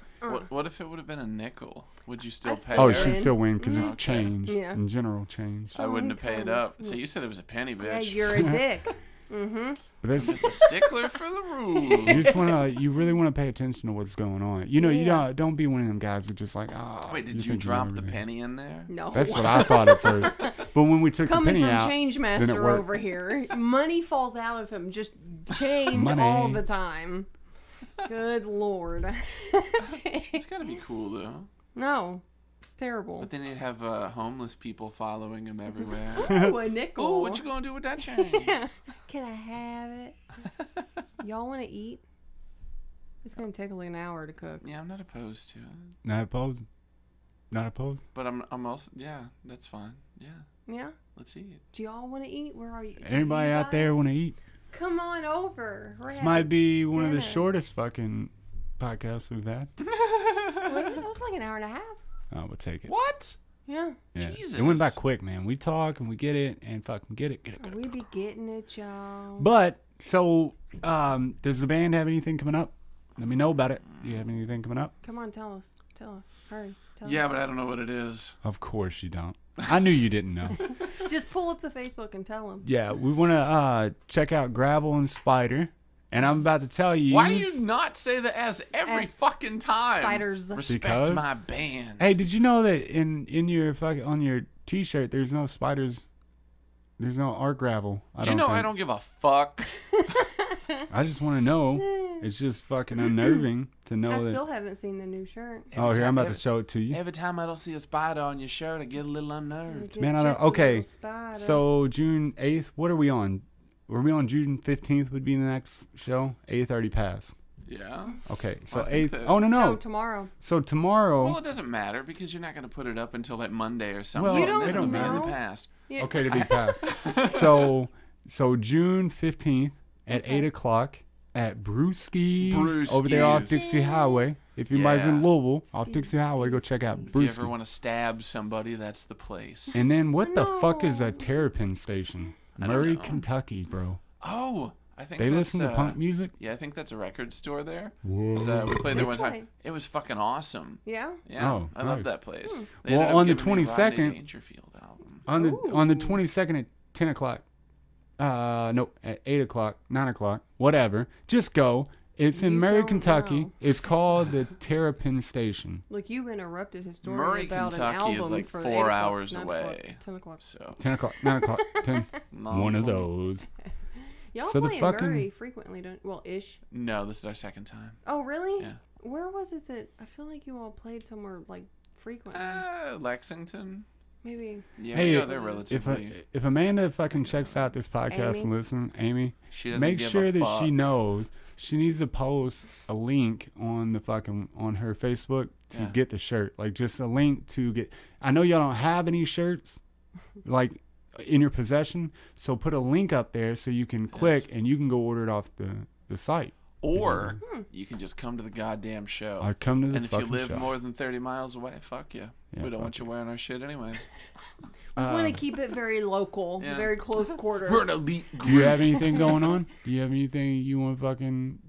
[SPEAKER 3] What if it would have been a nickel? Would you still
[SPEAKER 1] I'd
[SPEAKER 3] pay
[SPEAKER 1] still
[SPEAKER 4] Oh,
[SPEAKER 3] her?
[SPEAKER 4] she'd still win because it's
[SPEAKER 3] Okay.
[SPEAKER 4] change.
[SPEAKER 1] Yeah.
[SPEAKER 4] In general, change.
[SPEAKER 3] I wouldn't have
[SPEAKER 1] Some
[SPEAKER 3] paid
[SPEAKER 1] kind
[SPEAKER 3] up.
[SPEAKER 1] of-
[SPEAKER 3] So you said it was a penny,
[SPEAKER 1] Yeah,
[SPEAKER 3] bitch.
[SPEAKER 1] you're a dick. Mm-hmm.
[SPEAKER 4] But that's,
[SPEAKER 3] Just a stickler for the rules.
[SPEAKER 4] you just want to, you really want to pay attention to what's going on. You know, you
[SPEAKER 1] Yeah.
[SPEAKER 4] don't be one of them guys who just like, oh.
[SPEAKER 3] Wait, did you
[SPEAKER 4] think
[SPEAKER 3] drop
[SPEAKER 4] know
[SPEAKER 3] the
[SPEAKER 4] everything.
[SPEAKER 3] penny in there?
[SPEAKER 1] No.
[SPEAKER 4] That's what I thought at first. But when we took
[SPEAKER 1] Coming
[SPEAKER 4] the penny
[SPEAKER 1] from
[SPEAKER 4] out,
[SPEAKER 1] Change
[SPEAKER 4] then it
[SPEAKER 1] Master
[SPEAKER 4] worked.
[SPEAKER 1] over here, money falls out of him. Just change
[SPEAKER 4] Money.
[SPEAKER 1] all the time. Good Lord.
[SPEAKER 3] It's gotta be cool though.
[SPEAKER 1] No, it's terrible.
[SPEAKER 3] But then you'd have homeless people following him everywhere.
[SPEAKER 1] Ooh, a nickel.
[SPEAKER 3] Oh, what you gonna do with that change?
[SPEAKER 1] Can I have it? Y'all want to eat? It's gonna take like an hour to cook.
[SPEAKER 3] Yeah, I'm not opposed to it.
[SPEAKER 4] Not opposed. Not opposed.
[SPEAKER 3] But I'm also that's fine. Yeah,
[SPEAKER 1] Yeah.
[SPEAKER 3] let's eat.
[SPEAKER 1] Do y'all want to eat? Where are you? Do
[SPEAKER 4] Anybody
[SPEAKER 1] you
[SPEAKER 4] out there
[SPEAKER 1] guys?
[SPEAKER 4] want to eat?
[SPEAKER 1] Come on over. We're
[SPEAKER 4] This
[SPEAKER 1] having
[SPEAKER 4] might be one of the
[SPEAKER 1] dinner.
[SPEAKER 4] shortest fucking podcasts we've had.
[SPEAKER 1] It was like an hour and a half.
[SPEAKER 4] Oh, we'll take it.
[SPEAKER 3] What?
[SPEAKER 1] Yeah.
[SPEAKER 4] Yeah.
[SPEAKER 3] Jesus.
[SPEAKER 4] It went by quick, man. We talk and we get it and fucking get it.
[SPEAKER 1] We be getting it, y'all.
[SPEAKER 4] But, so, does the band have anything coming up? Let me know about it. Do you have anything coming up?
[SPEAKER 1] Come on, tell us. Tell us. Hurry. Tell
[SPEAKER 3] Yeah, but I don't know what it is.
[SPEAKER 4] Of course you don't. I knew you didn't know.
[SPEAKER 1] us. Just pull up the Facebook and tell them.
[SPEAKER 4] Yeah, we want to check out Gravel and Spider. And I'm about to tell you.
[SPEAKER 3] Why do you not say the S every
[SPEAKER 1] S.
[SPEAKER 3] fucking time?
[SPEAKER 1] Spiders.
[SPEAKER 3] Respect
[SPEAKER 4] Because?
[SPEAKER 3] my band.
[SPEAKER 4] Hey, did you know that in your fucking on your T-shirt there's no spiders? There's no art gravel.
[SPEAKER 3] Do you know I don't give a fuck?
[SPEAKER 4] I just want to know. It's just fucking unnerving to know
[SPEAKER 1] I
[SPEAKER 4] that.
[SPEAKER 1] still haven't seen the new shirt.
[SPEAKER 4] Oh, here I'm about to show it to you.
[SPEAKER 3] Every time I don't see a spider on your shirt, I get a little unnerved.
[SPEAKER 4] Man, I don't. Okay, so June 8th. What are we on? Were we on June 15th? Would be the next show. 8th already passed.
[SPEAKER 3] Yeah.
[SPEAKER 4] Okay, so
[SPEAKER 3] Well, I think
[SPEAKER 4] 8th.
[SPEAKER 3] that-
[SPEAKER 4] Oh no.
[SPEAKER 1] No, tomorrow.
[SPEAKER 4] So tomorrow.
[SPEAKER 3] Well, it doesn't matter because you're not going to put it up until like Monday or something.
[SPEAKER 4] Well,
[SPEAKER 1] You don't
[SPEAKER 3] It'll
[SPEAKER 4] don't
[SPEAKER 3] be in the
[SPEAKER 1] know.
[SPEAKER 3] past.
[SPEAKER 1] Yeah.
[SPEAKER 4] Okay, to be passed. so June 15th at 8 o'clock at Brewski's over there off
[SPEAKER 3] Brewski's.
[SPEAKER 4] Dixie Highway. If anybody's in
[SPEAKER 3] Yeah.
[SPEAKER 4] Louisville, off Dixie Highway, go check out
[SPEAKER 3] If you ever
[SPEAKER 4] Brewski.
[SPEAKER 3] want to stab somebody, that's the place.
[SPEAKER 4] And then what the fuck is
[SPEAKER 1] No.
[SPEAKER 4] a Terrapin station?
[SPEAKER 3] I don't
[SPEAKER 4] Murray,
[SPEAKER 3] know.
[SPEAKER 4] Kentucky, bro.
[SPEAKER 3] Oh, I think
[SPEAKER 4] They
[SPEAKER 3] that's,
[SPEAKER 4] listen to punk music?
[SPEAKER 3] Yeah, I think that's a record store there.
[SPEAKER 4] Whoa.
[SPEAKER 3] So we played there one
[SPEAKER 1] Which
[SPEAKER 3] time.
[SPEAKER 1] way?
[SPEAKER 3] It was fucking awesome.
[SPEAKER 1] Yeah.
[SPEAKER 3] Yeah,
[SPEAKER 4] Oh,
[SPEAKER 3] I love
[SPEAKER 4] nice.
[SPEAKER 3] that place.
[SPEAKER 1] Hmm.
[SPEAKER 3] They
[SPEAKER 4] Well,
[SPEAKER 3] ended up
[SPEAKER 4] on the
[SPEAKER 3] giving me Rodney
[SPEAKER 4] 22nd
[SPEAKER 3] Dangerfield album.
[SPEAKER 4] On the
[SPEAKER 1] Ooh.
[SPEAKER 4] 22nd at 10 o'clock. No, at 8 o'clock, 9 o'clock, whatever. Just go. It's in
[SPEAKER 1] You
[SPEAKER 4] Murray,
[SPEAKER 1] don't
[SPEAKER 4] Kentucky.
[SPEAKER 1] know.
[SPEAKER 4] It's called the Terrapin Station.
[SPEAKER 1] Look, you interrupted his story
[SPEAKER 3] Murray,
[SPEAKER 1] about
[SPEAKER 3] Kentucky
[SPEAKER 1] an album
[SPEAKER 3] is like
[SPEAKER 1] for
[SPEAKER 3] 4
[SPEAKER 1] 8 o'clock,
[SPEAKER 3] hours
[SPEAKER 1] 9
[SPEAKER 3] away.
[SPEAKER 1] o'clock, 10 o'clock.
[SPEAKER 3] So
[SPEAKER 4] 10 o'clock, 9 o'clock, 10. One of those.
[SPEAKER 1] Y'all
[SPEAKER 4] So the
[SPEAKER 1] play in
[SPEAKER 4] fucking-
[SPEAKER 1] Murray frequently, don't? Well, ish.
[SPEAKER 3] no, this is our second time.
[SPEAKER 1] Oh, really?
[SPEAKER 3] Yeah.
[SPEAKER 1] Where was it that I feel like you all played somewhere like frequently?
[SPEAKER 3] Lexington.
[SPEAKER 1] Maybe.
[SPEAKER 3] Yeah,
[SPEAKER 4] Hey,
[SPEAKER 3] we go
[SPEAKER 1] if-
[SPEAKER 3] there
[SPEAKER 4] If
[SPEAKER 3] relatively.
[SPEAKER 4] if Amanda fucking checks out this podcast
[SPEAKER 1] Amy?
[SPEAKER 4] and listen, Amy,
[SPEAKER 3] She doesn't
[SPEAKER 4] make
[SPEAKER 3] give
[SPEAKER 4] sure
[SPEAKER 3] a
[SPEAKER 4] that
[SPEAKER 3] fuck.
[SPEAKER 4] she knows she needs to post a link on the fucking on her Facebook to
[SPEAKER 3] Yeah.
[SPEAKER 4] get the shirt. Like just a link to get. I know y'all don't have any shirts, like in your possession, so put a link up there so you can click and you can go order it off the site.
[SPEAKER 3] Or you can just come to the goddamn show.
[SPEAKER 4] I come to the
[SPEAKER 3] and if you
[SPEAKER 4] fucking
[SPEAKER 3] live
[SPEAKER 4] show.
[SPEAKER 3] more than 30 miles away, fuck you.
[SPEAKER 4] Yeah,
[SPEAKER 3] We don't
[SPEAKER 4] fuck
[SPEAKER 3] want you wearing our shit anyway.
[SPEAKER 1] We want to keep it very local,
[SPEAKER 3] Yeah.
[SPEAKER 1] very close quarters.
[SPEAKER 3] We're an elite group.
[SPEAKER 4] Do you have anything going on? Do you have anything you want to fucking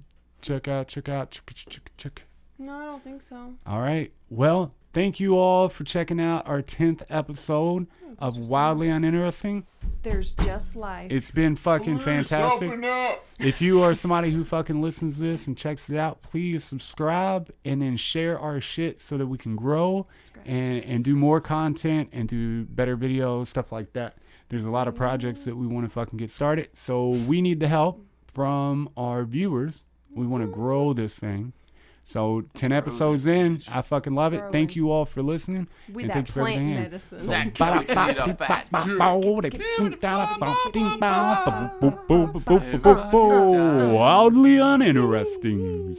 [SPEAKER 4] check out? Check.
[SPEAKER 1] No, I don't think so.
[SPEAKER 4] All right. Well, thank you all for checking out our 10th episode of Wildly Uninteresting.
[SPEAKER 1] There's just life.
[SPEAKER 4] It's been fucking fantastic.
[SPEAKER 2] Open up.
[SPEAKER 4] If you are somebody who fucking listens to this and checks it out, please subscribe and then share our shit so that we can grow and do more content and do better videos, stuff like that. There's a lot of projects that we want to fucking get started. So we need the help from our viewers. We want to grow this thing. So 10 episodes in, I fucking love it. Thank you all for listening.
[SPEAKER 1] With
[SPEAKER 4] and
[SPEAKER 1] that
[SPEAKER 4] thank you for
[SPEAKER 1] plant
[SPEAKER 4] everything.
[SPEAKER 1] medicine.
[SPEAKER 3] Zach Kelly can eat a fat
[SPEAKER 4] Wildly uninteresting.